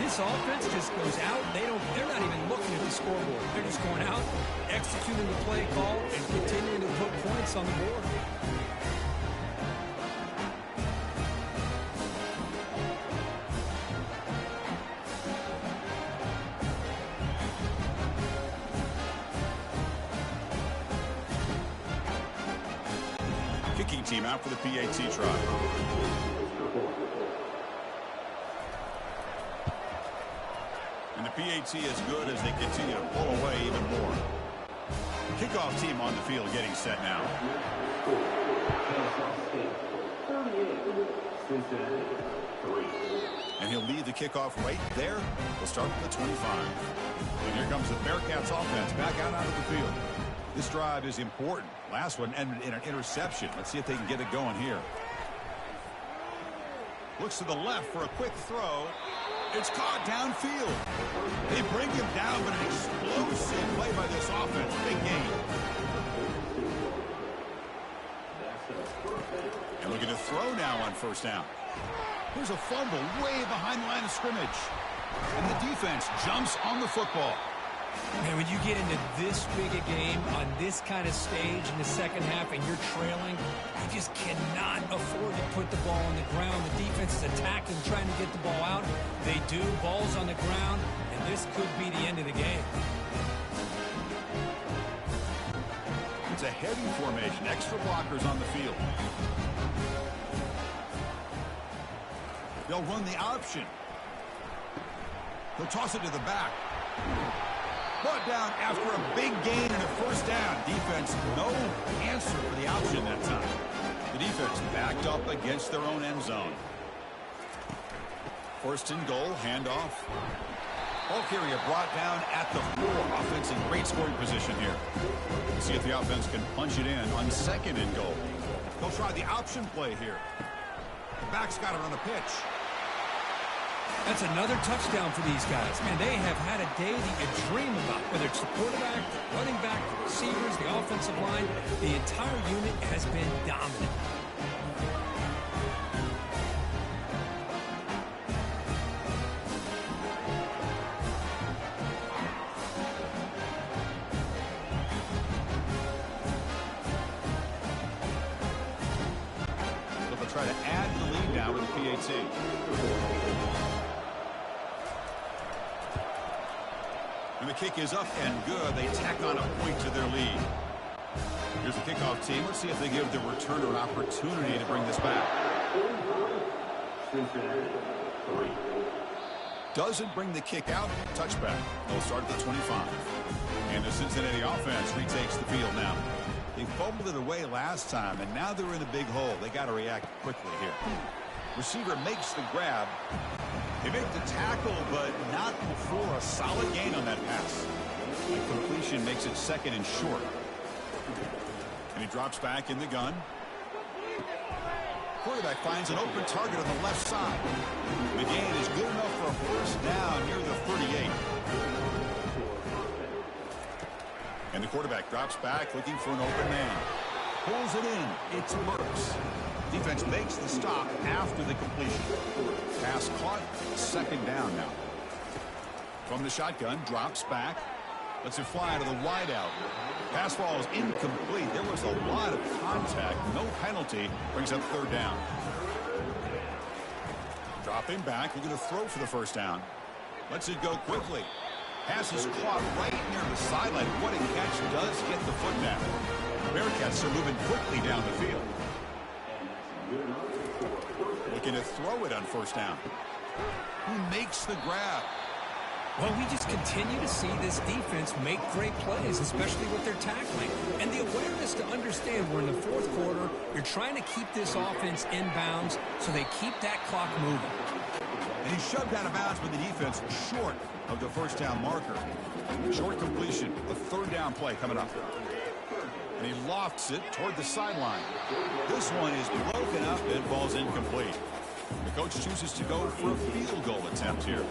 B: This offense just goes out. They're not even looking at the scoreboard. They're just going out, executing the play call, and continuing to put points on the board.
A: Kicking team out for the PAT try. And the PAT is good as they continue to pull away even more. Kickoff team on the field getting set now. And he'll lead the kickoff right there. We'll start with the 25. And here comes the Bearcats offense back out onto the field. This drive is important. Last one ended in an interception. Let's see if they can get it going here. Looks to the left for a quick throw. It's caught downfield. They bring him down, but an explosive play by this offense. Big gain. And looking to throw now on 1st down. Here's a fumble way behind the line of scrimmage. And the defense jumps on the football.
B: Man, when you get into this big a game on this kind of stage in the 2nd half and you're trailing, you just cannot afford to put the ball on the ground. The defense is attacking, trying to get the ball out. They do. Ball's on the ground, and this could be the end of the game.
A: It's a heavy formation. Extra blockers on the field. They'll run the option. They'll toss it to the back. Brought down after a big gain and a 1st down. Defense, no answer for the option that time. The defense backed up against their own end zone. 1st and goal, handoff. Ball carrier brought down at the 4. Offense in great scoring position here. Let's see if the offense can punch it in on 2nd and goal. They'll try the option play here. The back's got it on the pitch.
B: That's another touchdown for these guys. Man, they have had a day that you dream about, whether it's the quarterback, the running back, the receivers, the offensive line. The entire unit has been dominant.
A: So they'll try to add the lead now with the PAT. And the kick is up and good. They tack on a point to their lead. Here's the kickoff team. Let's see if they give the returner an opportunity to bring this back. Doesn't bring the kick out. Touchback. They'll start at the 25. And the Cincinnati offense retakes the field now. They fumbled it away last time, and now they're in a big hole. They got to react quickly here. Receiver makes the grab. They make the tackle, but not before a solid gain on that pass. The completion makes it second and short. And he drops back in the gun. Quarterback finds an open target on the left side. The gain is good enough for a first down near the 38. And the quarterback drops back looking for an open man. Pulls it in. It's Burks. Defense makes the stop after the completion. Pass caught. Second down now. From the shotgun, drops back. Lets it fly to the wideout. Pass ball is incomplete. There was a lot of contact. No penalty. Brings up third down. Dropping back. Looking to throw for the first down. Lets it go quickly. Pass is caught right near the sideline. What a catch. Does get the foot down. Bearcats are moving quickly down the field. Looking to throw it on first down. Who makes the grab?
B: Well, we just continue to see this defense make great plays, especially with their tackling. And the awareness to understand we're in the fourth quarter, you're trying to keep this offense in bounds so they keep that clock moving.
A: And he's shoved out of bounds with the defense short of the first down marker. Short completion, a third down play coming up. And he lofts it toward the sideline. This one is broken up and falls incomplete. The coach chooses to go for a field goal attempt here.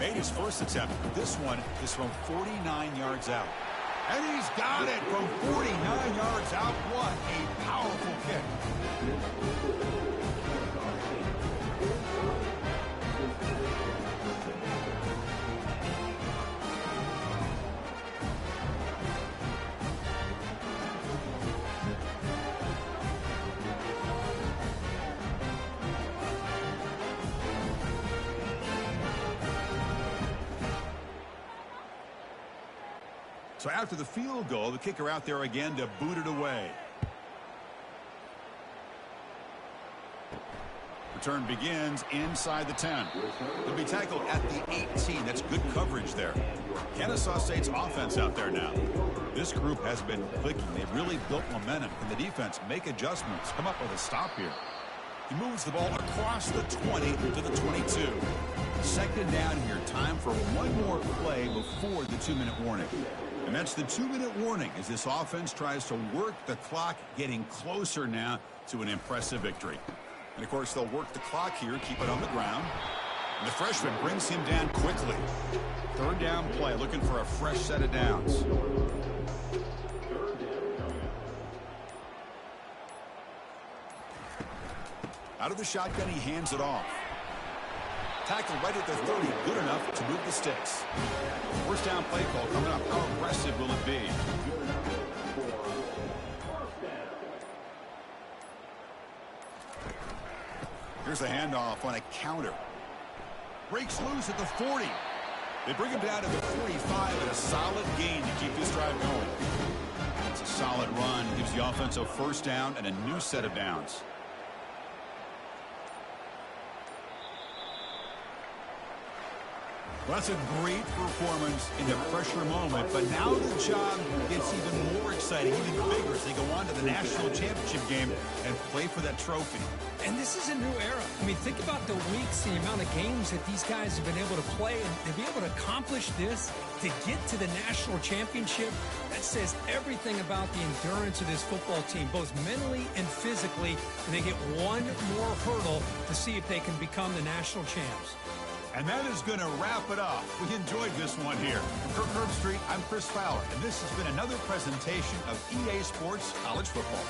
A: Made his first attempt. This one is from 49 yards out. And he's got it from 49 yards out. What a powerful kick. So after the field goal, the kicker out there again to boot it away. Return begins inside the 10. He'll be tackled at the 18. That's good coverage there. Kennesaw State's offense out there now. This group has been clicking. They've really built momentum. Can the defense make adjustments? Come up with a stop here. He moves the ball across the 20 to the 22. Second down here. Time for one more play before the 2-minute warning. And that's the 2-minute warning as this offense tries to work the clock, getting closer now to an impressive victory. And, of course, they'll work the clock here, keep it on the ground. And the freshman brings him down quickly. Third down play, looking for a fresh set of downs. Out of the shotgun, he hands it off. Tackle right at the 30, good enough to move the sticks. First down play call coming up. How aggressive will it be? Here's a handoff on a counter. Breaks loose at the 40. They bring him down to the 45 and a solid gain to keep this drive going. It's a solid run. Gives the offense a first down and a new set of downs. Well, that's a great performance in the pressure moment, but now the job gets even more exciting, even bigger as they go on to the national championship game and play for that trophy.
B: And this is a new era. I mean, think about the weeks, the amount of games that these guys have been able to play, and to be able to accomplish this, to get to the national championship, that says everything about the endurance of this football team, both mentally and physically, and they get one more hurdle to see if they can become the national champs.
A: And that is going to wrap it up. We enjoyed this one here. From Kirk Herbstreit, I'm Chris Fowler, and this has been another presentation of EA Sports College Football.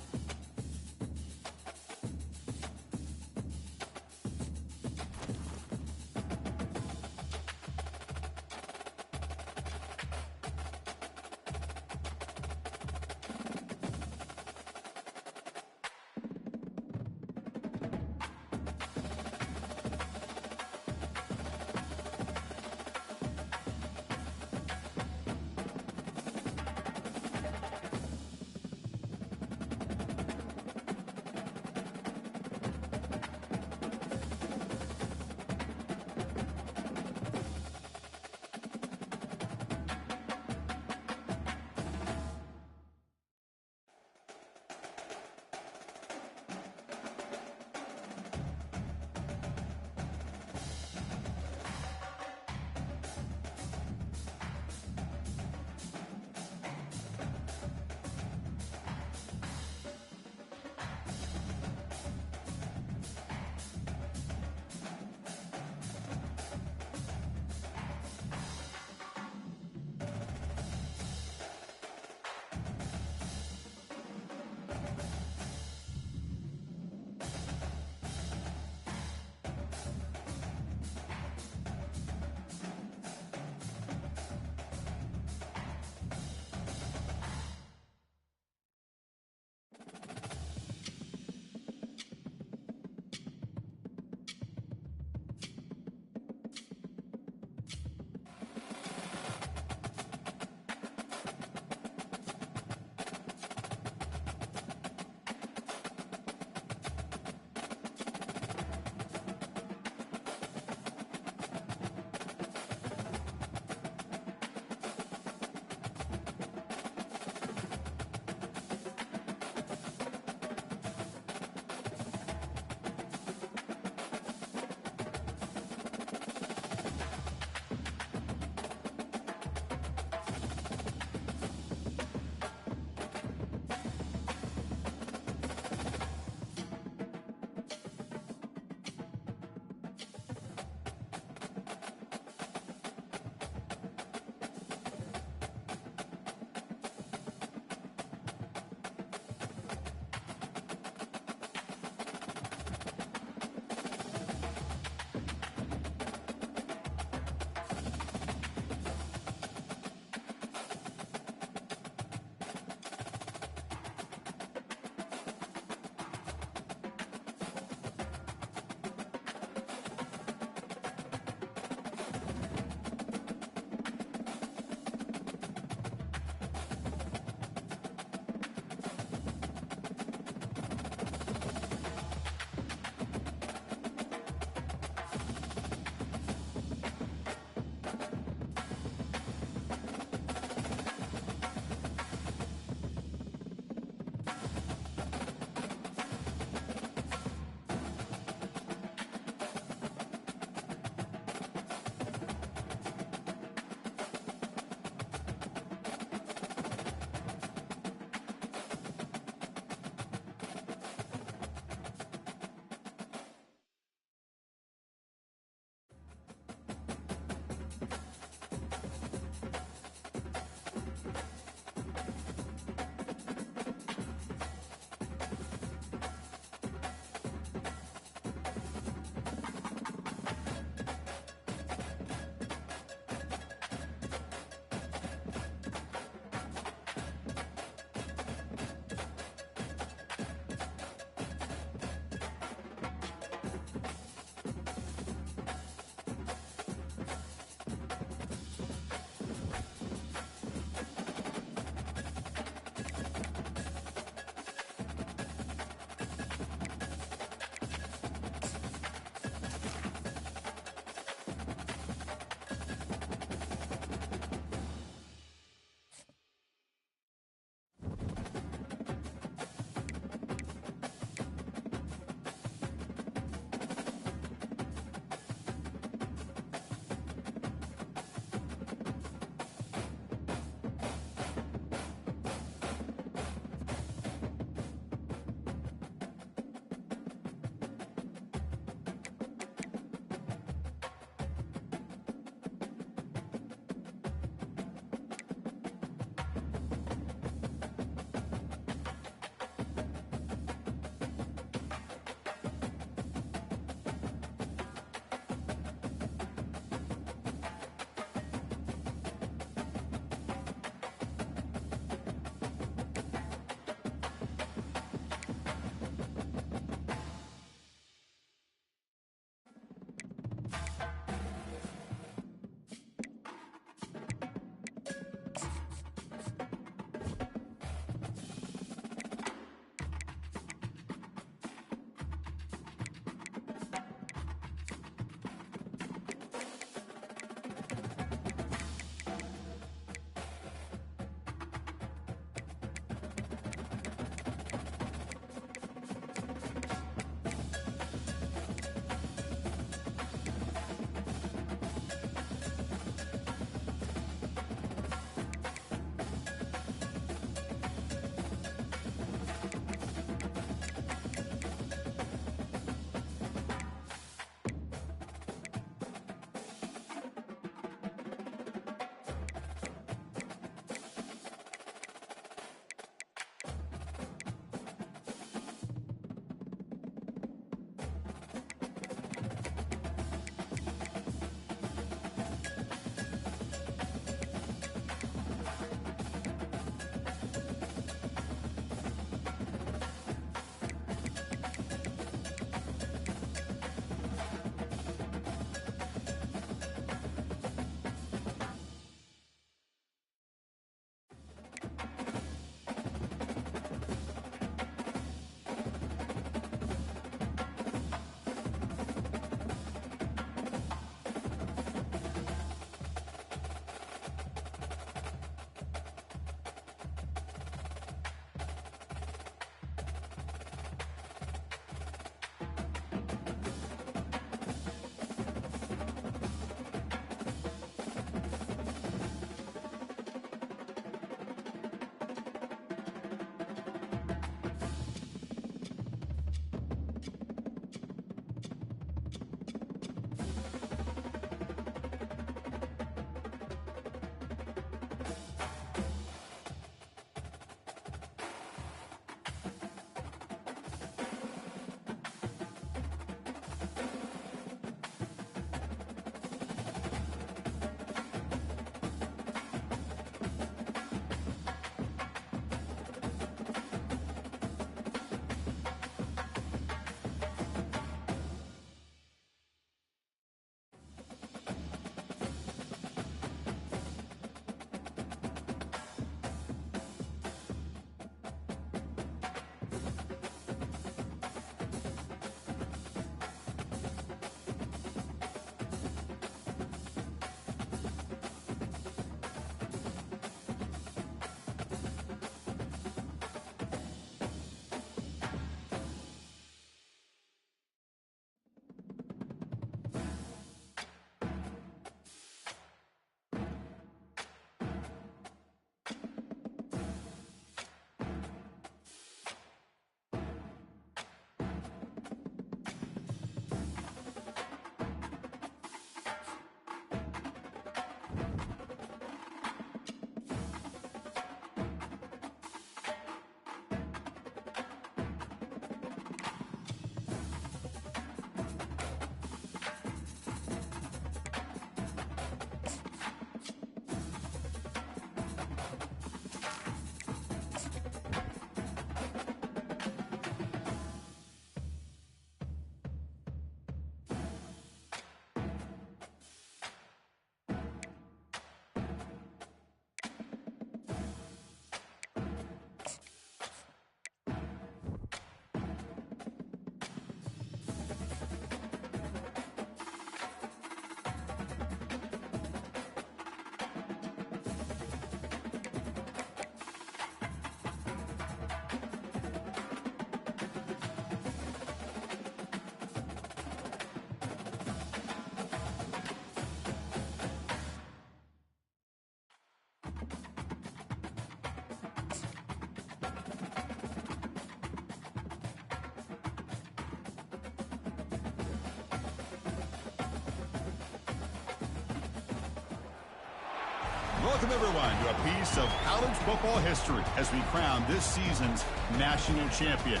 A: Welcome, everyone, to a piece of college football history as we crown this season's national champion.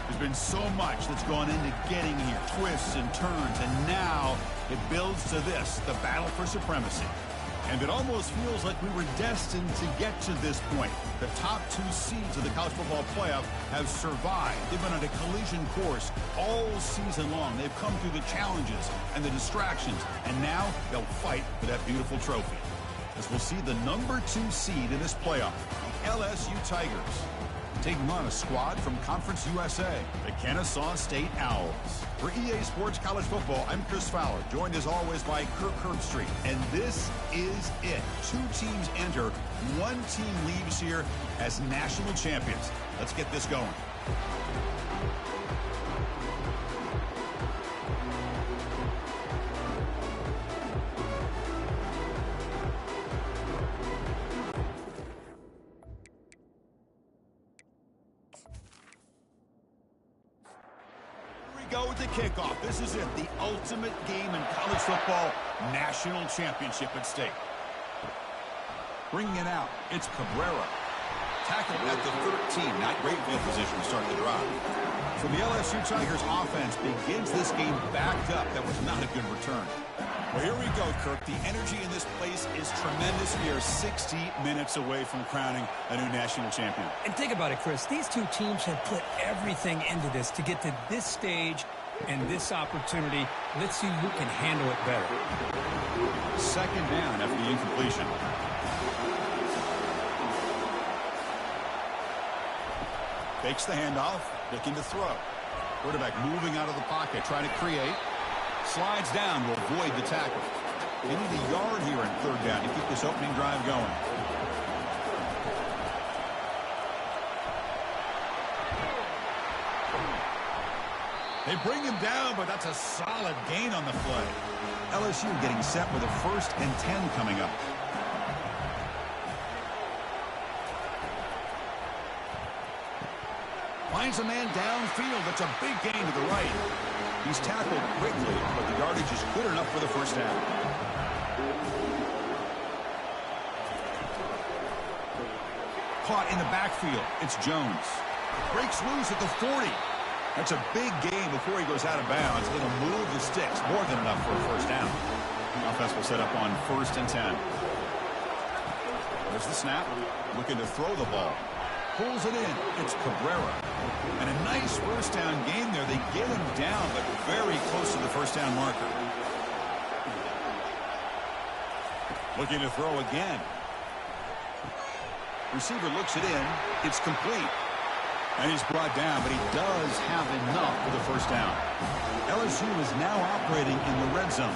A: There's been so much that's gone into getting here, twists and turns, and now it builds to this, the battle for supremacy. And it almost feels like we were destined to get to this point. The top 2 seeds of the college football playoff have survived. They've been on a collision course all season long. They've come through the challenges and the distractions, and now they'll fight for that beautiful trophy. As we'll see the number 2 seed in this playoff, the LSU Tigers, taking on a squad from Conference USA, the Kennesaw State Owls. For EA Sports College Football, I'm Chris Fowler, joined as always by Kirk Herbstreit. And this is it. 2 teams enter, 1 team leaves here as national champions. Let's get this going. Go with the kickoff. This is it, the ultimate game in college football, national championship at stake. Bringing it out, it's Cabrera. Tackled at the 13, not great field position to start the drive. So the LSU Tigers offense begins this game backed up. That was not a good return. Well, here we go, Kirk. The energy in this place is tremendous. We are 60 minutes away from crowning a new national champion.
B: And think about it, Chris. These 2 teams have put everything into this to get to this stage and this opportunity. Let's see who can handle it better.
A: Second down after the incompletion. Fakes the handoff, looking to throw. Quarterback moving out of the pocket, trying to create. Slides down to avoid the tackle. They need a yard here in 3rd down to keep this opening drive going. They bring him down, but that's a solid gain on the play. LSU getting set with a 1st and 10 coming up. Finds a man downfield. That's a big gain to the right. He's tackled quickly, but the yardage is good enough for the 1st down. Caught in the backfield. It's Jones. Breaks loose at the 40. That's a big gain before he goes out of bounds. It'll move the sticks. More than enough for a 1st down. The offense will set up on 1st and 10. There's the snap. Looking to throw the ball. Pulls it in. It's Cabrera. And a nice 1st down game there. They get him down, but very close to the 1st down marker. Looking to throw again. Receiver looks it in. It's complete. And he's brought down, but he does have enough for the 1st down. LSU is now operating in the red zone.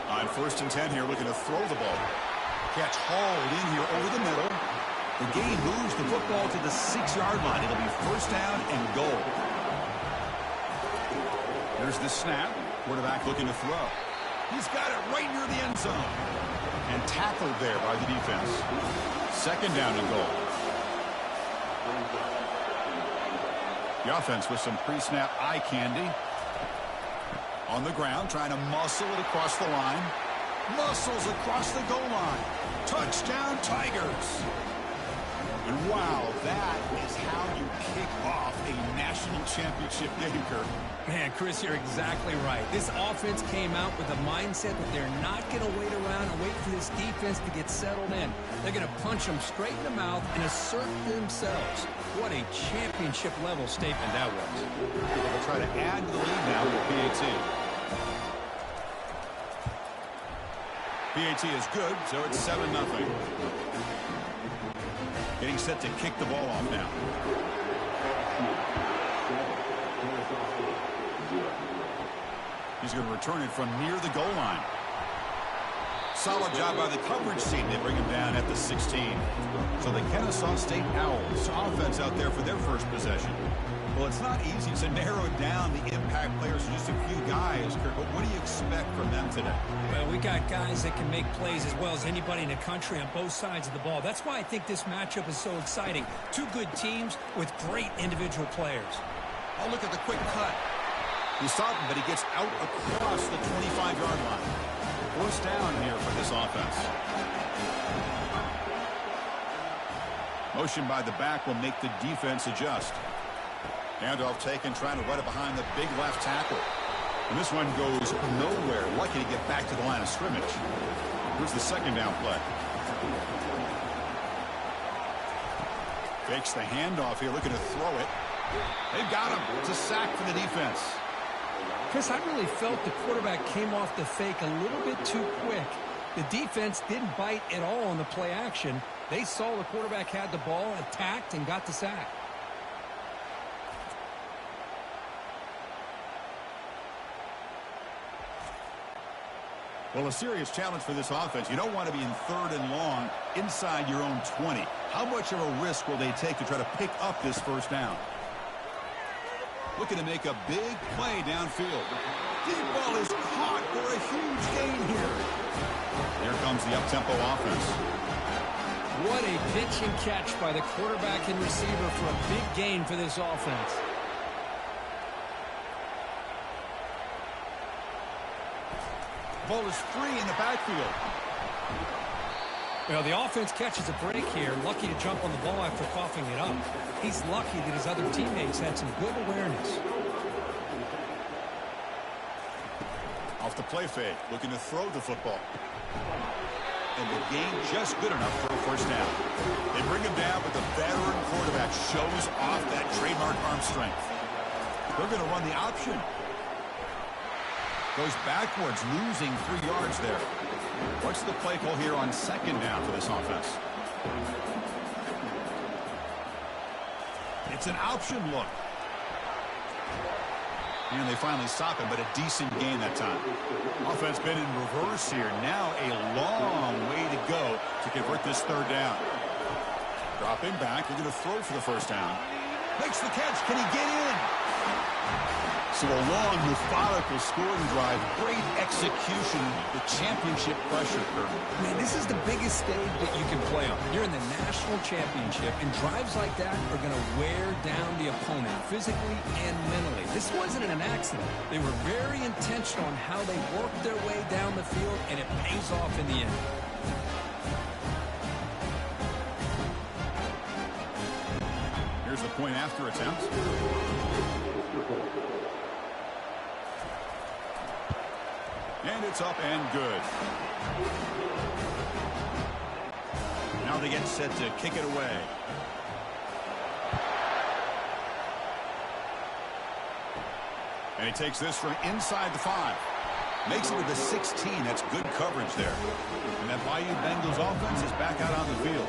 A: On 1st and 10 here, looking to throw the ball. Catch hauled in here over the middle. The gain moves the football to the 6-yard line. It'll be 1st down and goal. There's the snap. Quarterback looking to throw. He's got it right near the end zone. And tackled there by the defense. 2nd down and goal. The offense with some pre-snap eye candy. On the ground, trying to muscle it across the line. Muscles across the goal line. Touchdown, Tigers. And wow, that is how you kick off a national championship game, Kirk.
B: Man, Chris, you're exactly right. This offense came out with the mindset that they're not going to wait around and wait for this defense to get settled in. They're going to punch them straight in the mouth and assert themselves. What a championship-level statement that was.
A: They'll try to add to the lead now with PAT. PAT is good, so it's 7-0. Getting set to kick the ball off now. He's going to return it from near the goal line. Solid job by the coverage team. They bring him down at the 16. So the Kennesaw State Owls offense out there for their 1st possession. Well, it's not easy to narrow down the impact players to just a few guys, Kirk, but what do you expect from them today?
B: Well, we got guys that can make plays as well as anybody in the country on both sides of the ball. That's why I think this matchup is so exciting. 2 good teams with great individual players.
A: Oh, look at the quick cut. He's stopped him, but he gets out across the 25-yard line. first down here for this offense. Motion by the back will make the defense adjust. Handoff taken, trying to run it behind the big left tackle. And this one goes nowhere. Lucky to get back to the line of scrimmage. Here's the second down play. Fakes the handoff here, looking to throw it. They've got him. It's a sack for the defense.
B: Chris, I really felt the quarterback came off the fake a little bit too quick. The defense didn't bite at all on the play action. They saw the quarterback had the ball, attacked, and got the sack.
A: Well, a serious challenge for this offense. You don't want to be in 3rd and long inside your own 20. How much of a risk will they take to try to pick up this first down? Looking to make a big play downfield. Deep ball is caught for a huge gain here. Here comes the up-tempo offense.
B: What a pitch and catch by the quarterback and receiver for a big gain for this offense.
A: Ball is free in the backfield.
B: Well, the offense catches a break here. Lucky to jump on the ball after coughing it up. He's lucky that his other teammates had some good awareness.
A: Off the play fake, looking to throw the football. And the gain just good enough for a first down. They bring him down, but the veteran quarterback shows off that trademark arm strength. They're going to run the option. Goes backwards, losing 3 yards there. What's the play call here on second down for this offense? It's an option look. And they finally stop him, but a decent gain that time. Offense been in reverse here. Now a long way to go to convert this third down. Dropping back, they're going to throw for the first down. Makes the catch. Can he get in? So a long, methodical scoring drive. Great execution. The championship pressure curve.
B: Man, this is the biggest stage that you can play on. You're in the national championship, and drives like that are going to wear down the opponent physically and mentally. This wasn't an accident. They were very intentional on how they worked their way down the field, and it pays off in the end.
A: Here's the point after attempt. And it's up and good. Now they get set to kick it away. And he takes this from inside the 5. Makes it to the 16. That's good coverage there. And that Bayou Bengals offense is back out on the field.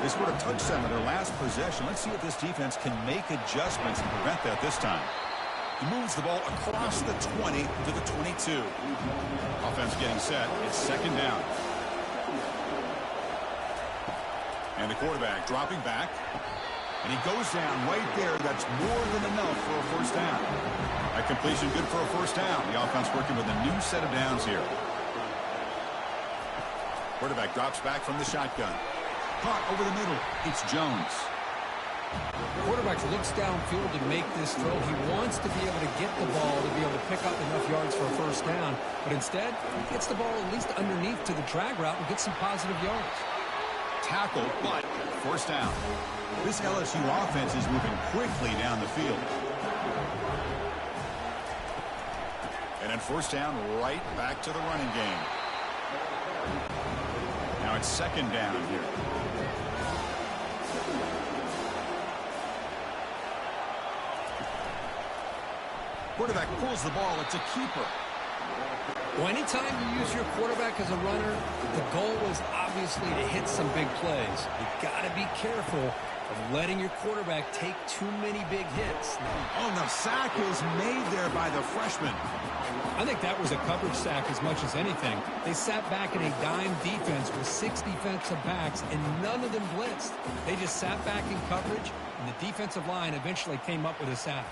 A: They scored a touchdown on their last possession. Let's see if this defense can make adjustments and prevent that this time. He moves the ball across the 20 to the 22. Offense getting set. It's second down. And the quarterback dropping back. And he goes down right there. That's more than enough for a first down. That completion good for a first down. The offense working with a new set of downs here. Quarterback drops back from the shotgun. Caught over the middle. It's Jones.
B: The quarterback looks downfield to make this throw. He wants to be able to get the ball to be able to pick up enough yards for a first down. But instead, he gets the ball at least underneath to the drag route and gets some positive yards.
A: Tackle, but first down. This LSU offense is moving quickly down the field. And then first down, right back to the running game. Now it's second down here. Quarterback pulls the ball. It's a keeper.
B: Well, anytime you use your quarterback as a runner, the goal is obviously to hit some big plays. You've got to be careful of letting your quarterback take too many big hits.
A: Oh, the sack is made there by the freshman.
B: I think that was a coverage sack as much as anything. They sat back in a dime defense with 6 defensive backs, and none of them blitzed. They just sat back in coverage, and the defensive line eventually came up with a sack.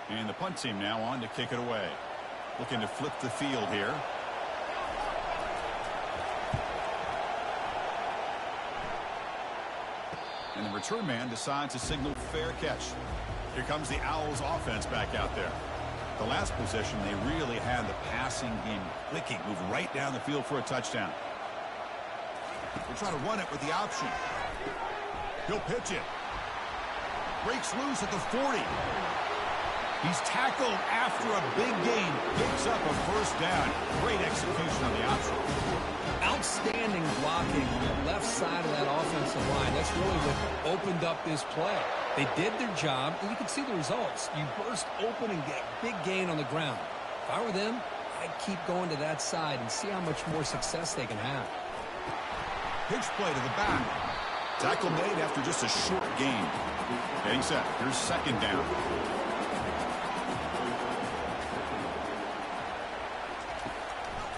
A: And the punt team now on to kick it away. Looking to flip the field here. And the return man decides to signal fair catch. Here comes the Owls offense back out there. The last possession, they really had the passing game clicking. Move right down the field for a touchdown. They're trying to run it with the option. He'll pitch it. Breaks loose at the 40. He's tackled after a big gain. Picks up a first down. Great execution on the option.
B: Outstanding blocking on the left side of that offensive line. That's really what opened up this play. They did their job, and you can see the results. You burst open and get a big gain on the ground. If I were them, I'd keep going to that side and see how much more success they can have.
A: Pitch play to the back. Tackle made after just a short gain. Getting set. Here's second down.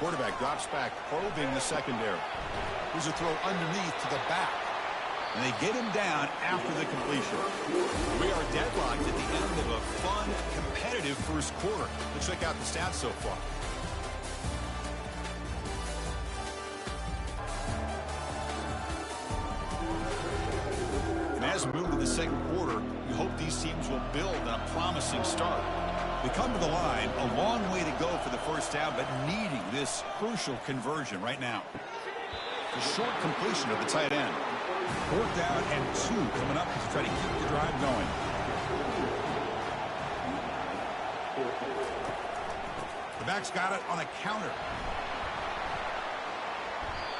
A: Quarterback drops back, probing the secondary. Here's a throw underneath to the back. And they get him down after the completion. We are deadlocked at the end of a fun, competitive first quarter. Let's check out the stats so far. And as we move to the second quarter, we hope these teams will build on a promising start. They come to the line, a long way to go for the first down, but needing this crucial conversion right now. The short completion of the tight end. 4th down and 2 coming up to try to keep the drive going. The back's got it on a counter.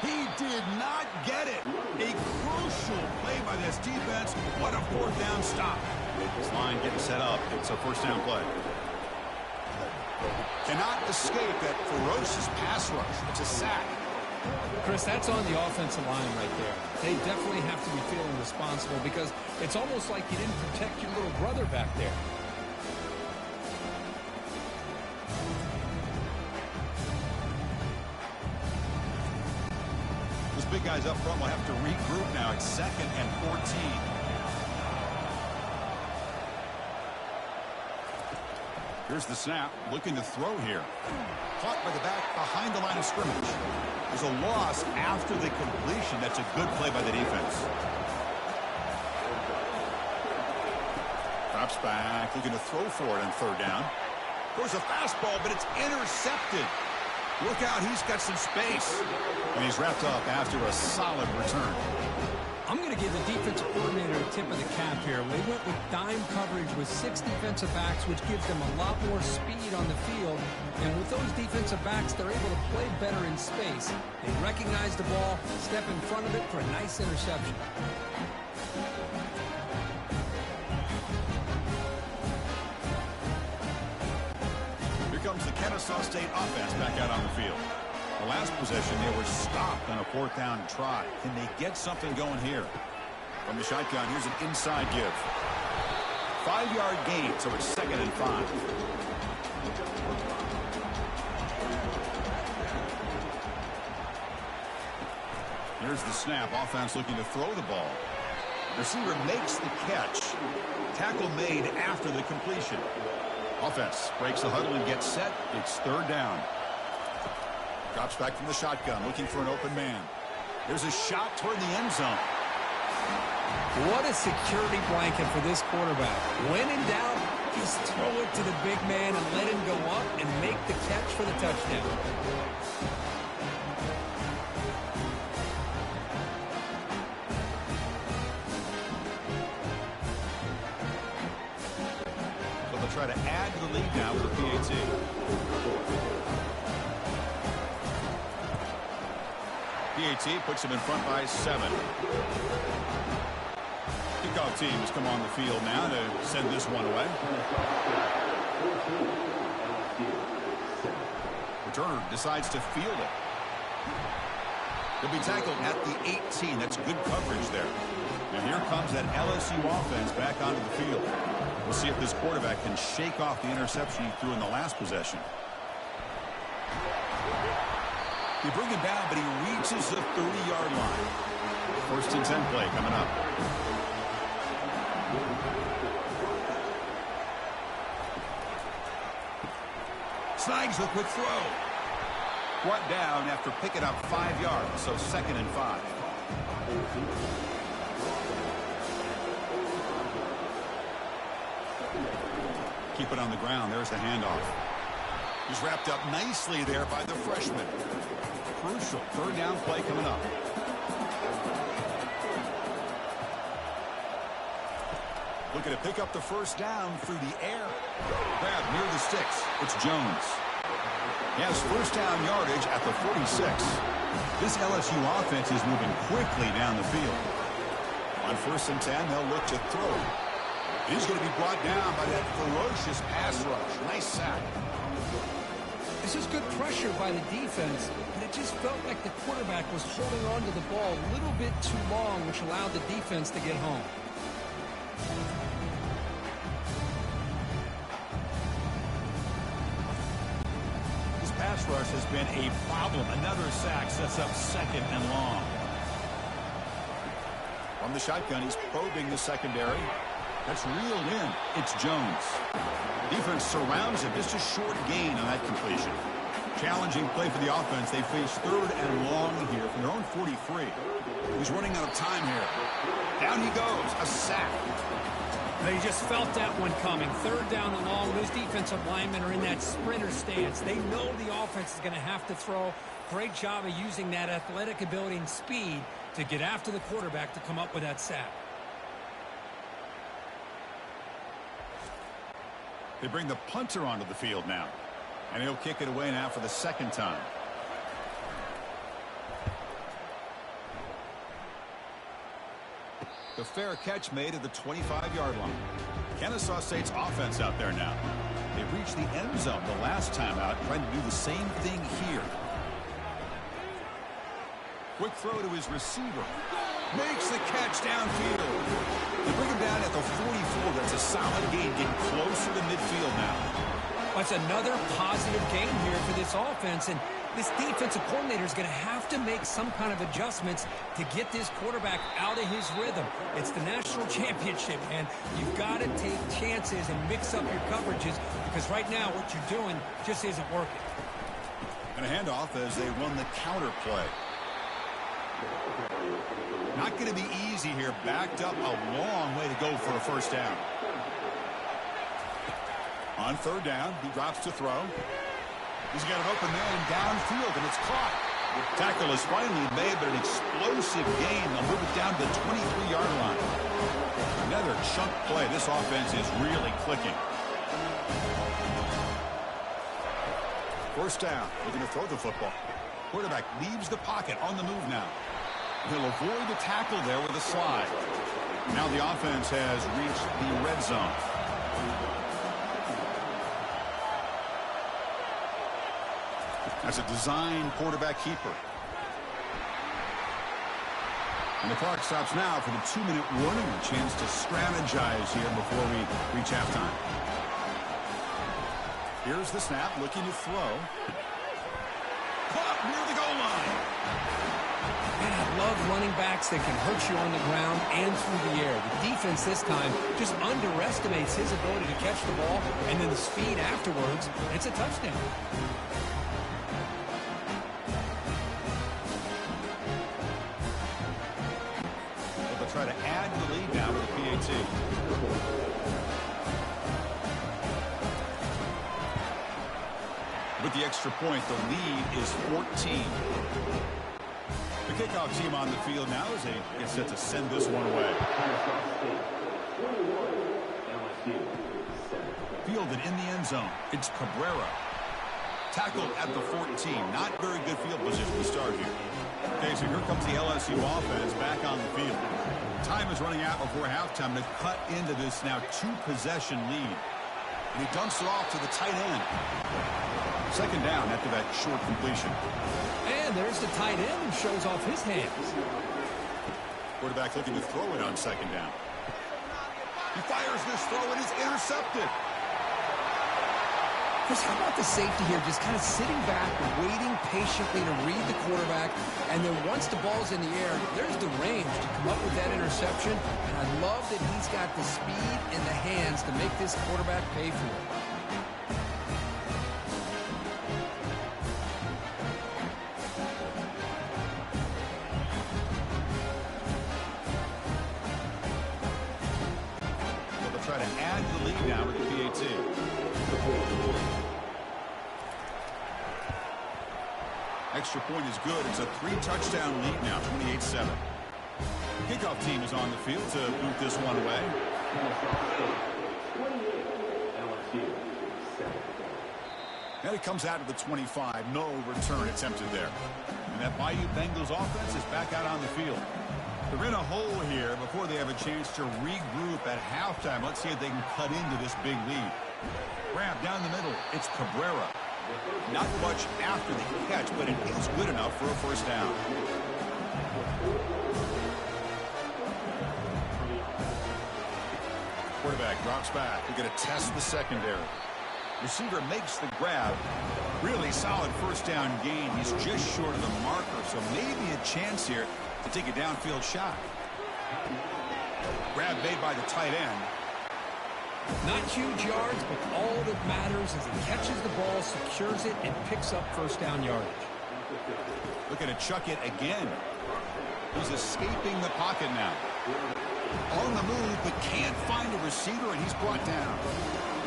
A: He did not get it. A crucial play by this defense. What a 4th down stop. This line getting set up. It's a first down play. Cannot escape that ferocious pass rush. It's a sack.
B: Chris, that's on the offensive line right there. They definitely have to be feeling responsible because it's almost like you didn't protect your little brother back there.
A: Those big guys up front will have to regroup now. It's 2nd and 14. Here's the snap, looking to throw here. Caught by the back behind the line of scrimmage. There's a loss after the completion. That's a good play by the defense. Drops back, looking to throw for it on 3rd down. There's a fastball, but it's intercepted. Look out, he's got some space. And he's wrapped up after a solid return.
B: I'm going to give the defensive coordinator a tip of the cap here. They went with dime coverage with 6 defensive backs, which gives them a lot more speed on the field. And with those defensive backs, they're able to play better in space. They recognize the ball, step in front of it for a nice interception.
A: Here comes the Kennesaw State offense back out on the field. The last possession, they were stopped on a 4th down try. Can they get something going here? From the shotgun, here's an inside give. 5-yard gain, so it's 2nd and 5. Here's the snap. Offense looking to throw the ball. Receiver makes the catch. Tackle made after the completion. Offense breaks the huddle and gets set. It's 3rd down. Drops back from the shotgun, looking for an open man. There's a shot toward the end zone.
B: What a security blanket for this quarterback. When in doubt, just throw it to the big man and let him go up and make the catch for the touchdown.
A: So they'll try to add to the lead now with a PAT. PAT puts him in front by 7. Kickoff teams come on the field now to send this one away. Returner decides to field it. He'll be tackled at the 18. That's good coverage there. And here comes that LSU offense back onto the field. We'll see if this quarterback can shake off the interception he threw in the last possession. They bring him down, but he reaches the 30-yard line. 1st and 10 play coming up. Snags a quick throw. Brought down after picking up 5 yards, so 2nd and 5. keep it on the ground. There's the handoff. He's wrapped up nicely there by the freshman. Crucial third down play coming up. Looking to pick up the first down through the air. Grab near the sticks. It's Jones. He has first down yardage at the 46. This LSU offense is moving quickly down the field. On 1st and 10, they'll look to throw. He's going to be brought down by that ferocious pass rush. Nice sack.
F: This is good pressure by the defense, but it just felt like the quarterback was holding on to the ball a little bit too long, which allowed the defense to get home.
A: This pass rush has been a problem. Another sack sets up 2nd and long. From the shotgun, he's probing the secondary. That's reeled in. It's Jones. Defense surrounds him. Just a short gain on that completion. Challenging play for the offense. They face 3rd and long here from their own 43. He's running out of time here. Down he goes. A sack.
B: They just felt that one coming. 3rd down and long. Those defensive linemen are in that sprinter stance. They know the offense is going to have to throw. Great job of using that athletic ability and speed to get after the quarterback to come up with that sack.
A: They bring the punter onto the field now. And he'll kick it away now for the 2nd time. The fair catch made at the 25-yard line. Kennesaw State's offense out there now. They reached the end zone the last time out, trying to do the same thing here. Quick throw to his receiver. Makes the catch downfield. They bring him down at the 44. That's a solid gain, getting closer to midfield now.
B: That's another positive game here for this offense, and this defensive coordinator is going to have to make some kind of adjustments to get this quarterback out of his rhythm. It's the national championship, and you've got to take chances and mix up your coverages, because right now what you're doing just isn't working.
A: And a handoff as they run the counter play. Not going to be easy here. Backed up a long way to go for a first down. On 3rd down, he drops to throw. He's got an open man downfield, and it's caught. Tackle is finally made, but an explosive gain. They'll move it down to the 23-yard line. Another chunk play. This offense is really clicking. First down. Looking to throw the football. Quarterback leaves the pocket on the move now. He'll avoid the tackle there with a slide. Now the offense has reached the red zone. That's a design quarterback keeper. And the clock stops now for the 2-minute warning. A chance to strategize here before we reach halftime. Here's the snap, looking to throw. Caught near the goal line.
B: Man, I love running backs that can hurt you on the ground and through the air. The defense this time just underestimates his ability to catch the ball, and then the speed afterwards. It's a touchdown.
A: They'll try to add the lead now with the PAT. With the extra point, the lead is 14. The kickoff team on the field now as they get set to send this one away. Fielded in the end zone. It's Cabrera. Tackled at the 14. Not very good field position to start here. Okay, so here comes the LSU offense back on the field. Time is running out before halftime to cut into this now 2-possession lead. And he dumps it off to the tight end. 2nd down after that short completion.
B: And there's the tight end who shows off his hands.
A: Quarterback looking to throw it on 2nd down. He fires this throw and it's intercepted.
F: Chris, how about the safety here? Just kind of sitting back, waiting patiently to read the quarterback. And then once the ball's in the air, there's the range to come up with that interception. And I love that he's got the speed and the hands to make this quarterback pay for it.
A: Try to add the lead now with the PAT. Extra point is good. It's a 3-touchdown lead now, 28-7. Kickoff team is on the field to boot this one away. And it comes out of the 25. No return attempted there. And that Bayou Bengals offense is back out on the field. They're in a hole here before they have a chance to regroup at halftime. Let's see if they can cut into this big lead. Grab down the middle. It's Cabrera. Not much after the catch, but it is good enough for a first down. Quarterback drops back. We're going to test the secondary. Receiver makes the grab. Really solid first down gain. He's just short of the marker, so maybe a chance here to take a downfield shot. Grab made by the tight end.
B: Not huge yards, but all that matters is he catches the ball, secures it, and picks up first down yardage.
A: Looking to chuck it again. He's escaping the pocket now. On the move, but can't find a receiver, and he's brought down.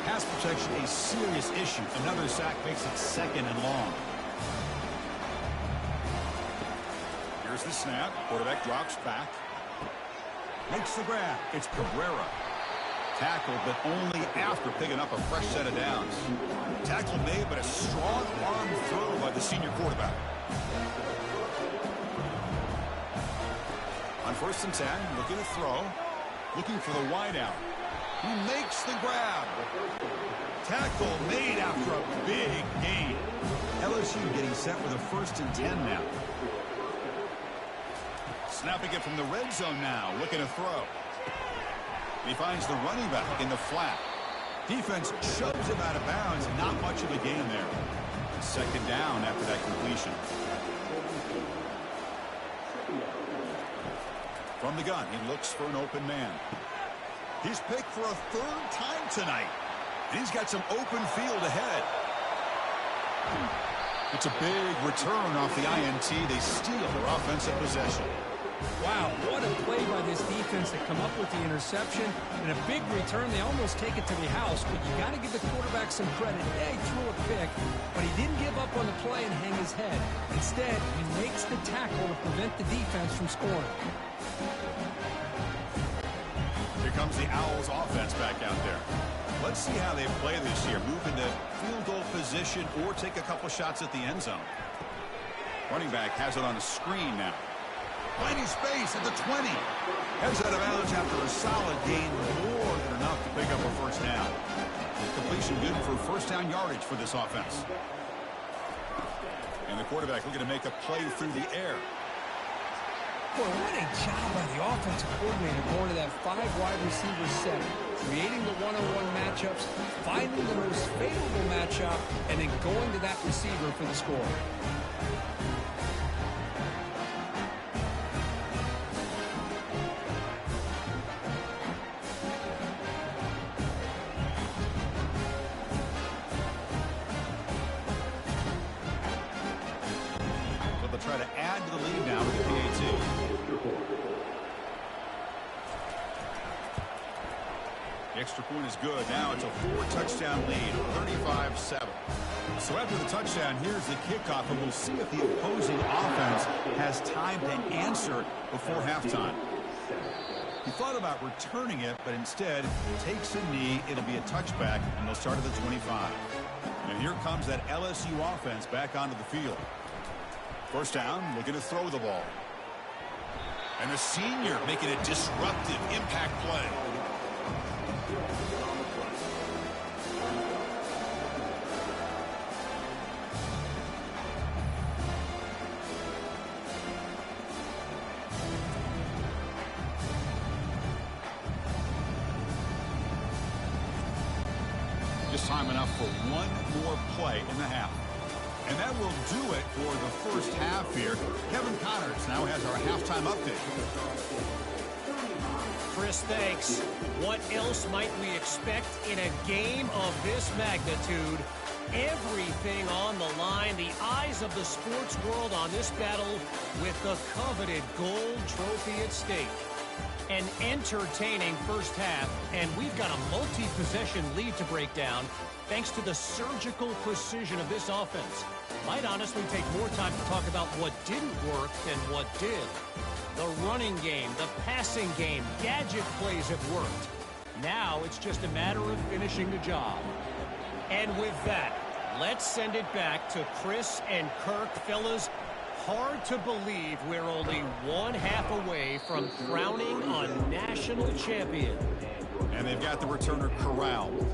A: Pass protection, a serious issue. Another sack makes it 2nd and long. Here's the snap. Quarterback drops back. Makes the grab. It's Cabrera. Tackle, but only after picking up a fresh set of downs. Tackle made, but a strong arm throw by the senior quarterback. On 1st and 10, looking to throw. Looking for the wideout. He makes the grab. Tackle made after a big gain. LSU getting set with a 1st and 10 now. Snapping it from the red zone now. Looking to throw. He finds the running back in the flat. Defense shoves him out of bounds. Not much of a gain there. 2nd down after that completion. From the gun, he looks for an open man. He's picked for a 3rd time tonight. And he's got some open field ahead. It's a big return off the INT. They steal their offensive possession.
B: Wow, what a play by this defense to come up with the interception. And a big return. They almost take it to the house. But you got to give the quarterback some credit. Yeah, he threw a pick, but he didn't give up on the play and hang his head. Instead, he makes the tackle to prevent the defense from scoring.
A: Here comes the Owls offense back out there. Let's see how they play this year. Move into field goal position or take a couple shots at the end zone. Running back has it on the screen now. Finding space at the 20. Heads out of bounds after a solid gain, more than enough to pick up a first down. Completion good for first down yardage for this offense. And the quarterback looking to make a play through the air.
B: Boy, what a job by the offensive coordinator going to that 5-wide receiver set, creating the one-on-one matchups, finding the most favorable matchup, and then going to that receiver for the score.
A: Try to add to the lead now with the PAT. The extra point is good. Now it's a 4-touchdown lead, 35-7. So after the touchdown, here's the kickoff, and we'll see if the opposing offense has time to answer before halftime. He thought about returning it, but instead takes a knee. It'll be a touchback, and they'll start at the 25. And here comes that LSU offense back onto the field. First down, looking to throw the ball. And the senior making a disruptive impact play. Just time enough for one more play in the half. And that will do it for the first half here. Kevin Connors now has our halftime update.
D: Chris, thanks. What else might we expect in a game of this magnitude? Everything on the line. The eyes of the sports world on this battle with the coveted gold trophy at stake. An entertaining first half, and we've got a multi-possession lead to break down thanks to the surgical precision of this offense. Might honestly take more time to talk about what didn't work than what did. The running game, the passing game, gadget plays have worked. Now it's just a matter of finishing the job. And with that, let's send it back to Chris and Kirk. Fellas, hard to believe we're only one half away from crowning a national champion.
A: And they've got the returner corralled.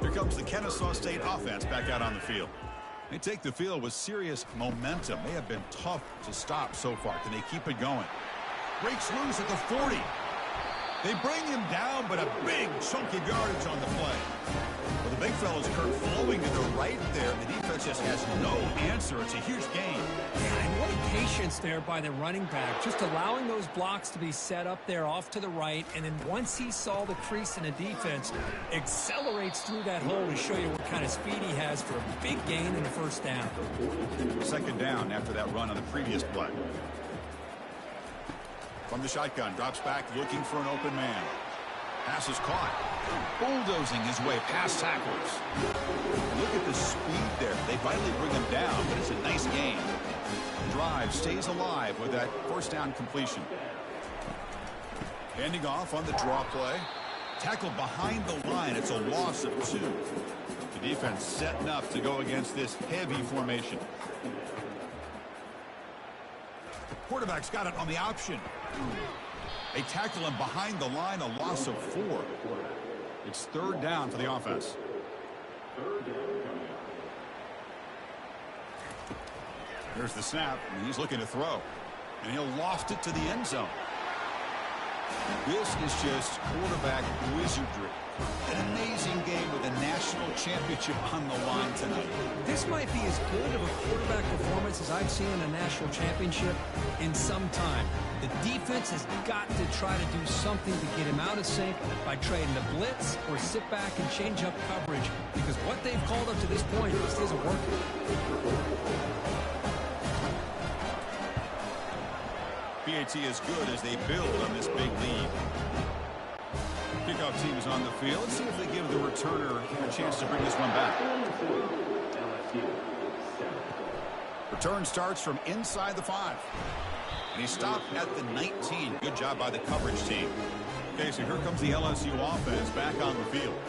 A: Here comes the Kennesaw State offense back out on the field. They take the field with serious momentum. They have been tough to stop so far. Can they keep it going? Breaks loose at the 40. They bring him down, but a big chunk of yardage on the play. Well, the big fella's Kirk flowing to the right there. The defense just has no answer. It's a huge gain.
B: Yeah, and what a patience there by the running back. Just allowing those blocks to be set up there off to the right. And then once he saw the crease in the defense, accelerates through that hole to show you what kind of speed he has for a big gain in the first down.
A: Second down after that run on the previous play. From the shotgun, drops back looking for an open man. Pass is caught. Bulldozing his way past tacklers. Look at the speed there. They finally bring him down, but it's a nice gain. Drive stays alive with that first down completion. Handing off on the draw play. Tackled behind the line. It's a loss of 2. The defense setting up to go against this heavy formation. Quarterback's got it on the option. They tackle him behind the line, a loss of 4. It's third down for the offense. Here's the snap, and he's looking to throw. And he'll loft it to the end zone. This is just quarterback wizardry. An amazing game with a national championship on the line tonight.
B: This might be as good of a quarterback performance as I've seen in a national championship in some time. The defense has got to try to do something to get him out of sync by trading the blitz or sit back and change up coverage, because what they've called up to this point just isn't working.
A: PAT is good as they build on this big lead. Kickoff team is on the field. Let's see if they give the returner a chance to bring this one back. Return starts from inside the 5. And he stopped at the 19. Good job by the coverage team. Okay, so here comes the LSU offense back on the field.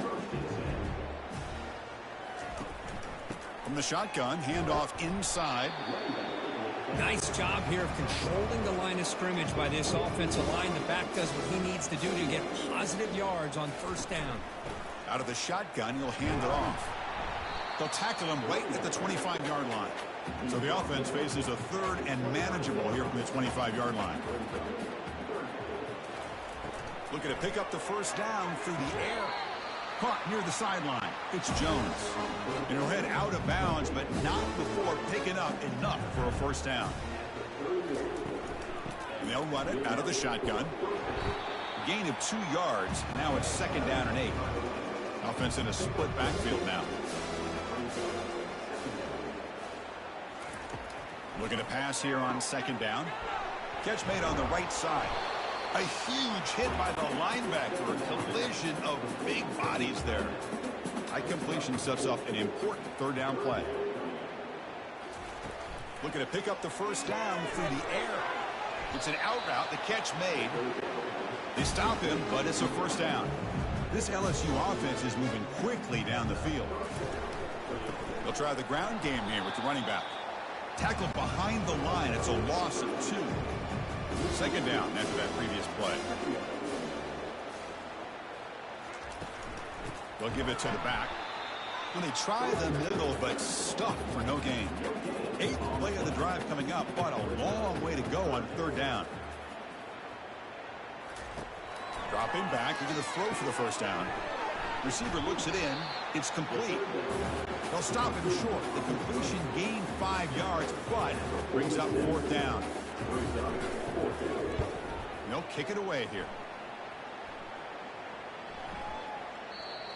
A: From the shotgun, handoff inside.
B: Nice job here of controlling the line of scrimmage by this offensive line. The back does what he needs to do to get positive yards on first down.
A: Out of the shotgun, he'll hand it off. They'll tackle him right at the 25-yard line. So the offense faces a third and manageable here from the 25-yard line. Looking to pick up the first down through the air. Caught near the sideline. It's Jones. And he'll head out of bounds, but not before picking up enough for a first down. And they'll run it out of the shotgun. Gain of 2 yards. Now it's second down and 8. Offense in a split backfield now. Looking to pass here on second down. Catch made on the right side. A huge hit by the linebacker. A collision of big bodies there. High completion sets up an important third down play. Looking to pick up the first down through the air. It's an out route. The catch made. They stop him, but it's a first down. This LSU offense is moving quickly down the field. They'll try the ground game here with the running back. Tackled behind the line. It's a loss of 2. Second down after that previous play. They'll give it to the back. When they try the middle, but stuck for no gain. 8th play of the drive coming up, but a long way to go on third down. Dropping back, they're going to throw for the first down. Receiver looks it in. It's complete. They'll stop him short. The completion gained 5 yards, but brings up fourth down. They'll kick it away here.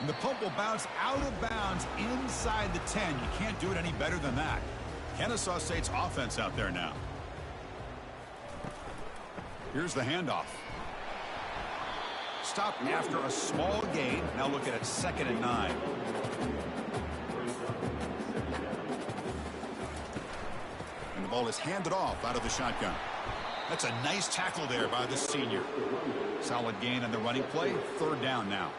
A: And the punt will bounce out of bounds inside the 10. You can't do it any better than that. Kennesaw State's offense out there now. Here's the handoff. Stop after a small gain. Now looking at 2nd and 9. And the ball is handed off out of the shotgun. That's a nice tackle there by the senior. Solid gain on the running play. 3rd down now.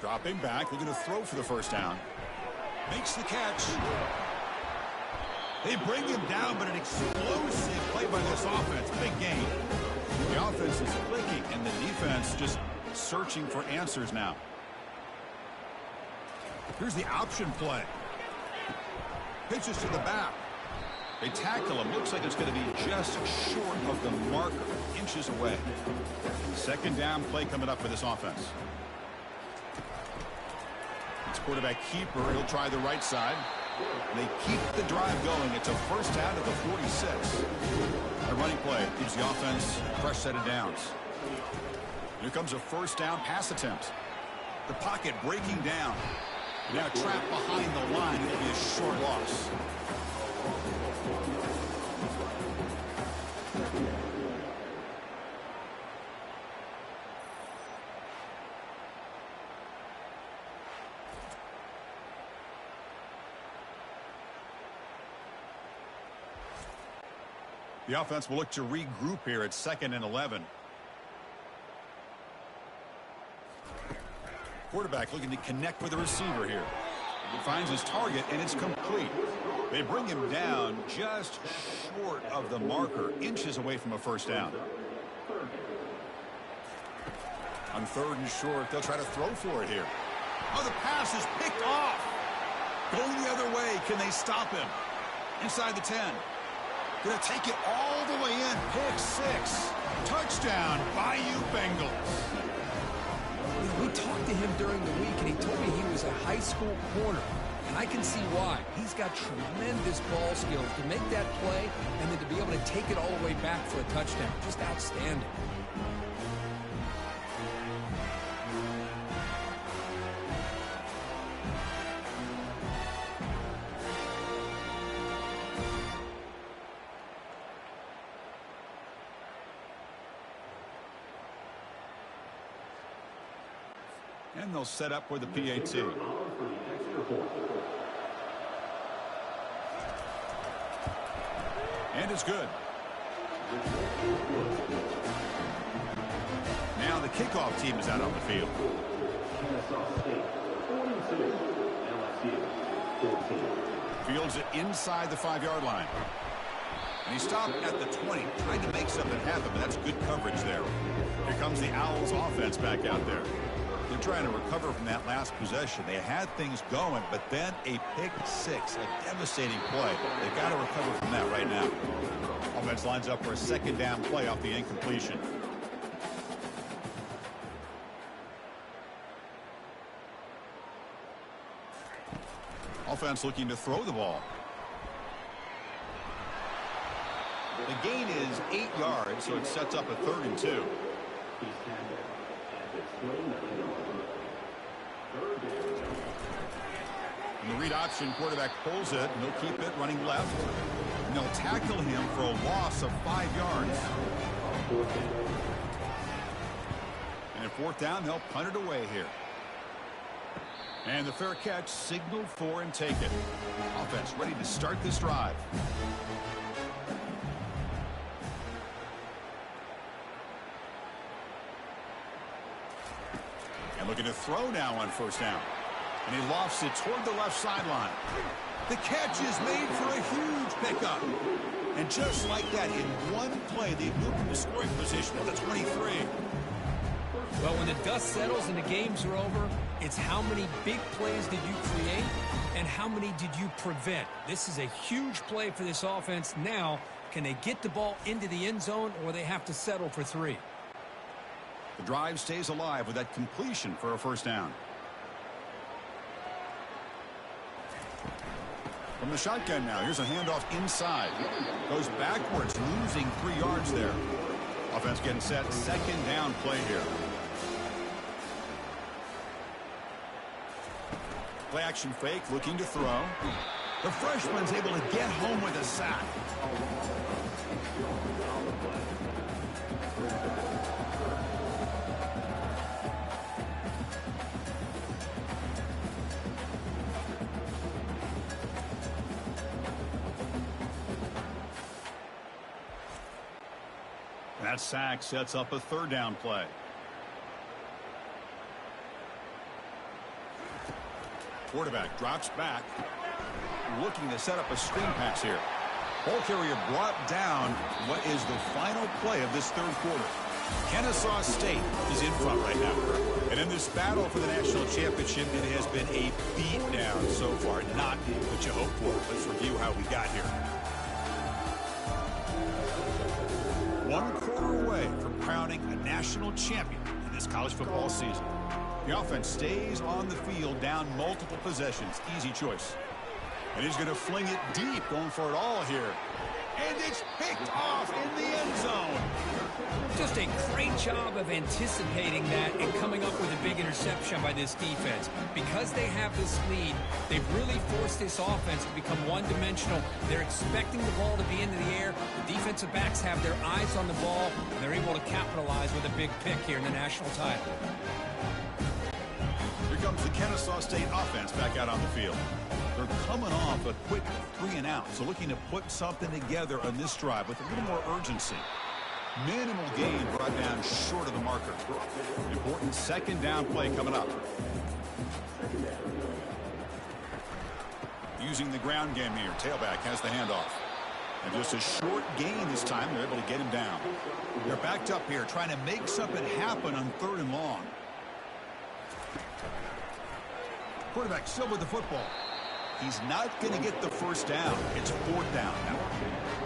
A: Dropping back, looking to throw for the 1st down. Makes the catch. They bring him down, but an explosive play by this offense. Big gain. The offense is clicking, and the defense just searching for answers now. Here's the option play. Pitches to the back. They tackle him. Looks like it's going to be just short of the marker. Inches away. 2nd down play coming up for this offense. It's quarterback keeper. He'll try the right side. They keep the drive going. It's a 1st down at the 46. The running play gives the offense a fresh set of downs. Here comes a 1st down pass attempt. The pocket breaking down. Now trapped behind the line. It'll be a short loss. The offense will look to regroup here at 2nd and 11. Quarterback looking to connect with the receiver here. He finds his target, and it's complete. They bring him down just short of the marker, inches away from a 1st down. On 3rd and short, they'll try to throw for it here. Oh, the pass is picked off. Going the other way. Can they stop him? Inside the 10. Going to take it all the way in. Pick 6. Touchdown, Bayou Bengals.
F: We talked to him during the week, and he told me he was a high school corner. And I can see why. He's got tremendous ball skills to make that play and then to be able to take it all the way back for a touchdown. Just outstanding.
A: And they'll set up for the PAT. And it's good. Now the kickoff team is out on the field. Fields it inside the 5-yard line. And he stopped at the 20, trying to make something happen, but that's good coverage there. Here comes the Owls offense back out there. They're trying to recover from that last possession. They had things going, but then a pick 6, a devastating play. They've got to recover from that right now. Offense lines up for a 2nd down play off the incompletion. Offense looking to throw the ball. The gain is 8 yards, so it sets up a 3rd and 2. And the read option, quarterback pulls it, and they'll keep it running left. And they'll tackle him for a loss of 5 yards. And at 4th down, they'll punt it away here. And the fair catch, signal for and take it. Offense ready to start this drive. And looking to throw now on 1st down. And he lofts it toward the left sideline. The catch is made for a huge pickup. And just like that, in one play, they moved into scoring position at the 23.
B: Well, when the dust settles and the games are over, it's how many big plays did you create and how many did you prevent. This is a huge play for this offense. Now, can they get the ball into the end zone, or they have to settle for 3?
A: The drive stays alive with that completion for a 1st down. From the shotgun now, here's a handoff inside. Goes backwards, losing 3 yards there. Offense getting set, 2nd down play here. Play action fake, looking to throw. The freshman's able to get home with a sack. That sack sets up a third down play. Quarterback drops back, looking to set up a screen pass here. Ball carrier brought down. What is the final play of this third quarter? Kennesaw State is in front right now. And in this battle for the national championship, it has been a beatdown so far. Not what you hoped for. Let's review how we got here. 1 quarter away from crowning a national champion in this college football season. The offense stays on the field down multiple possessions. Easy choice. And he's going to fling it deep, going for it all here. And it's picked off in the end zone.
B: Just a great job of anticipating that and coming up with a big interception by this defense. Because they have this lead, they've really forced this offense to become one-dimensional. They're expecting the ball to be into the air. The defensive backs have their eyes on the ball. And they're able to capitalize with a big pick here in the national title.
A: Here comes the Kennesaw State offense back out on the field. They're coming off a quick 3-and-out, so looking to put something together on this drive with a little more urgency. Minimal gain brought down short of the marker. Important second down play coming up. Using the ground game here. Tailback has the handoff. And just a short gain this time. They're able to get him down. They're backed up here trying to make something happen on 3rd and long. Quarterback still with the football. He's not going to get the first down. It's 4th down now.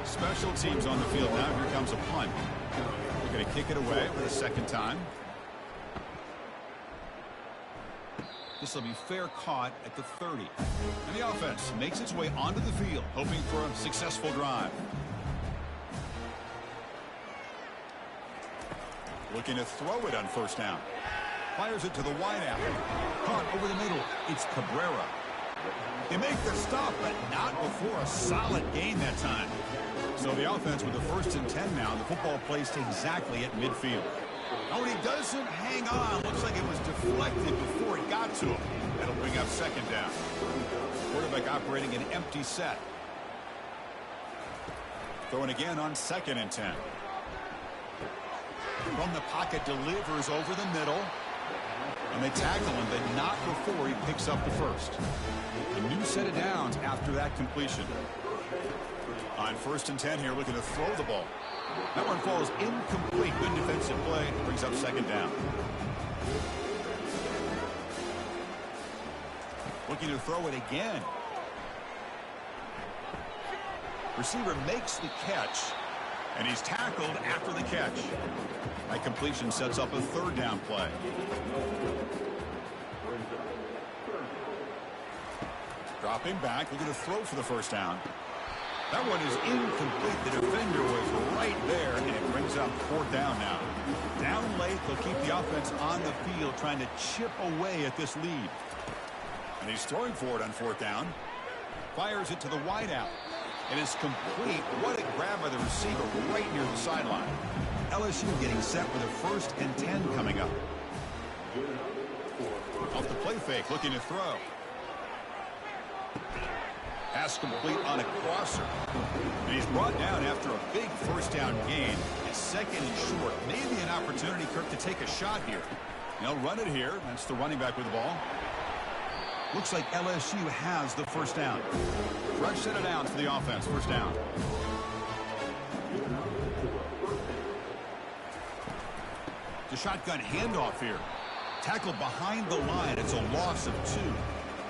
A: Special teams on the field now. Here comes a punt. They're going to kick it away for the second time. This will be fair caught at the 30. And the offense makes its way onto the field, hoping for a successful drive. Looking to throw it on 1st down. Fires it to the wideout. Caught over the middle. It's Cabrera. They make the stop, but not before a solid gain that time. So the offense with the 1st and 10 now. The football placed exactly at midfield. Oh, and he doesn't hang on. Looks like it was deflected before it got to him. That'll bring up 2nd down. Quarterback operating an empty set. Throwing again on 2nd and 10. From the pocket, delivers over the middle. And they tackle him, but not before he picks up the first. A new set of downs after that completion. On 1st and 10 here, looking to throw the ball. That one falls incomplete. Good defensive play. Brings up 2nd down. Looking to throw it again. Receiver makes the catch. And he's tackled after the catch. That completion sets up a 3rd down play. Dropping back, looking to throw for the first down. That one is incomplete. The defender was right there, and it brings up 4th down now. Down late, they'll keep the offense on the field, trying to chip away at this lead. And he's throwing for it on 4th down. Fires it to the wideout. It is complete. What a grab by the receiver right near the sideline. LSU getting set with a 1st and 10 coming up. Off the play fake, looking to throw. Pass complete on a crosser. And he's brought down after a big 1st down gain. It's 2nd and short. Maybe an opportunity, Kirk, to take a shot here. They'll run it here. That's the running back with the ball. Looks like LSU has the 1st down. Fresh set of downs for the offense. 1st down. The shotgun handoff here. Tackled behind the line. It's a loss of 2.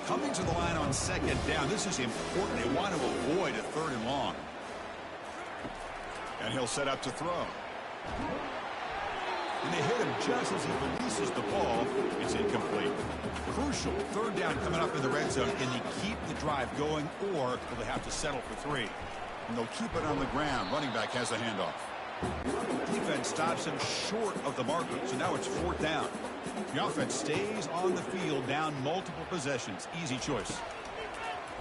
A: Coming to the line on 2nd down. This is important. They want to avoid a 3rd and long. And he'll set up to throw. And they hit him just as he releases the ball. It's incomplete. Crucial 3rd down coming up in the red zone. Can they keep the drive going, or will they have to settle for 3? And they'll keep it on the ground. Running back has a handoff. Defense stops him short of the marker, so now it's 4th down. The offense stays on the field down multiple possessions. Easy choice.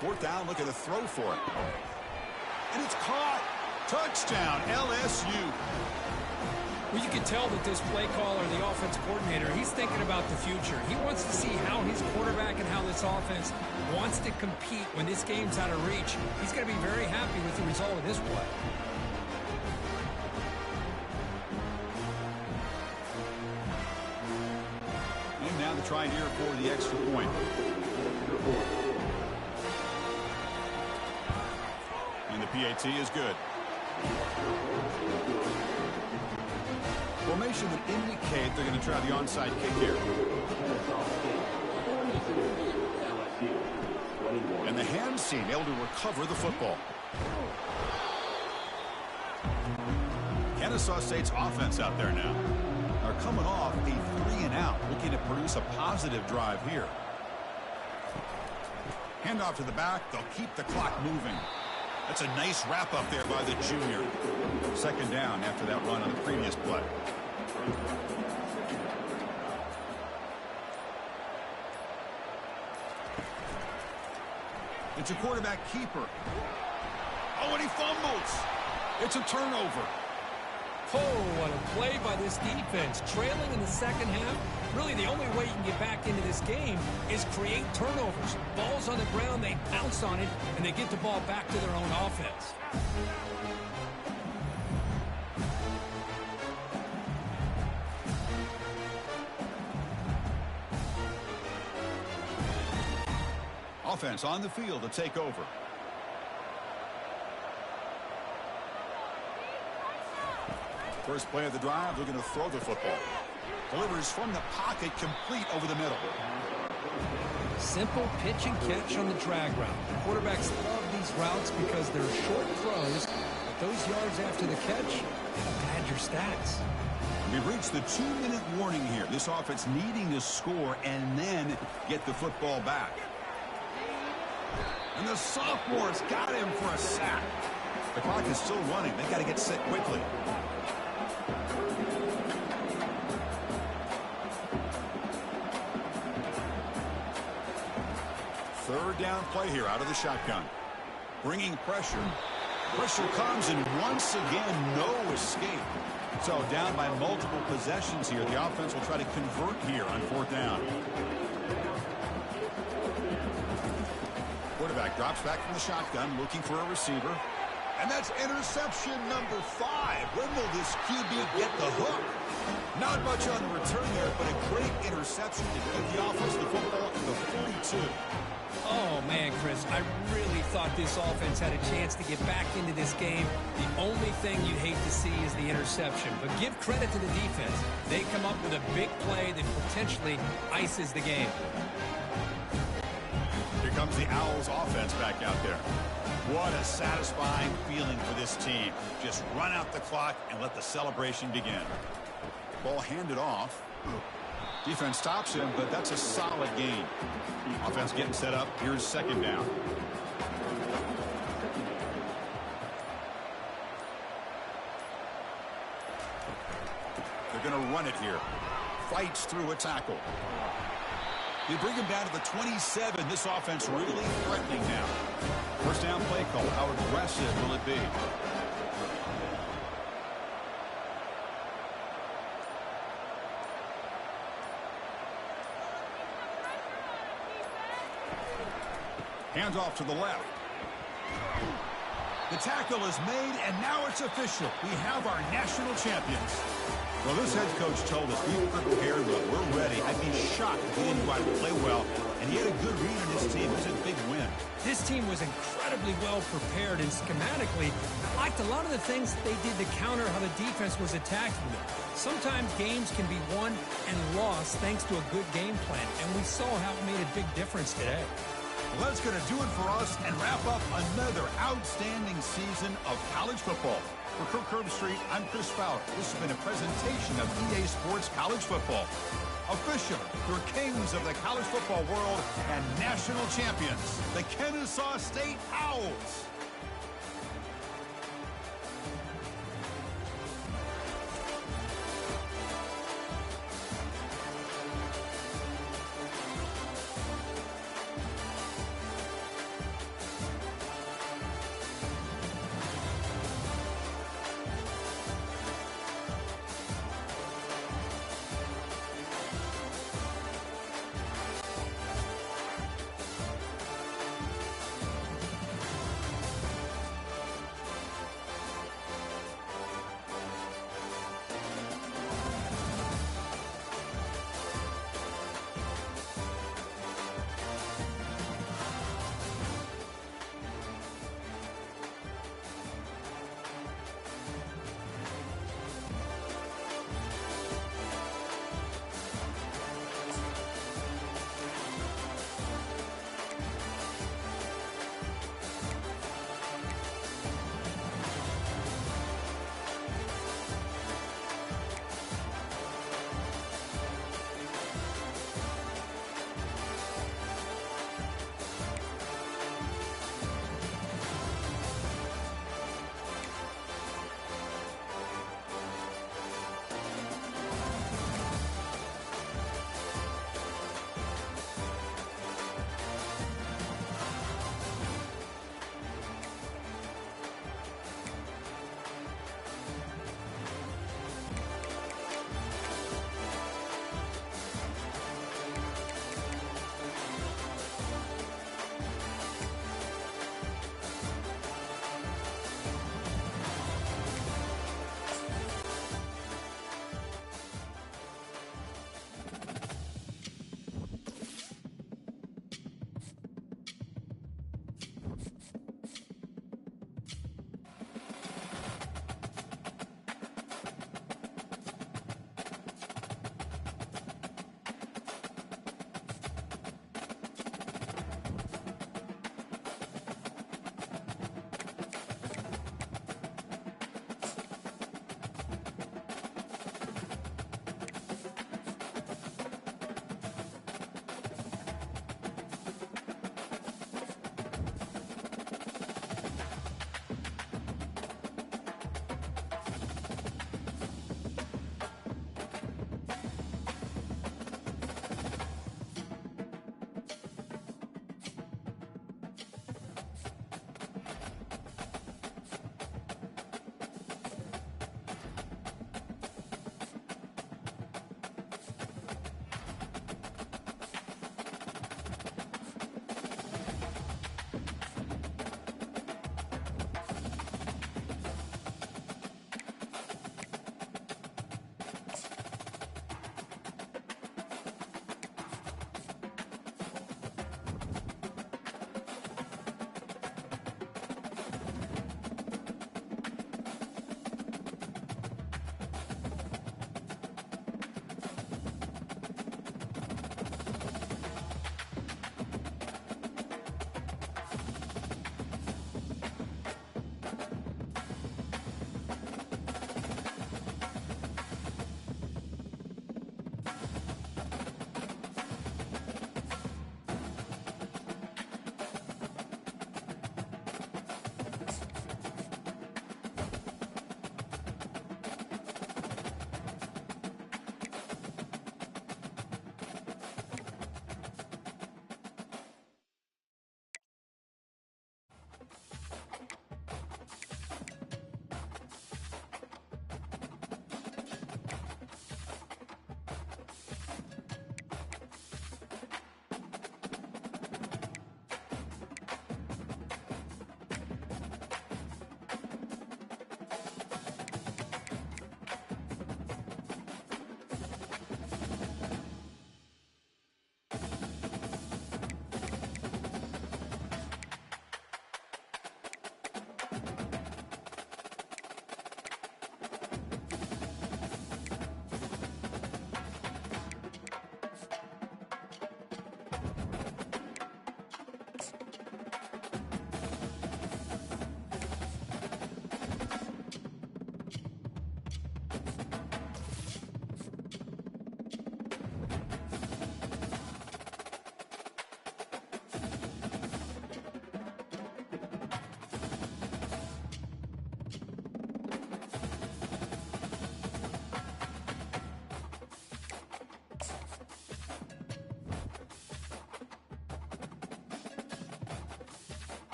A: 4th down, looking to throw for it. And it's caught. Touchdown, LSU.
B: Well, you can tell that this play caller, the offensive coordinator, he's thinking about the future. He wants to see how his quarterback and how this offense wants to compete when this game's out of reach. He's going to be very happy with the result of this play.
A: And now to try here for the extra point. And the PAT is good. Formation would indicate they're going to try the onside kick here. And the hand seam able to recover the football. Kennesaw State's offense out there now are coming off a 3-and-out, looking to produce a positive drive here. Handoff to the back. They'll keep the clock moving. That's a nice wrap up there by the junior. 2nd down after that run on the previous play. It's a quarterback keeper. Oh, and he fumbles. It's a turnover.
B: Oh, what a play by this defense. Trailing in the 2nd half, really the only way you can get back into this game is create turnovers. Ball's on the ground, they bounce on it, and they get the ball back to their own offense.
A: Offense on the field to take over. First play of the drive, looking to throw the football. Delivers from the pocket, complete over the middle.
B: Simple pitch and catch on the drag route. Quarterbacks love these routes because they're short throws. But those yards after the catch, add your stats.
A: We've reached the 2-minute warning here. This offense needing to score and then get the football back. And the sophomore's got him for a sack. The clock is still running. They've got to get set quickly. Third down play here out of the shotgun. Bringing pressure. Pressure comes, and once again, no escape. So down by multiple possessions here. The offense will try to convert here on 4th down. Quarterback drops back from the shotgun, looking for a receiver. And that's interception number 5. When will this QB get the hook? Not much on the return there, but a great interception to give the offense the football at the 42.
B: Oh, man, Chris, I really thought this offense had a chance to get back into this game. The only thing you'd hate to see is the interception. But give credit to the defense. They come up with a big play that potentially ices the game.
A: Here comes the Owls offense back out there. What a satisfying feeling for this team. Just run out the clock and let the celebration begin. Ball handed off. Defense stops him, but that's a solid gain. Offense getting set up. Here's 2nd down. They're going to run it here. Fights through a tackle. They bring him down to the 27. This offense really threatening now. First down play call. How aggressive will it be? Hands off to the left. The tackle is made, and now it's official. We have our national champions. Well, this head coach told us we were prepared well. We're ready. I'd be shocked if he didn't go out and play well. And he had a good read on his team. It was a big win.
B: This team was incredibly well prepared, and schematically, I liked a lot of the things that they did to counter how the defense was attacking them. Sometimes games can be won and lost thanks to a good game plan, and we saw how it made a big difference today.
A: Well, that's going to do it for us and wrap up another outstanding season of college football. For Kirk Herbstreit, I'm Chris Fowler. This has been a presentation of EA Sports College Football. Official, your kings of the college football world and national champions, the Kennesaw State Owls.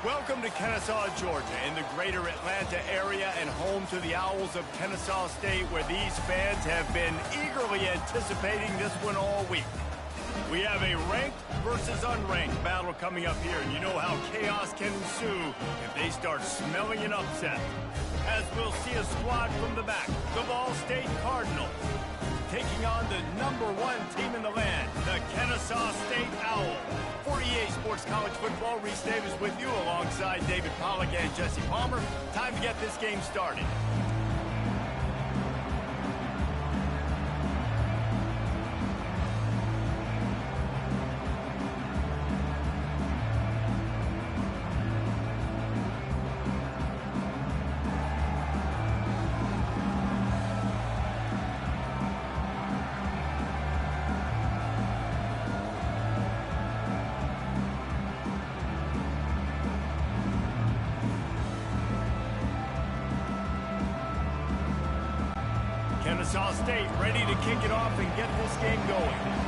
G: Welcome to Kennesaw, Georgia, in the greater Atlanta area and home to the Owls of Kennesaw State, where these fans have been eagerly anticipating this one all week. We have a ranked versus unranked battle coming up here, and you know how chaos can ensue if they start smelling an upset. As we'll see a squad from the back, the Ball State Cardinals, taking on the #1 team in the land, the Kennesaw State Owls. 48 Sports College Football, Reese Davis with you alongside David Pollack and Jesse Palmer. Time to get this game started. Kennesaw State ready to kick it off and get this game going.